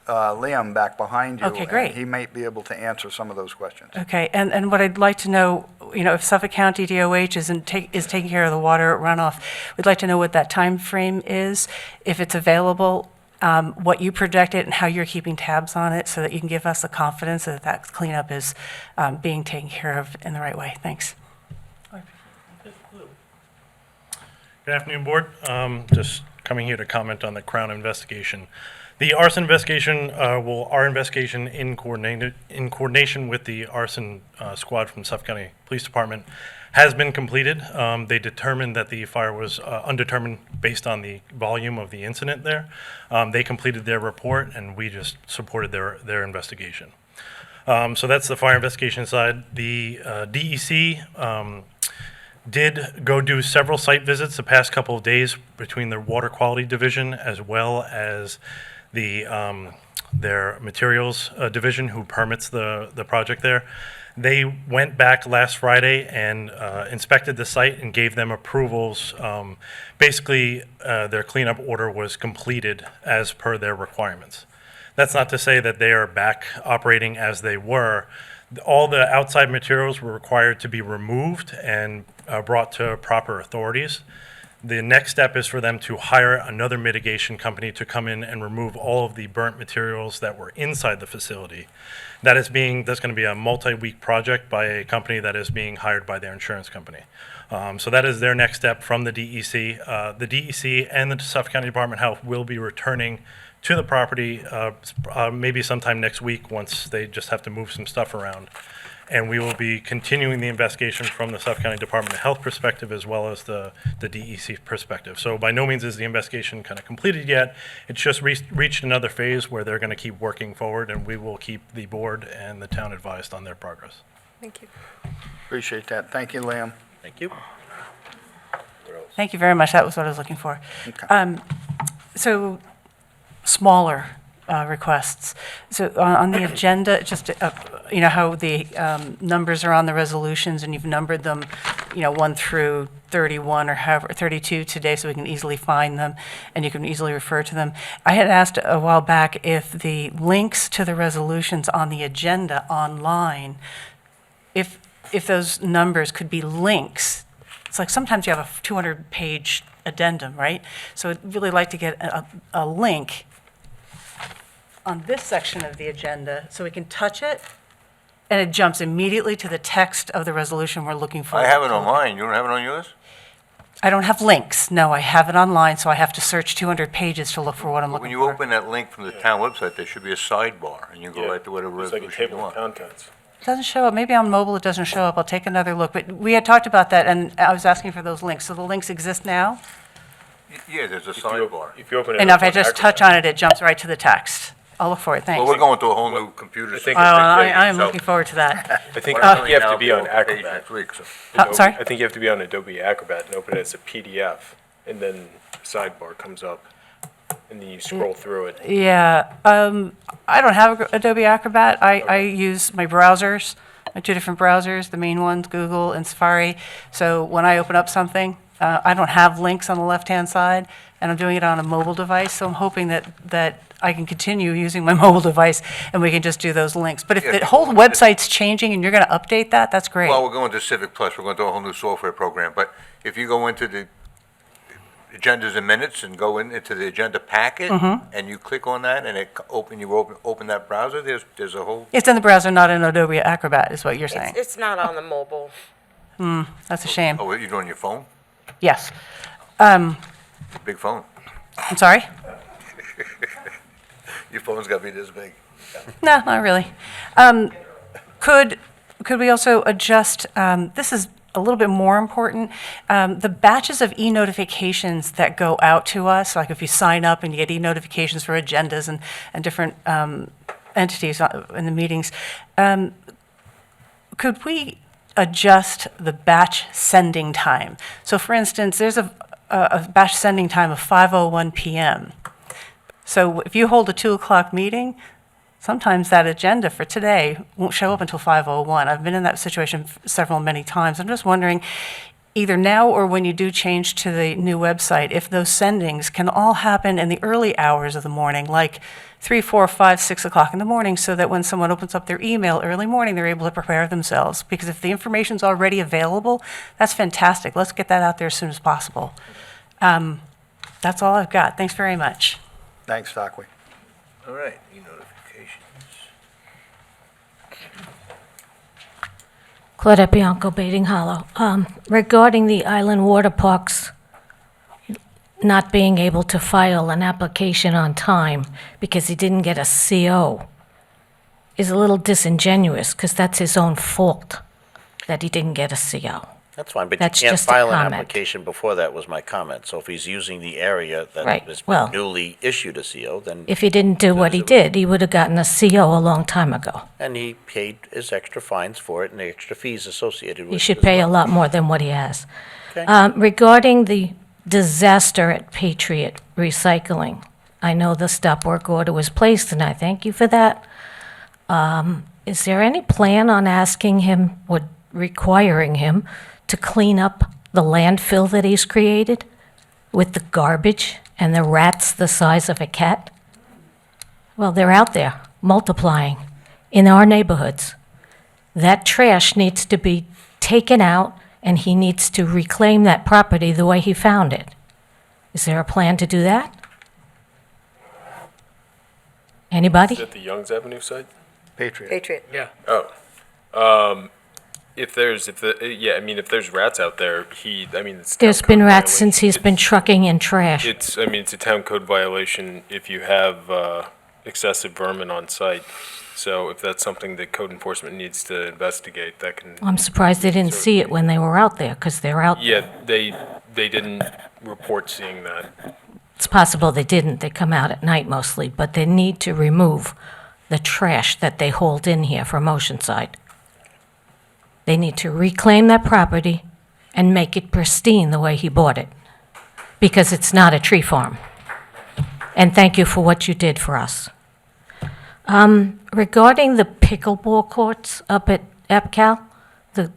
[SPEAKER 1] Liam back behind you.
[SPEAKER 9] Okay, great.
[SPEAKER 1] And he might be able to answer some of those questions.
[SPEAKER 9] Okay, and what I'd like to know, if Suffolk County DOH is taking care of the water runoff, we'd like to know what that time frame is, if it's available, what you projected and how you're keeping tabs on it so that you can give us the confidence that that cleanup is being taken care of in the right way. Thanks.
[SPEAKER 18] Good afternoon, Board. Just coming here to comment on the Crown investigation. The arson investigation, our investigation in coordination with the arson squad from Suffolk County Police Department has been completed. They determined that the fire was undetermined based on the volume of the incident there. They completed their report, and we just supported their investigation. So that's the fire investigation side. The DEC did go do several site visits the past couple of days between the Water Quality Division as well as the their materials division who permits the project there. They went back last Friday and inspected the site and gave them approvals. Basically, their cleanup order was completed as per their requirements. That's not to say that they are back operating as they were. All the outside materials were required to be removed and brought to proper authorities. The next step is for them to hire another mitigation company to come in and remove all of the burnt materials that were inside the facility. That's going to be a multi-week project by a company that is being hired by their insurance company. So that is their next step from the DEC. The DEC and the Suffolk County Department of Health will be returning to the property maybe sometime next week once they just have to move some stuff around. And we will be continuing the investigation from the Suffolk County Department of Health perspective as well as the DEC perspective. So by no means is the investigation kind of completed yet. It's just reached another phase where they're going to keep working forward, and we will keep the board and the town advised on their progress.
[SPEAKER 17] Thank you.
[SPEAKER 1] Appreciate that. Thank you, Liam.
[SPEAKER 3] Thank you.
[SPEAKER 9] Thank you very much. That was what I was looking for.
[SPEAKER 1] Okay.
[SPEAKER 9] So smaller requests. So on the agenda, just, how the numbers are on the resolutions and you've numbered them, 1 through 31 or however, 32 today so we can easily find them and you can easily refer to them. I had asked a while back if the links to the resolutions on the agenda online, if those numbers could be links. It's like sometimes you have a 200-page addendum, right? So I'd really like to get a link on this section of the agenda so we can touch it and it jumps immediately to the text of the resolution we're looking for.
[SPEAKER 6] I have it on mine. You don't have it on yours?
[SPEAKER 9] I don't have links. No, I have it online, so I have to search 200 pages to look for what I'm looking
[SPEAKER 6] When
[SPEAKER 9] for.
[SPEAKER 6] you open that link from the town website, there should be a sidebar, and you go right to whatever
[SPEAKER 7] It's like a
[SPEAKER 6] resolution you
[SPEAKER 7] table of
[SPEAKER 6] want.
[SPEAKER 7] contents.
[SPEAKER 9] It doesn't show up. Maybe on mobile it doesn't show up. I'll take another look. But we had talked about that, and I was asking for those links. So the links exist now?
[SPEAKER 6] Yeah, there's a sidebar.
[SPEAKER 7] If you open it
[SPEAKER 9] And
[SPEAKER 7] up
[SPEAKER 9] if I
[SPEAKER 7] on
[SPEAKER 9] just
[SPEAKER 7] Acrobat-
[SPEAKER 9] touch on it, it jumps right to the text. I'll look for it. Thanks.
[SPEAKER 6] Well, we're going to a whole new computer
[SPEAKER 7] I
[SPEAKER 6] system.
[SPEAKER 7] think-
[SPEAKER 9] I am looking forward to that.
[SPEAKER 7] I think
[SPEAKER 6] We're
[SPEAKER 7] you have
[SPEAKER 6] now
[SPEAKER 7] to be on
[SPEAKER 6] the page
[SPEAKER 7] Acrobat.
[SPEAKER 6] next week, so.
[SPEAKER 9] Sorry?
[SPEAKER 7] I think you have to be on Adobe Acrobat and open it as a PDF, and then the sidebar comes up, and then you scroll through it.
[SPEAKER 9] Yeah, I don't have Adobe Acrobat. I use my browsers, my 2 different browsers, the main ones, Google and Safari. So when I open up something, I don't have links on the left-hand side, and I'm doing it on a mobile device. So I'm hoping that I can continue using my mobile device, and we can just do those links. But if
[SPEAKER 6] Yeah,
[SPEAKER 9] the whole website's changing and you're going to update that, that's great.
[SPEAKER 6] Well, we're going to Civic Plus. We're going to do a whole new software program. But if you go into the agendas and minutes and go into the agenda packet, and you click on that, and open that browser, there's a whole.
[SPEAKER 9] It's in the browser, not in Adobe Acrobat, is what you're saying.
[SPEAKER 2] It's not on the mobile.
[SPEAKER 9] That's a shame.
[SPEAKER 6] Oh, you're doing your phone?
[SPEAKER 9] Yes.
[SPEAKER 6] Big phone.
[SPEAKER 9] I'm sorry?
[SPEAKER 6] Your phone's got to be this big.
[SPEAKER 9] No, not really. Could we also adjust, this is a little bit more important, the batches of e-notifications that go out to us, like if you sign up and you get e-notifications for agendas and different entities in the meetings. Could we adjust the batch sending time? So for instance, there's a batch sending time of 5:01 p.m. So if you hold a 2 o'clock meeting, sometimes that agenda for today won't show up until 5:01. I've been in that situation many times. I'm just wondering, either now or when you do change to the new website, if those sendings can all happen in the early hours of the morning, like 3, 4, 5, 6 o'clock in the morning, so that when someone opens up their email early morning, they're able to prepare themselves. Because if the information's already available, that's fantastic. Let's get that out there as soon as possible. That's all I've got. Thanks very much.
[SPEAKER 1] Thanks, Stockley.
[SPEAKER 6] All right, e-notifications.
[SPEAKER 10] Claudette Bianco, Baiting Hollow. Regarding the Island Water Parks not being able to file an application on time because he didn't get a CO is a little disingenuous, because that's his own fault that he didn't get a CO.
[SPEAKER 3] That's fine, but
[SPEAKER 10] That's
[SPEAKER 3] you can't
[SPEAKER 10] just a
[SPEAKER 3] file an
[SPEAKER 10] comment.
[SPEAKER 3] application before that, was my comment. So if he's using the area that
[SPEAKER 10] Right,
[SPEAKER 3] has
[SPEAKER 10] well-
[SPEAKER 3] been newly issued a CO, then,
[SPEAKER 10] If he didn't do what he did, he would have gotten a CO a long time ago.
[SPEAKER 3] and he paid his extra fines for it and the extra fees associated with it.
[SPEAKER 10] He should
[SPEAKER 3] as
[SPEAKER 10] pay a
[SPEAKER 3] well.
[SPEAKER 10] lot more than what he has.
[SPEAKER 3] Okay.
[SPEAKER 10] Regarding the disaster at Patriot Recycling, I know the stop work order was placed, and I thank you for that. Is there any plan on asking him or requiring him to clean up the landfill that he's created with the garbage and the rats the size of a cat? Well, they're out there multiplying in our neighborhoods. That trash needs to be taken out, and he needs to reclaim that property the way he found it. Is there a plan to do that? Anybody?
[SPEAKER 7] Is that the Youngs Avenue site?
[SPEAKER 1] Patriot.
[SPEAKER 17] Patriot.
[SPEAKER 12] Yeah.
[SPEAKER 7] Oh. If there's rats out there, it's.
[SPEAKER 10] There's
[SPEAKER 7] town
[SPEAKER 10] been
[SPEAKER 7] code
[SPEAKER 10] rats
[SPEAKER 7] violation.
[SPEAKER 10] since he's been trucking in trash.
[SPEAKER 7] It's a town code violation if you have excessive vermin on site. So if that's something that code enforcement needs to investigate, that can.
[SPEAKER 10] I'm surprised they didn't see it when they were out there, because they're out there.
[SPEAKER 7] Yeah, they didn't report seeing that.
[SPEAKER 10] It's possible they didn't. They come out at night mostly, but they need to remove the trash that they hold in here from Oceanside. They need to reclaim that property and make it pristine the way he bought it, because it's not a tree farm. And thank you for what you did for us. Regarding the pickleball courts up at EPCAL, the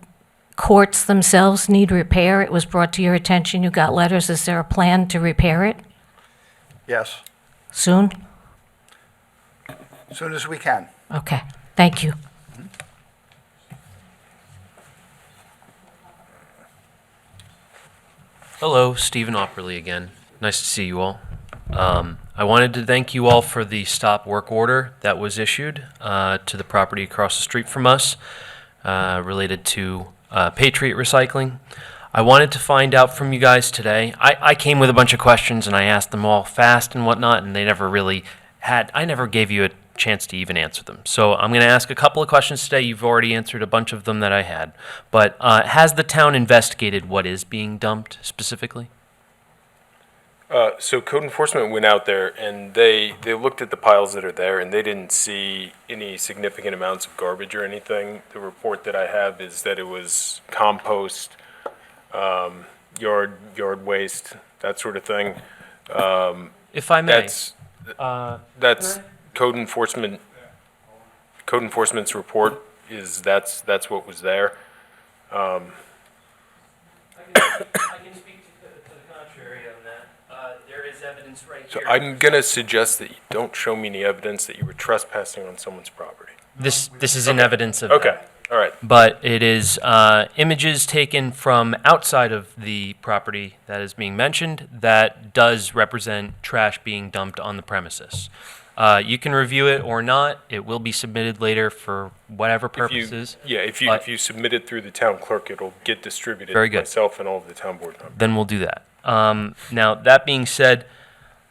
[SPEAKER 10] courts themselves need repair. It was brought to your attention. You got letters. Is there a plan to repair it
[SPEAKER 1] Yes,
[SPEAKER 10] soon?
[SPEAKER 1] as soon as we can.
[SPEAKER 10] Okay, thank you.
[SPEAKER 19] Hello, Stephen Opperly again. Nice to see you all. I wanted to thank you all for the stop work order that was issued to the property across the street from us related to Patriot Recycling. I wanted to find out from you guys today. I came with a bunch of questions and I asked them all fast and whatnot, and they never really I never gave you a chance to even answer them. So I'm going to ask a couple of questions today. You've already answered a bunch of them that I had. But has the town investigated what is being dumped specifically?
[SPEAKER 7] So code enforcement went out there and they looked at the piles that are there and they didn't see any significant amounts of garbage or anything. The report that I have is that it was compost, yard waste, that sort of thing.
[SPEAKER 19] If I may.
[SPEAKER 7] That's code enforcement. Code enforcement's report is that's what was there.
[SPEAKER 19] I can speak to the contrary on that. There is evidence right
[SPEAKER 7] So
[SPEAKER 19] here.
[SPEAKER 7] I'm gonna suggest that you don't show me any evidence that you were trespassing on someone's property.
[SPEAKER 19] This is an evidence of
[SPEAKER 7] Okay,
[SPEAKER 19] that.
[SPEAKER 7] all right.
[SPEAKER 19] But it is images taken from outside of the property that is being mentioned that does represent trash being dumped on the premises. You can review it or not. It will be submitted later for whatever purposes.
[SPEAKER 7] If you submit it through the town clerk, it'll get distributed
[SPEAKER 19] Very
[SPEAKER 7] to
[SPEAKER 19] good.
[SPEAKER 7] myself and all of the town board members.
[SPEAKER 19] Then we'll do that. Now, that being said,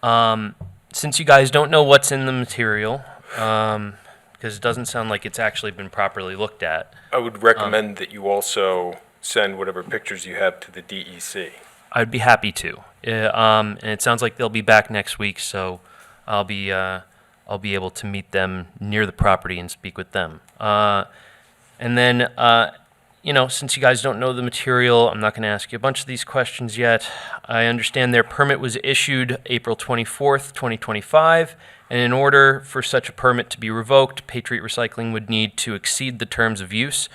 [SPEAKER 19] since you guys don't know what's in the material, because it doesn't sound like it's actually been properly looked at.
[SPEAKER 7] I would recommend that you also send whatever pictures you have to the DEC.
[SPEAKER 19] I'd be happy to. And it sounds like they'll be back next week, so I'll I'll be able to meet them near the property and speak with them. And then, since you guys don't know the material, I'm not going to ask you a bunch of these questions yet. I understand their permit was issued April 24th, 2025, and in order for such a permit to be revoked, Patriot Recycling would need to exceed the terms of use.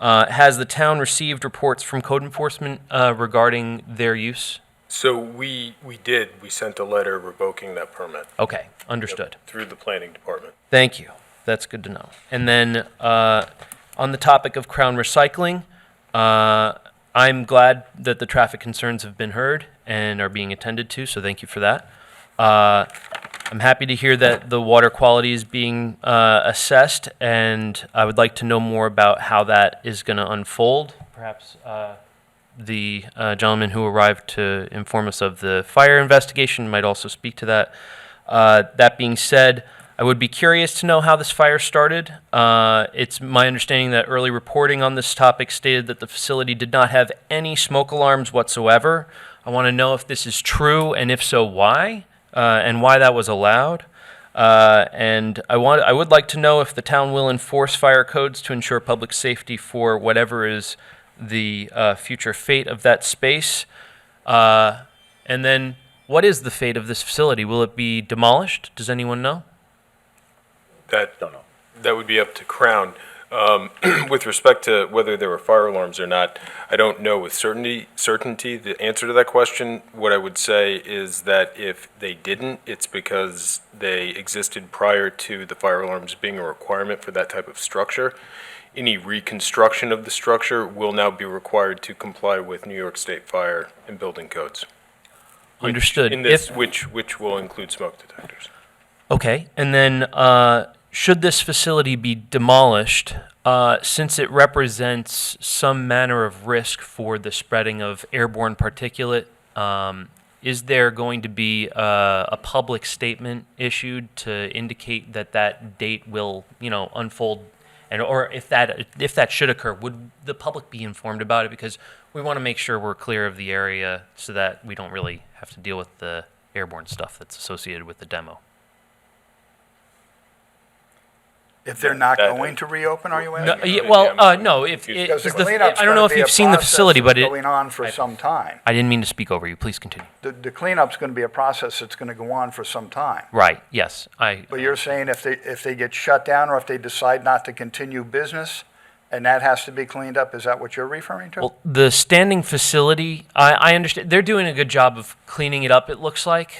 [SPEAKER 19] Has the town received reports from code enforcement regarding their use?
[SPEAKER 7] So we did. We sent a letter revoking that permit.
[SPEAKER 19] Okay, understood.
[SPEAKER 7] Through the planning department.
[SPEAKER 19] Thank you. That's good to know. And then on the topic of Crown Recycling, I'm glad that the traffic concerns have been heard and are being attended to, so thank you for that. I'm happy to hear that the water quality is being assessed, and I would like to know more about how that is going to unfold. Perhaps the gentleman who arrived to inform us of the fire investigation might also speak to that. That being said, I would be curious to know how this fire started. It's my understanding that early reporting on this topic stated that the facility did not have any smoke alarms whatsoever. I want to know if this is true, and if so, why, and why that was allowed. And I would like to know if the town will enforce fire codes to ensure public safety for whatever is the future fate of that space. And then, what is the fate of this facility? Will it be demolished? Does anyone know?
[SPEAKER 7] That would be up to Crown. With respect to whether there were fire alarms or not, I don't know with certainty the answer to that question. What I would say is that if they didn't, it's because they existed prior to the fire alarms being a requirement for that type of structure. Any reconstruction of the structure will now be required to comply with New York State fire and building codes.
[SPEAKER 19] Understood.
[SPEAKER 7] Which will include smoke detectors.
[SPEAKER 19] Okay, and then should this facility be demolished, since it represents some manner of risk for the spreading of airborne particulate, is there going to be a public statement issued to indicate that that date will, unfold, or if that should occur, would the public be informed about it? Because we want to make sure we're clear of the area so that we don't really have to deal with the airborne stuff that's associated with the demo.
[SPEAKER 1] If they're not going to reopen, are you asking?
[SPEAKER 19] No. If
[SPEAKER 1] Because the
[SPEAKER 19] is the-
[SPEAKER 1] cleanup's
[SPEAKER 19] I don't know
[SPEAKER 1] gonna
[SPEAKER 19] if
[SPEAKER 1] be
[SPEAKER 19] you've
[SPEAKER 1] a
[SPEAKER 19] seen the
[SPEAKER 1] process
[SPEAKER 19] facility,
[SPEAKER 1] that's
[SPEAKER 19] but it
[SPEAKER 1] going on for some time.
[SPEAKER 19] I didn't mean to speak over you. Please continue.
[SPEAKER 1] The cleanup's going to be a process that's going to go on for some time.
[SPEAKER 19] Right. Yes.
[SPEAKER 1] But you're saying if they get shut down or if they decide not to continue business, and that has to be cleaned up, is that what you're referring to?
[SPEAKER 19] Well, the standing facility, I understand they're doing a good job of cleaning it up. It looks like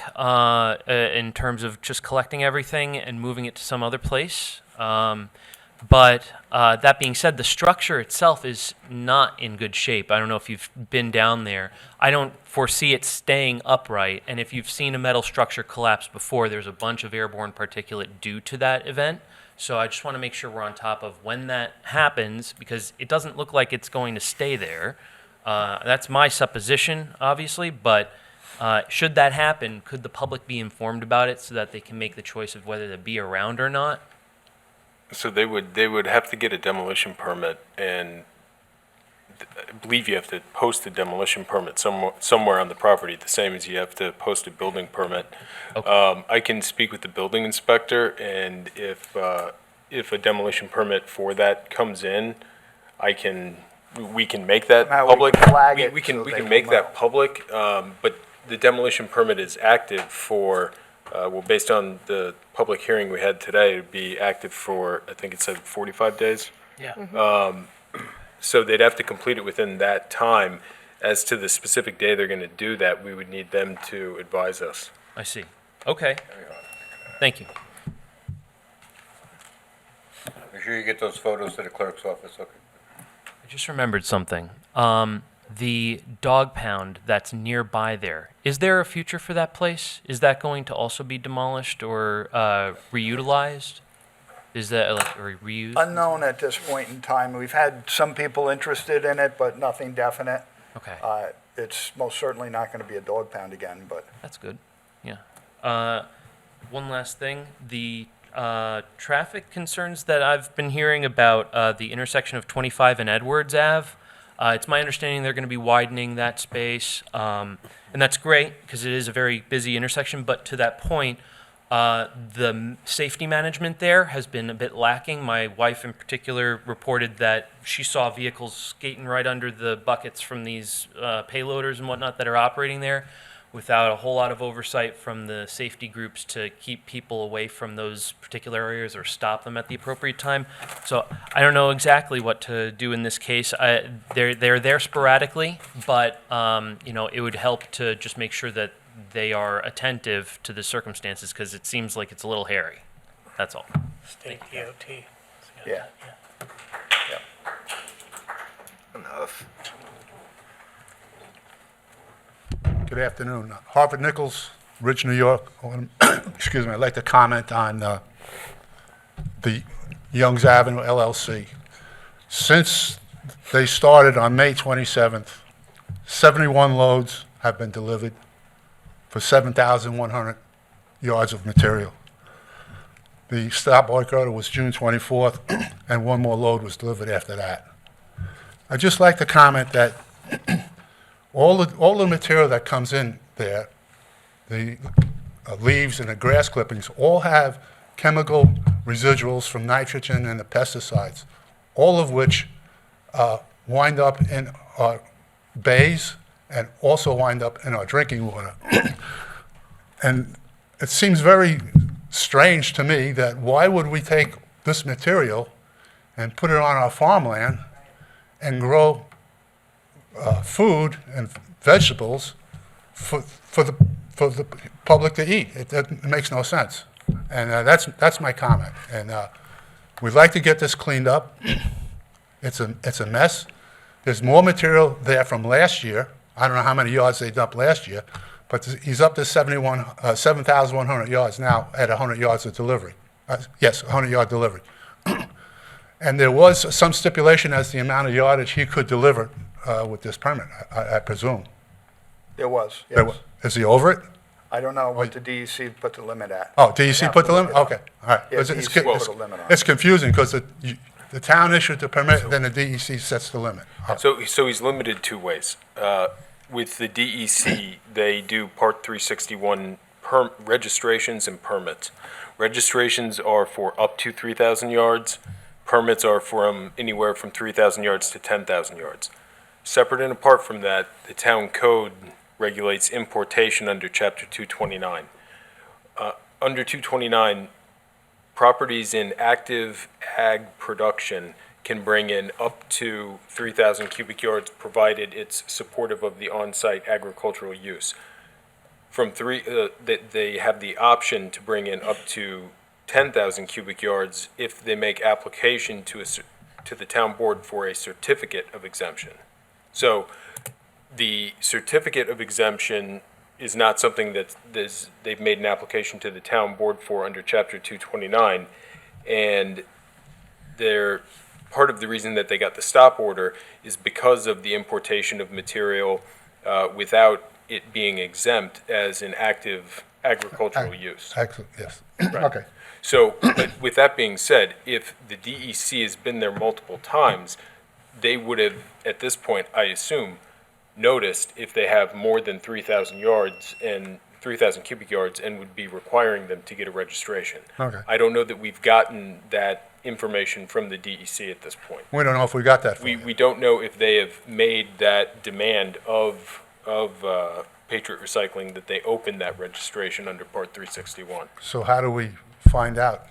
[SPEAKER 19] in terms of just collecting everything and moving it to some other place. But that being said, the structure itself is not in good shape. I don't know if you've been down there. I don't foresee it staying upright. And if you've seen a metal structure collapse before, there's a bunch of airborne particulate due to that event. So I just want to make sure we're on top of when that happens, because it doesn't look like it's going to stay there. That's my supposition, obviously, but should that happen, could the public be informed about it so that they can make the choice of whether to be around or not?
[SPEAKER 7] So they would have to get a demolition permit, and I believe you have to post a demolition permit somewhere on the property, the same as you have to post a building permit.
[SPEAKER 19] Okay.
[SPEAKER 7] I can speak with the building inspector, and if a demolition permit for that comes in, we can make that
[SPEAKER 1] Now we
[SPEAKER 7] public.
[SPEAKER 1] can flag it
[SPEAKER 7] We
[SPEAKER 1] so
[SPEAKER 7] can
[SPEAKER 1] they will
[SPEAKER 7] make
[SPEAKER 1] know.
[SPEAKER 7] that public, but the demolition permit is active for. Based on the public hearing we had today, it'd be active for, I think it said 45 days.
[SPEAKER 19] Yeah.
[SPEAKER 7] So they'd have to complete it within that time. As to the specific day they're going to do that, we would need them to advise us.
[SPEAKER 19] I see. Okay. Thank you.
[SPEAKER 6] Make sure you get those photos to the clerk's office, okay?
[SPEAKER 19] I just remembered something. The dog pound that's nearby there, is there a future for that place? Is that going to also be demolished or reutilized? Is that like reused?
[SPEAKER 1] Unknown at this point in time. We've had some people interested in it, but nothing definite.
[SPEAKER 19] Okay.
[SPEAKER 1] It's most certainly not going to be a dog pound again, but.
[SPEAKER 19] That's good. Yeah. One last thing. The traffic concerns that I've been hearing about the intersection of 25 and Edwards Ave, it's my understanding they're going to be widening that space, and that's great because it is a very busy intersection. But to that point, The safety management there has been a bit lacking. My wife in particular reported that she saw vehicles skating right under the buckets from these payloaders and whatnot that are operating there without a whole lot of oversight from the safety groups to keep people away from those particular areas or stop them at the appropriate time. So I don't know exactly what to do in this case. They're there sporadically, but it would help to just make sure that they are attentive to the circumstances because it seems like it's a little hairy. That's all.
[SPEAKER 4] State DOT.
[SPEAKER 1] Yeah. Enough.
[SPEAKER 20] Good afternoon. Harvard Nichols, Ridge, New York. Excuse me, I'd like to comment on the Youngs Avenue LLC. Since they started on May 27th, 71 loads have been delivered for 7,100 yards of material. The stop work order was June 24th, and one more load was delivered after that. I'd just like to comment that all the material that comes in there, the leaves and the grass clippings, all have chemical residuals from nitrogen and the pesticides, all of which wind up in our bays and also wind up in our drinking water. And it seems very strange to me that why would we take this material and put it on our farmland and grow food and vegetables for the public to eat? It makes no sense. And that's my comment. And we'd like to get this cleaned up. It's a mess. There's more material there from last year. I don't know how many yards they dumped last year, but he's up to 7,100 yards now at 100 yards of delivery. Yes, 100-yard delivery. And there was some stipulation as to the amount of yardage he could deliver with this permit, I presume.
[SPEAKER 1] There was, yes.
[SPEAKER 20] Is he over it?
[SPEAKER 1] I don't know what the DEC put the limit at.
[SPEAKER 20] Oh, DEC put the limit? Okay, all right.
[SPEAKER 1] Yeah, DEC put the limit on it.
[SPEAKER 20] It's confusing because the town issued the permit, then the DEC sets the limit.
[SPEAKER 7] So he's limited two ways. With the DEC, they do Part 361 registrations and permits. Registrations are for up to 3,000 yards. Permits are from anywhere from 3,000 yards to 10,000 yards. Separate and apart from that, the town code regulates importation under Chapter 229. Under 229, properties in active ag production can bring in up to 3,000 cubic yards, provided it's supportive of the on-site agricultural use. They have the option to bring in up to 10,000 cubic yards if they make application to the town board for a certificate of exemption. So the certificate of exemption is not something that they've made an application to the town board for under Chapter 229, and part of the reason that they got the stop order is because of the importation of material without it being exempt as an active agricultural use.
[SPEAKER 20] Excellent, yes.
[SPEAKER 7] Right.
[SPEAKER 20] Okay.
[SPEAKER 7] So, but with that being said, if the DEC has been there multiple times, they would have, at this point, I assume, noticed if they have more than 3,000 yards and 3,000 cubic yards and would be requiring them to get a registration.
[SPEAKER 20] Okay.
[SPEAKER 7] I don't know that we've gotten that information from the DEC at this point.
[SPEAKER 20] We don't know if we got that.
[SPEAKER 7] We don't know if they have made that demand of Patriot Recycling that they open that registration under Part 361.
[SPEAKER 20] So how do we find out?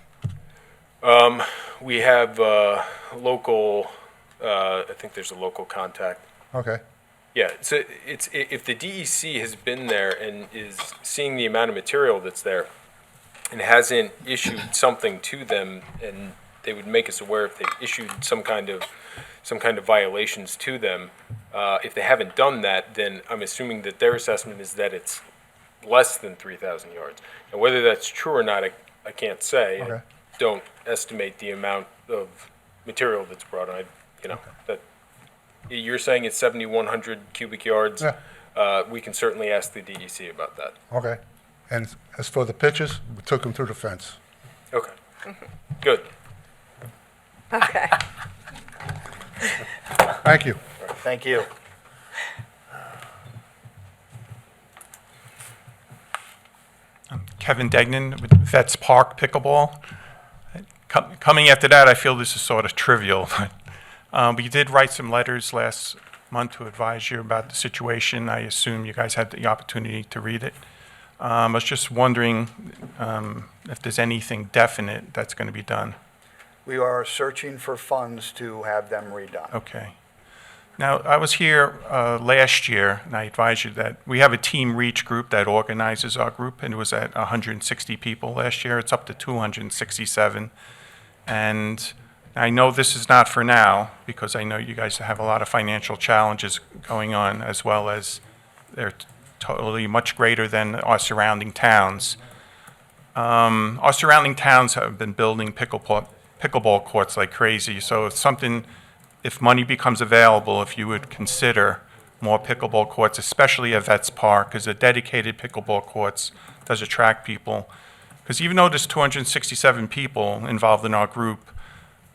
[SPEAKER 7] We have local, I think there's a local contact.
[SPEAKER 20] Okay.
[SPEAKER 7] Yeah, so if the DEC has been there and is seeing the amount of material that's there and hasn't issued something to them, and they would make us aware if they issued some kind of violations to them. If they haven't done that, then I'm assuming that their assessment is that it's less than 3,000 yards. And whether that's true or not, I can't say.
[SPEAKER 20] Okay.
[SPEAKER 7] I don't estimate the amount of material that's brought on. That you're saying it's 7,100 cubic yards.
[SPEAKER 20] Yeah.
[SPEAKER 7] We can certainly ask the DEC about that.
[SPEAKER 20] Okay. And as for the pitches, we took them through the fence.
[SPEAKER 7] Okay. Good.
[SPEAKER 17] Okay.
[SPEAKER 20] Thank you.
[SPEAKER 1] Thank you.
[SPEAKER 21] Kevin Degnan with Vets Park Pickleball. Coming after that, I feel this is sort of trivial. We did write some letters last month to advise you about the situation. I assume you guys had the opportunity to read it. I was just wondering if there's anything definite that's going to be done.
[SPEAKER 1] We are searching for funds to have them redone.
[SPEAKER 21] Okay. Now, I was here last year, and I advised you that we have a Team Reach group that organizes our group, and it was at 160 people last year. It's up to 267. And I know this is not for now, because I know you guys have a lot of financial challenges going on, as well as they're totally much greater than our surrounding towns. Our surrounding towns have been building pickleball courts like crazy, so it's something, if money becomes available, if you would consider more pickleball courts, especially at Vets Park, because the dedicated pickleball courts does attract people. Because even though there's 267 people involved in our group,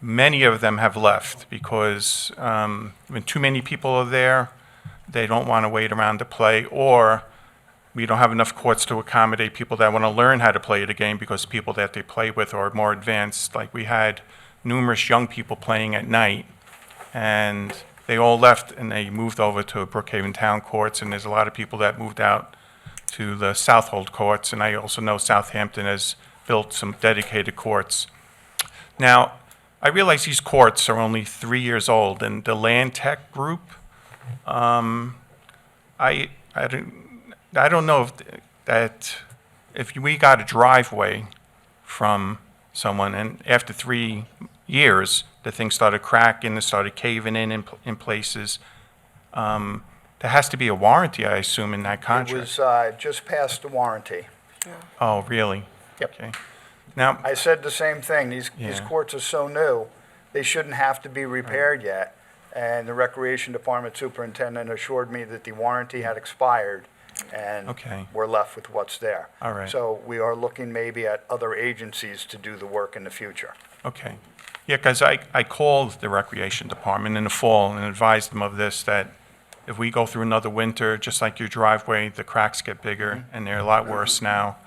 [SPEAKER 21] many of them have left because when too many people are there, they don't want to wait around to play, or we don't have enough courts to accommodate people that want to learn how to play the game because people that they play with are more advanced. Like we had numerous young people playing at night, and they all left and they moved over to Brookhaven Town Courts, and there's a lot of people that moved out to the Southold Courts, and I also know Southampton has built some dedicated courts. Now, I realize these courts are only 3 years old, and the Land Tech group, I don't know if we got a driveway from someone, and after 3 years, the thing started cracking, it started caving in places. There has to be a warranty, I assume, in that contract.
[SPEAKER 1] It was just past the warranty.
[SPEAKER 21] Oh, really?
[SPEAKER 1] Yep.
[SPEAKER 21] Okay. Now,
[SPEAKER 1] I said the same thing. These courts are so new, they shouldn't have to be repaired yet. And the Recreation Department Superintendent assured me that the warranty had expired, and we're left with what's there.
[SPEAKER 21] All right.
[SPEAKER 1] So we are looking maybe at other agencies to do the work in the future.
[SPEAKER 21] Okay. Yeah, because I called the Recreation Department in the fall and advised them of this, that if we go through another winter, just like your driveway, the cracks get bigger, and they're a lot worse now.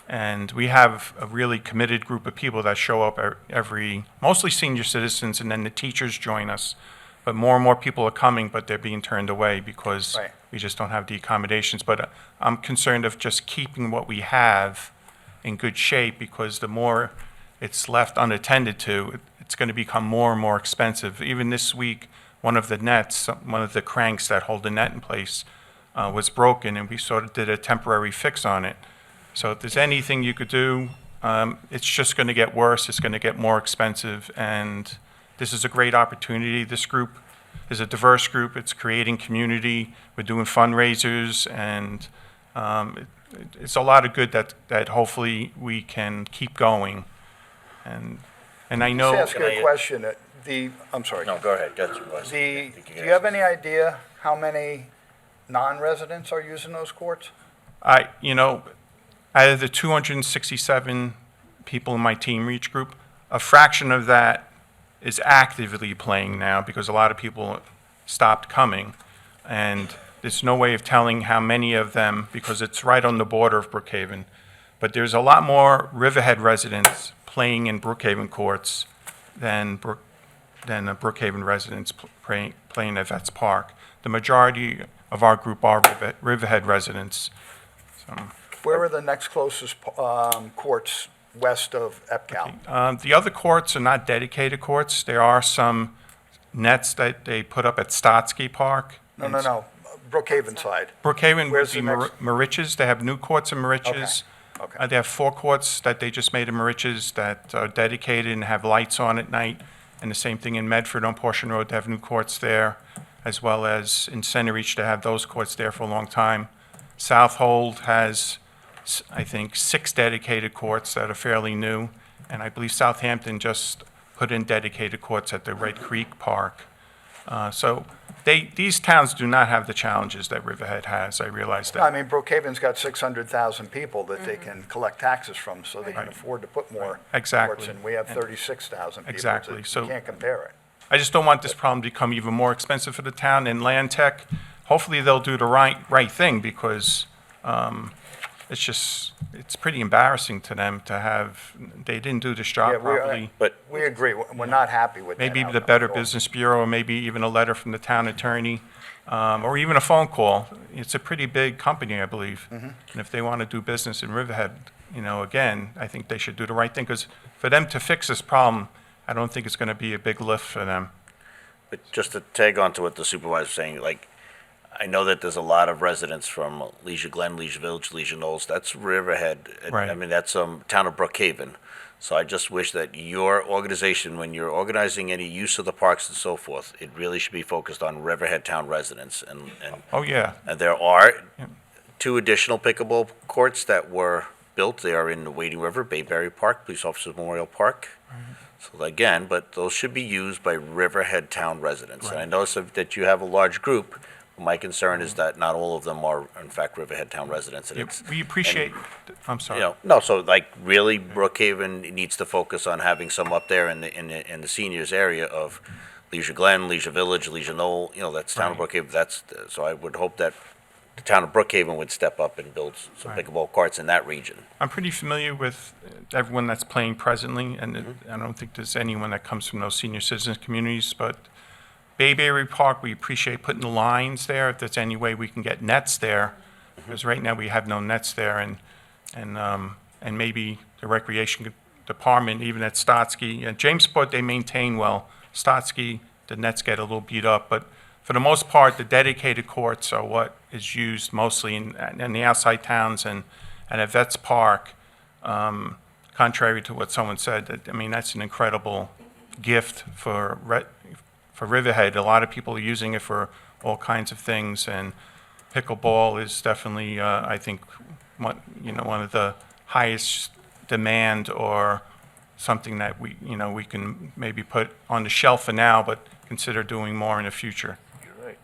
[SPEAKER 21] And we have a really committed group of people that show up mostly senior citizens, and then the teachers join us. But more and more people are coming, but they're being turned away because we just don't have the accommodations. But I'm concerned of just keeping what we have in good shape, because the more it's left unattended to, it's going to become more and more expensive. Even this week, one of the cranks that hold the net in place was broken, and we sort of did a temporary fix on it. So if there's anything you could do, it's just going to get worse, it's going to get more expensive, and this is a great opportunity. This group is a diverse group, it's creating community, we're doing fundraisers, and it's a lot of good that hopefully we can keep going. And I know...
[SPEAKER 1] Just ask you a question. I'm sorry.
[SPEAKER 3] No, go ahead.
[SPEAKER 1] Do you have any idea how many non-residents are using those courts?
[SPEAKER 21] Out of the 267 people in my Team Reach group, a fraction of that is actively playing now because a lot of people stopped coming. And there's no way of telling how many of them, because it's right on the border of Brookhaven. But there's a lot more Riverhead residents playing in Brookhaven courts than Brookhaven residents playing at Vets Park. The majority of our group are Riverhead residents. So.
[SPEAKER 1] Where are the next closest courts west of EPCAL?
[SPEAKER 21] The other courts are not dedicated courts. There are some nets that they put up at Stotsky Park.
[SPEAKER 1] No. Brookhaven side.
[SPEAKER 21] Brookhaven would be Moriches. They have new courts in Moriches.
[SPEAKER 1] Okay.
[SPEAKER 21] They have 4 courts that they just made in Moriches that are dedicated and have lights on at night. And the same thing in Medford on Portion Road. They have new courts there, as well as in Center Reach. They have those courts there for a long time. Southold has, I think, 6 dedicated courts that are fairly new, and I believe Southampton just put in dedicated courts at the Red Creek Park. So these towns do not have the challenges that Riverhead has. I realize that.
[SPEAKER 1] I mean, Brookhaven's got 600,000 people that they can collect taxes from, so they can afford to put more courts in. We have 36,000 people.
[SPEAKER 21] Exactly.
[SPEAKER 1] So you can't compare it.
[SPEAKER 21] I just don't want this problem to become even more expensive for the town. And Land Tech, hopefully they'll do the right thing, because it's pretty embarrassing to them to have, they didn't do this
[SPEAKER 1] Yeah,
[SPEAKER 21] job properly.
[SPEAKER 3] But
[SPEAKER 1] We agree. We're not happy with that
[SPEAKER 21] Maybe the
[SPEAKER 1] outcome
[SPEAKER 21] Better
[SPEAKER 1] at all.
[SPEAKER 21] Business Bureau, or maybe even a letter from the town attorney, or even a phone call. It's a pretty big company, I believe. And if they want to do business in Riverhead, again, I think they should do the right thing, because for them to fix this problem, I don't think it's going to be a big lift for them.
[SPEAKER 3] But just to tag on to what the supervisor's saying, like, I know that there's a lot of residents from Leisure Glen, Leisure Village, Leisure Knolls. That's Riverhead.
[SPEAKER 21] Right.
[SPEAKER 3] I mean, that's town of Brookhaven. So I just wish that your organization, when you're organizing any use of the parks and so forth, it really should be focused on Riverhead town residents. And
[SPEAKER 21] Oh, yeah.
[SPEAKER 3] and there are 2 additional pickleball courts that were built. They are in the Wading River, Bayberry Park, Police Officers Memorial Park. So again, but those should be used by Riverhead town residents. And I notice that you have a large group. My concern is that not all of them are, in fact, Riverhead town residents. And
[SPEAKER 21] Yeah,
[SPEAKER 3] it's,
[SPEAKER 21] we appreciate, I'm sorry.
[SPEAKER 3] no, so like really Brookhaven needs to focus on having some up there in the seniors area of Leisure Glen, Leisure Village, Leisure Knoll, that's town of Brookhaven. So I would hope that the town of Brookhaven would step up and build some pickleball courts in that region.
[SPEAKER 21] I'm pretty familiar with everyone that's playing presently, and I don't think there's anyone that comes from those senior citizen communities, but Bayberry Park, we appreciate putting the lines there, if there's any way we can get nets there, because right now we have no nets there, and maybe the recreation department, even at Stotsky, and Jamesport, they maintain well. Stotsky, the nets get a little beat up, but for the most part, the dedicated courts are what is used mostly in the outside towns and at Vets Park. Contrary to what someone said, that's an incredible gift for Riverhead. A lot of people are using it for all kinds of things, and pickleball is definitely, I think, one of the highest demand, or something that we can maybe put on the shelf for now, but consider doing more in the future.
[SPEAKER 3] You're right.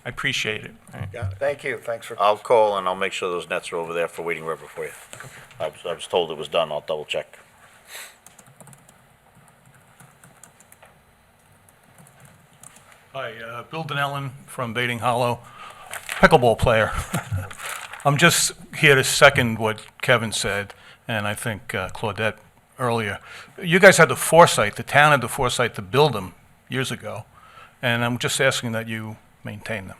[SPEAKER 21] I appreciate it.
[SPEAKER 1] Thank you. Thanks for.
[SPEAKER 3] I'll call and I'll make sure those nets are over there for Wading River for you. I was told it was done. I'll double check.
[SPEAKER 5] Hi, Bill Donnellan from Baiting Hollow, pickleball player. I'm just here to second what Kevin said, and I think Claudette earlier. You guys had the foresight, the town had the foresight to build them years ago, and I'm just asking that you maintain them.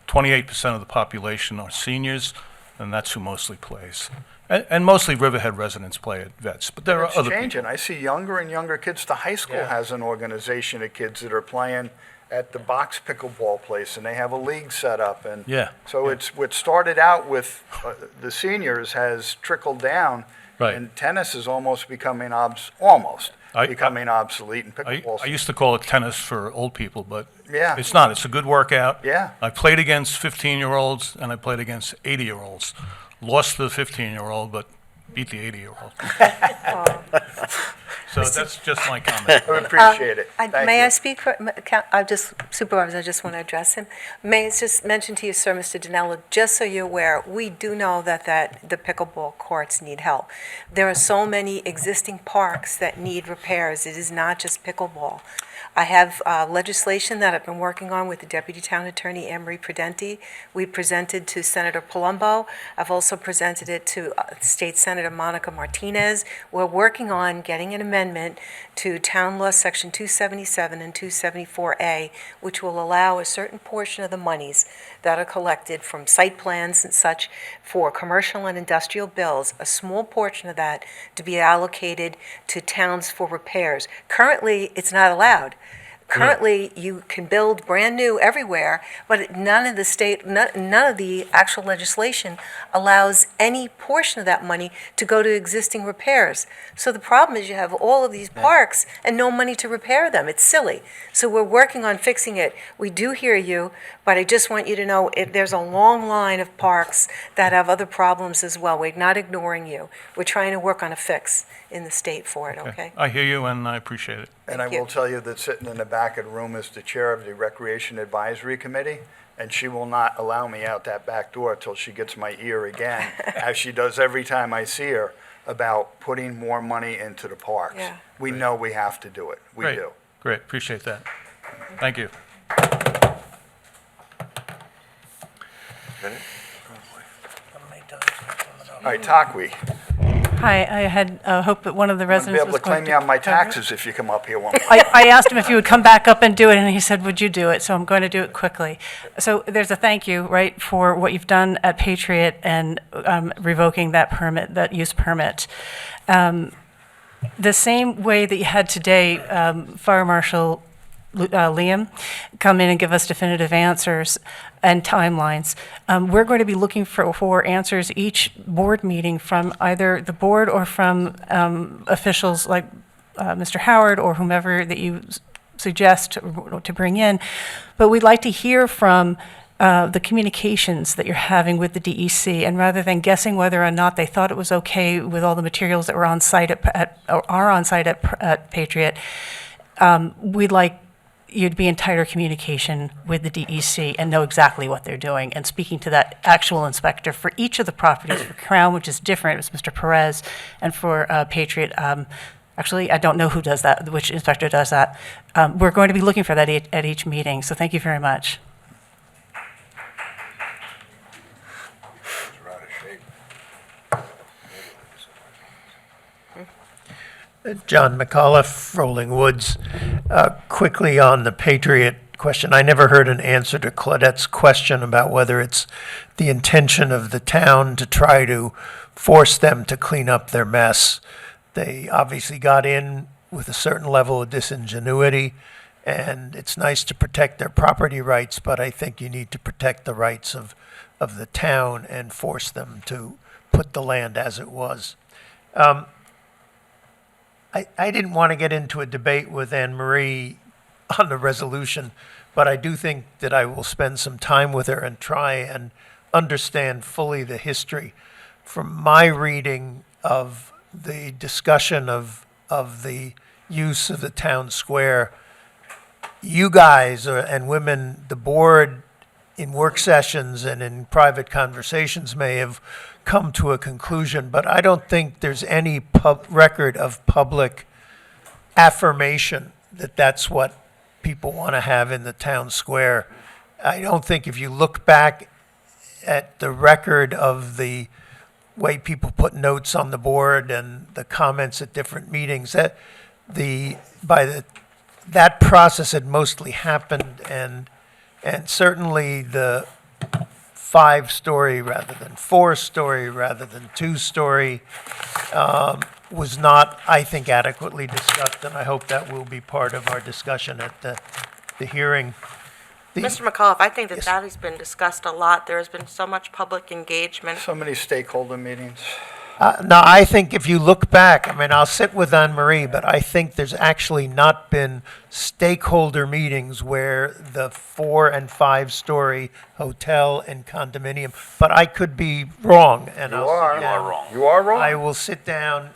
[SPEAKER 5] 28% of the population are seniors, and that's who mostly plays. And mostly Riverhead residents play at Vets, but there are
[SPEAKER 1] It's
[SPEAKER 5] other
[SPEAKER 1] changing. I see younger and younger kids. The high school has an organization of kids that are playing at the box pickleball place, and they have a league set up. And
[SPEAKER 5] Yeah.
[SPEAKER 1] so it's what started out with the seniors has trickled down,
[SPEAKER 5] Right.
[SPEAKER 1] and tennis is almost becoming becoming obsolete. And pickleball.
[SPEAKER 5] I used to call it tennis for old people, but
[SPEAKER 1] Yeah.
[SPEAKER 5] it's not. It's a good workout.
[SPEAKER 1] Yeah.
[SPEAKER 5] I played against 15-year-olds, and I played against 80-year-olds. Lost to the 15-year-old, but beat the 80-year-old. So that's just my comment.
[SPEAKER 1] I appreciate it. Thank
[SPEAKER 17] May
[SPEAKER 1] you.
[SPEAKER 17] I speak? Supervisor, I just want to address him. May I just mention to you, sir, Mr. Dinello, just so you're aware, we do know that the pickleball courts need help. There are so many existing parks that need repairs. It is not just pickleball. I have legislation that I've been working on with the Deputy Town Attorney, Anne-Marie Prudenti. We presented to Senator Palumbo. I've also presented it to State Senator Monica Martinez. We're working on getting an amendment to Town Law Section 277 and 274A, which will allow a certain portion of the monies that are collected from site plans and such for commercial and industrial bills, a small portion of that to be allocated to towns for repairs. Currently, it's not allowed. Currently, you can build brand new everywhere, but none of the actual legislation allows any portion of that money to go to existing repairs. So the problem is you have all of these parks and no money to repair them. It's silly. So we're working on fixing it. We do hear you, but I just want you to know there's a long line of parks that have other problems as well. We're not ignoring you. We're trying to work on a fix in the state for it, okay?
[SPEAKER 5] I hear you, and I appreciate it.
[SPEAKER 1] And I will tell you that sitting in the back of the room is the chair of the Recreation Advisory Committee, and she will not allow me out that back door till she gets my ear again, as she does every time I see her, about putting more money into the parks.
[SPEAKER 17] Yeah.
[SPEAKER 1] We know we have to do it. We
[SPEAKER 5] Great.
[SPEAKER 1] do.
[SPEAKER 5] Great, appreciate that. Thank you.
[SPEAKER 1] All right, Takwi.
[SPEAKER 9] Hi, I had hoped that one of the
[SPEAKER 1] I'm going to
[SPEAKER 9] residents
[SPEAKER 1] be able
[SPEAKER 9] was
[SPEAKER 1] to
[SPEAKER 9] going
[SPEAKER 1] claim
[SPEAKER 9] to
[SPEAKER 1] you on my
[SPEAKER 9] cover it.
[SPEAKER 1] taxes if you come up here one more.
[SPEAKER 9] I asked him if he would come back up and do it, and he said, would you do it? So I'm going to do it quickly. So there's a thank you, right, for what you've done at Patriot and revoking that permit, that use permit. The same way that you had today, Fire Marshal Liam come in and give us definitive answers and timelines. We're going to be looking for answers each board meeting from either the board or from officials like Mr. Howard or whomever that you suggest to bring in. But we'd like to hear from the communications that you're having with the DEC, and rather than guessing whether or not they thought it was okay with all the materials that were on site are on site at Patriot, we'd like you'd be in tighter communication with the DEC and know exactly what they're doing, and speaking to that actual inspector for each of the properties. For Crown, which is different, it's Mr. Perez, and for Patriot, actually, I don't know who does that, which inspector does that. We're going to be looking for that at each meeting, so thank you very much.
[SPEAKER 12] John McAuliffe, Rolling Woods. Quickly on the Patriot question, I never heard an answer to Claudette's question about whether it's the intention of the town to try to force them to clean up their mess. They obviously got in with a certain level of disingenuity, and it's nice to protect their property rights, but I think you need to protect the rights of the town and force them to put the land as it was. I didn't want to get into a debate with Anne Marie on the resolution, but I do think that I will spend some time with her and try and understand fully the history. From my reading of the discussion of the use of the town square, you guys and women, the board, in work sessions and in private conversations may have come to a conclusion, but I don't think there's any record of public affirmation that that's what people want to have in the town square. I don't think if you look back at the record of the way people put notes on the board and the comments at different meetings, that that process had mostly happened, and certainly the 5-story rather than 4-story rather than 2-story was not, I think, adequately discussed, and I hope that will be part of our discussion at the hearing.
[SPEAKER 2] Mr. McAuliffe, I think that that has been discussed a lot. There has been so much public engagement.
[SPEAKER 1] So many stakeholder meetings.
[SPEAKER 12] No, I think if you look back, I mean, I'll sit with Anne Marie, but I think there's actually not been stakeholder meetings where the 4- and 5-story hotel and condominium, but I could be wrong. And
[SPEAKER 1] You
[SPEAKER 12] I'll
[SPEAKER 1] are.
[SPEAKER 12] sit
[SPEAKER 1] You are
[SPEAKER 12] down.
[SPEAKER 1] wrong. You are wrong.
[SPEAKER 12] I will sit down,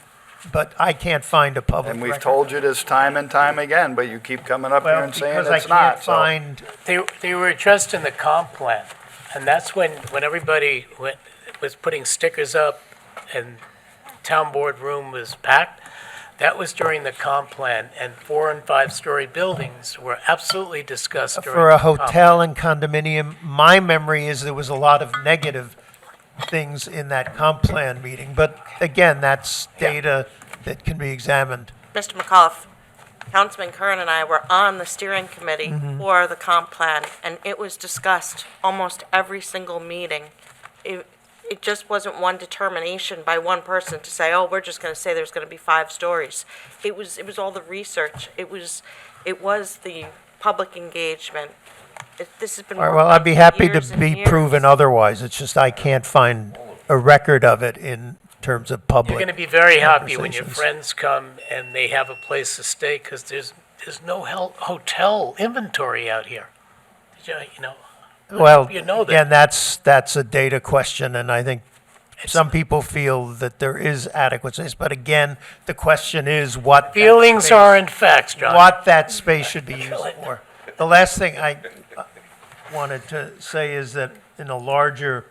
[SPEAKER 12] but I can't find a public
[SPEAKER 1] And we've
[SPEAKER 12] record.
[SPEAKER 1] told you this time and time again, but you keep coming up here
[SPEAKER 12] Well,
[SPEAKER 1] and saying
[SPEAKER 12] because I
[SPEAKER 1] it's
[SPEAKER 12] can't
[SPEAKER 1] not. So
[SPEAKER 12] find,
[SPEAKER 4] They were addressed in the comp plan, and that's when everybody was putting stickers up and town board room was packed. That was during the comp plan, and 4- and 5-story buildings were absolutely discussed during
[SPEAKER 12] for a
[SPEAKER 4] the comp plan.
[SPEAKER 12] hotel and condominium, my memory is there was a lot of negative things in that comp plan meeting, but again, that's data that can be examined.
[SPEAKER 2] Mr. McAuliffe, Councilman Curran and I were on the steering committee for the comp plan, and it was discussed almost every single meeting. It just wasn't one determination by one person to say, oh, we're just going to say there's going to be 5 stories. It was all the research. It was the public engagement. This has been.
[SPEAKER 12] All right, well, I'd be happy
[SPEAKER 2] years
[SPEAKER 12] to
[SPEAKER 2] and
[SPEAKER 12] be
[SPEAKER 2] years.
[SPEAKER 12] proven otherwise. It's just I can't find a record of it in terms of public.
[SPEAKER 4] You're going to be very happy when your
[SPEAKER 12] conversations.
[SPEAKER 4] friends come and they have a place to stay, because there's no hotel inventory out here. You know.
[SPEAKER 12] Well,
[SPEAKER 4] You know that.
[SPEAKER 12] again, that's a data question, and I think some people feel that there is adequate space, but again, the question is what. that
[SPEAKER 4] Feelings
[SPEAKER 12] space-
[SPEAKER 4] aren't facts, John.
[SPEAKER 12] What that space should be used for. The last thing I wanted to say is that in a larger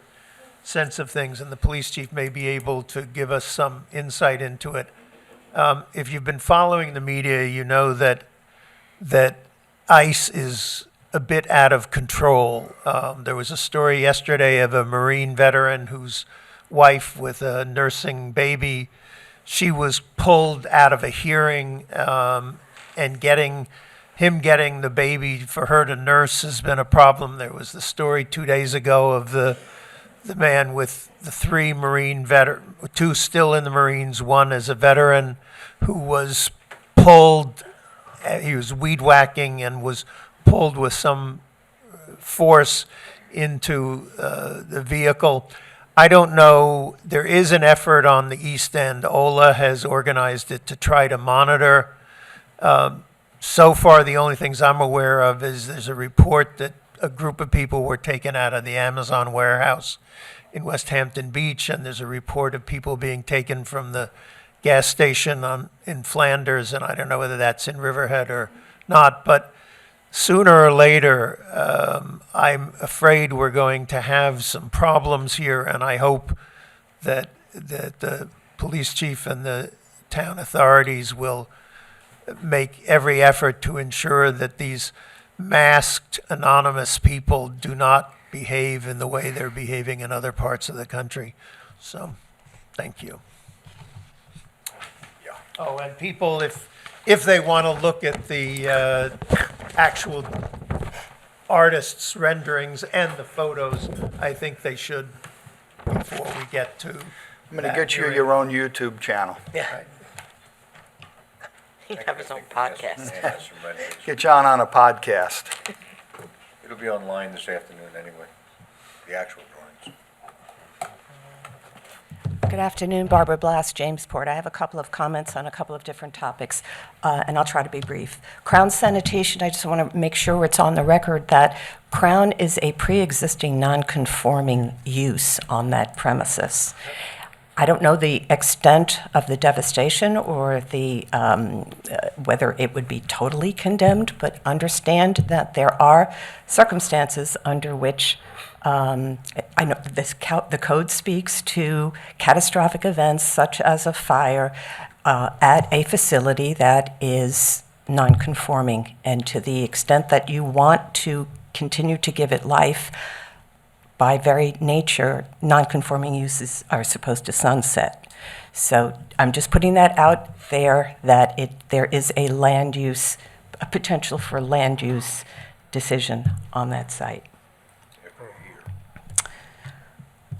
[SPEAKER 12] sense of things, and the police chief may be able to give us some insight into it. If you've been following the media, you know that ICE is a bit out of control. There was a story yesterday of a Marine veteran who's wife with a nursing baby. She was pulled out of a hearing, and getting the baby for her to nurse has been a problem. There was the story 2 days ago of the man with the 3 Marine veteran, 2 still in the Marines, 1 as a veteran, who was pulled. He was weed whacking and was pulled with some force into the vehicle. I don't know. There is an effort on the East End. Ola has organized it to try to monitor. So far, the only things I'm aware of is there's a report that a group of people were taken out of the Amazon warehouse in West Hampton Beach, and there's a report of people being taken from the gas station in Flanders, and I don't know whether that's in Riverhead or not, but sooner or later, I'm afraid we're going to have some problems here, and I hope that the police chief and the town authorities will make every effort to ensure that these masked, anonymous people do not behave in the way they're behaving in other parts of the country. So, thank you. Oh, and people, if they want to look at the actual artists' renderings and the photos, I think they should before we get to.
[SPEAKER 1] I'm going to get you your own YouTube channel.
[SPEAKER 12] Yeah.
[SPEAKER 2] He'd have his own podcast.
[SPEAKER 1] Get John on a podcast.
[SPEAKER 6] It'll be online this afternoon anyway, the actual drawings.
[SPEAKER 8] Good afternoon, Barbara Blast, Jamesport. I have a couple of comments on a couple of different topics, and I'll try to be brief. Crown Sanitation, I just want to make sure it's on the record that Crown is a pre-existing non-conforming use on that premises. I don't know the extent of the devastation or the whether it would be totally condemned, but understand that there are circumstances under which I know the code speaks to catastrophic events such as a fire at a facility that is non-conforming, and to the extent that you want to continue to give it life, by very nature, non-conforming uses are supposed to sunset. So I'm just putting that out there, that there is a land use, a potential for land use decision on that site.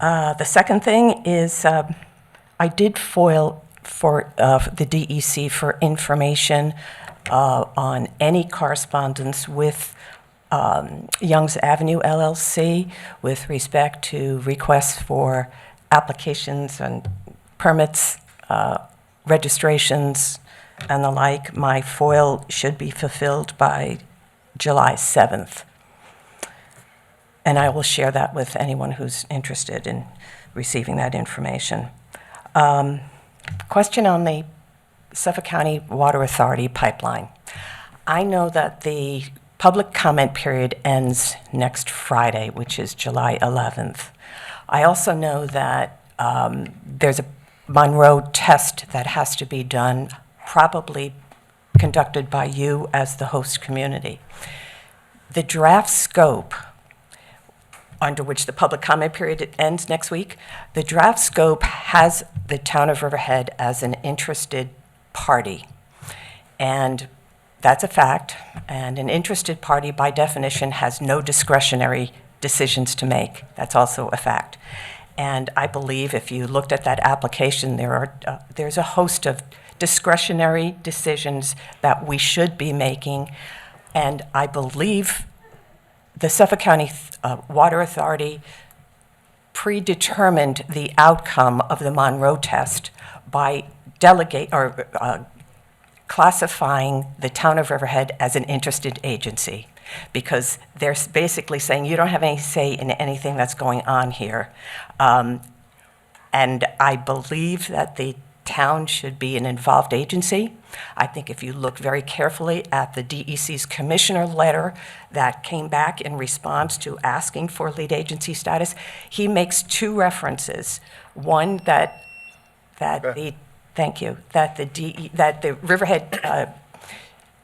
[SPEAKER 8] The second thing is I did foil for the DEC for information on any correspondence with Young's Avenue LLC with respect to requests for applications and permits, registrations, and the like. My FOIL should be fulfilled by July 7th. And I will share that with anyone who's interested in receiving that information. Question on the Suffolk County Water Authority pipeline. I know that the public comment period ends next Friday, which is July 11th. I also know that there's a Monroe test that has to be done, probably conducted by you as the host community. The draft scope, under which the public comment period ends next week, the draft scope has the town of Riverhead as an interested party. And that's a fact, and an interested party, by definition, has no discretionary decisions to make. That's also a fact. And I believe if you looked at that application, there's a host of discretionary decisions that we should be making, and I believe the Suffolk County Water Authority predetermined the outcome of the Monroe test by classifying the town of Riverhead as an interested agency, because they're basically saying you don't have any say in anything that's going on here. And I believe that the town should be an involved agency. I think if you look very carefully at the DEC's commissioner letter that came back in response to asking for lead agency status, he makes 2 references. One, that the Riverhead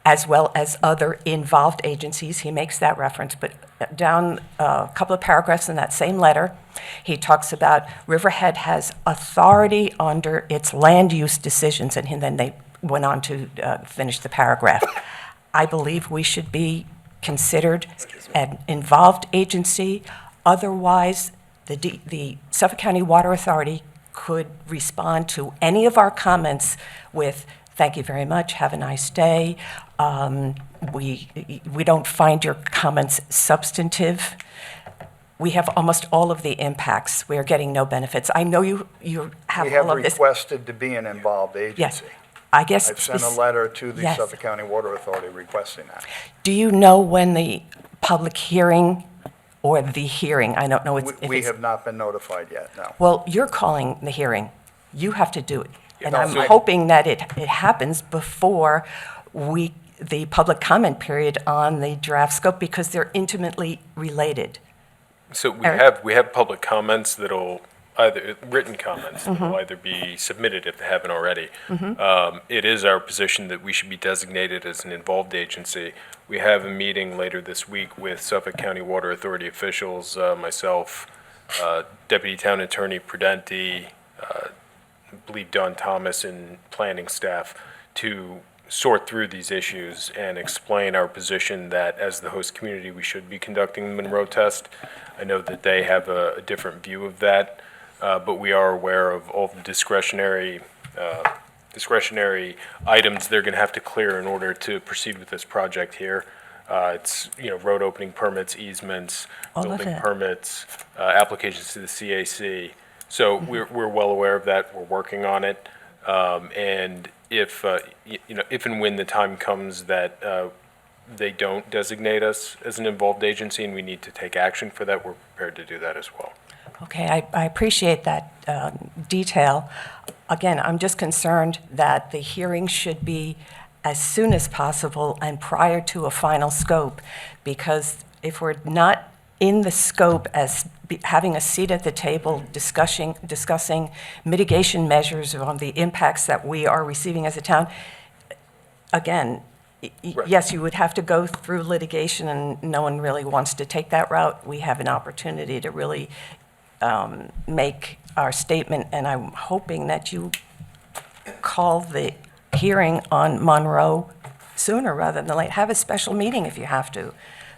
[SPEAKER 8] as well as other involved agencies. He makes that reference, but down a couple of paragraphs in that same letter, he talks about Riverhead has authority under its land use decisions, and then they went on to finish the paragraph. I believe we should be considered an involved agency. Otherwise, the Suffolk County Water Authority could respond to any of our comments with, "Thank you very much, have a nice day. We don't find your comments substantive." We have almost all of the impacts. We are getting no benefits. I know you have
[SPEAKER 1] We have
[SPEAKER 8] all of this.
[SPEAKER 1] requested to be an involved agency.
[SPEAKER 8] Yes. I guess.
[SPEAKER 1] I've sent a letter to the
[SPEAKER 8] Yes.
[SPEAKER 1] Suffolk County Water Authority requesting that.
[SPEAKER 8] Do you know when the public hearing or the hearing, I don't know if
[SPEAKER 1] We
[SPEAKER 8] it's,
[SPEAKER 1] have not been notified yet, no.
[SPEAKER 8] well, you're calling the hearing. You have to do it. And
[SPEAKER 1] No,
[SPEAKER 8] I'm
[SPEAKER 1] so-
[SPEAKER 8] hoping that it happens before the public comment period on the draft scope, because they're intimately related.
[SPEAKER 7] So
[SPEAKER 8] Eric?
[SPEAKER 7] we have public comments that'll either, written comments that will either be submitted if they haven't already. It is our position that we should be designated as an involved agency. We have a meeting later this week with Suffolk County Water Authority officials, myself, Deputy Town Attorney Prudenti, I believe Don Thomas and planning staff, to sort through these issues and explain our position that as the host community, we should be conducting the Monroe test. I know that they have a different view of that, but we are aware of all the discretionary items they're going to have to clear in order to proceed with this project here. It's, road opening permits, easements,
[SPEAKER 8] All of
[SPEAKER 7] building
[SPEAKER 8] it.
[SPEAKER 7] permits, applications to the CAC. So we're well aware of that. We're working on it. And if and when the time comes that they don't designate us as an involved agency and we need to take action for that, we're prepared to do that as well.
[SPEAKER 8] Okay, I appreciate that detail. Again, I'm just concerned that the hearing should be as soon as possible and prior to a final scope, because if we're not in the scope as having a seat at the table discussing mitigation measures on the impacts that we are receiving as a town, again, yes, you would have to go through litigation, and no one really wants to take that route. We have an opportunity to really make our statement, and I'm hoping that you call the hearing on Monroe sooner rather than later. Have a special meeting if you have to.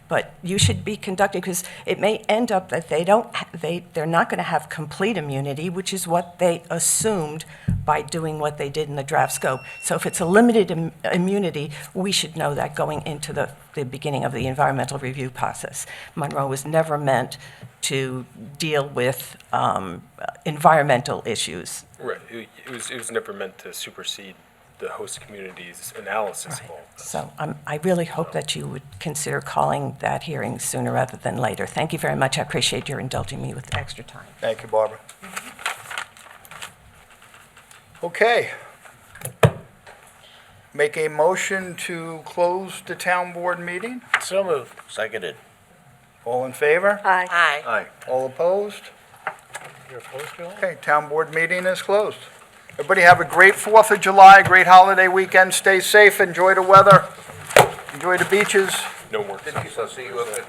[SPEAKER 8] But you should be conducting, because it may end up that they're not going to have complete immunity, which is what they assumed by doing what they did in the draft scope. So if it's a limited immunity, we should know that going into the beginning of the environmental review process. Monroe was never meant to deal with environmental issues.
[SPEAKER 7] Right. It was never meant to supersede the host community's analysis of all of this.
[SPEAKER 8] So I really hope that you would consider calling that hearing sooner rather than later. Thank you very much. I appreciate your indulging me with extra time.
[SPEAKER 1] Thank you, Barbara. Okay. Make a motion to close the town board meeting.
[SPEAKER 4] So moved.
[SPEAKER 3] Seconded.
[SPEAKER 1] All in favor?
[SPEAKER 17] Aye.
[SPEAKER 6] Aye.
[SPEAKER 1] All opposed?
[SPEAKER 4] You're opposed to it?
[SPEAKER 1] Okay, town board meeting is closed. Everybody have a great 4th of July, great holiday weekend. Stay safe, enjoy the weather, enjoy the beaches.
[SPEAKER 7] No more.
[SPEAKER 6] Denise, I'll see you up at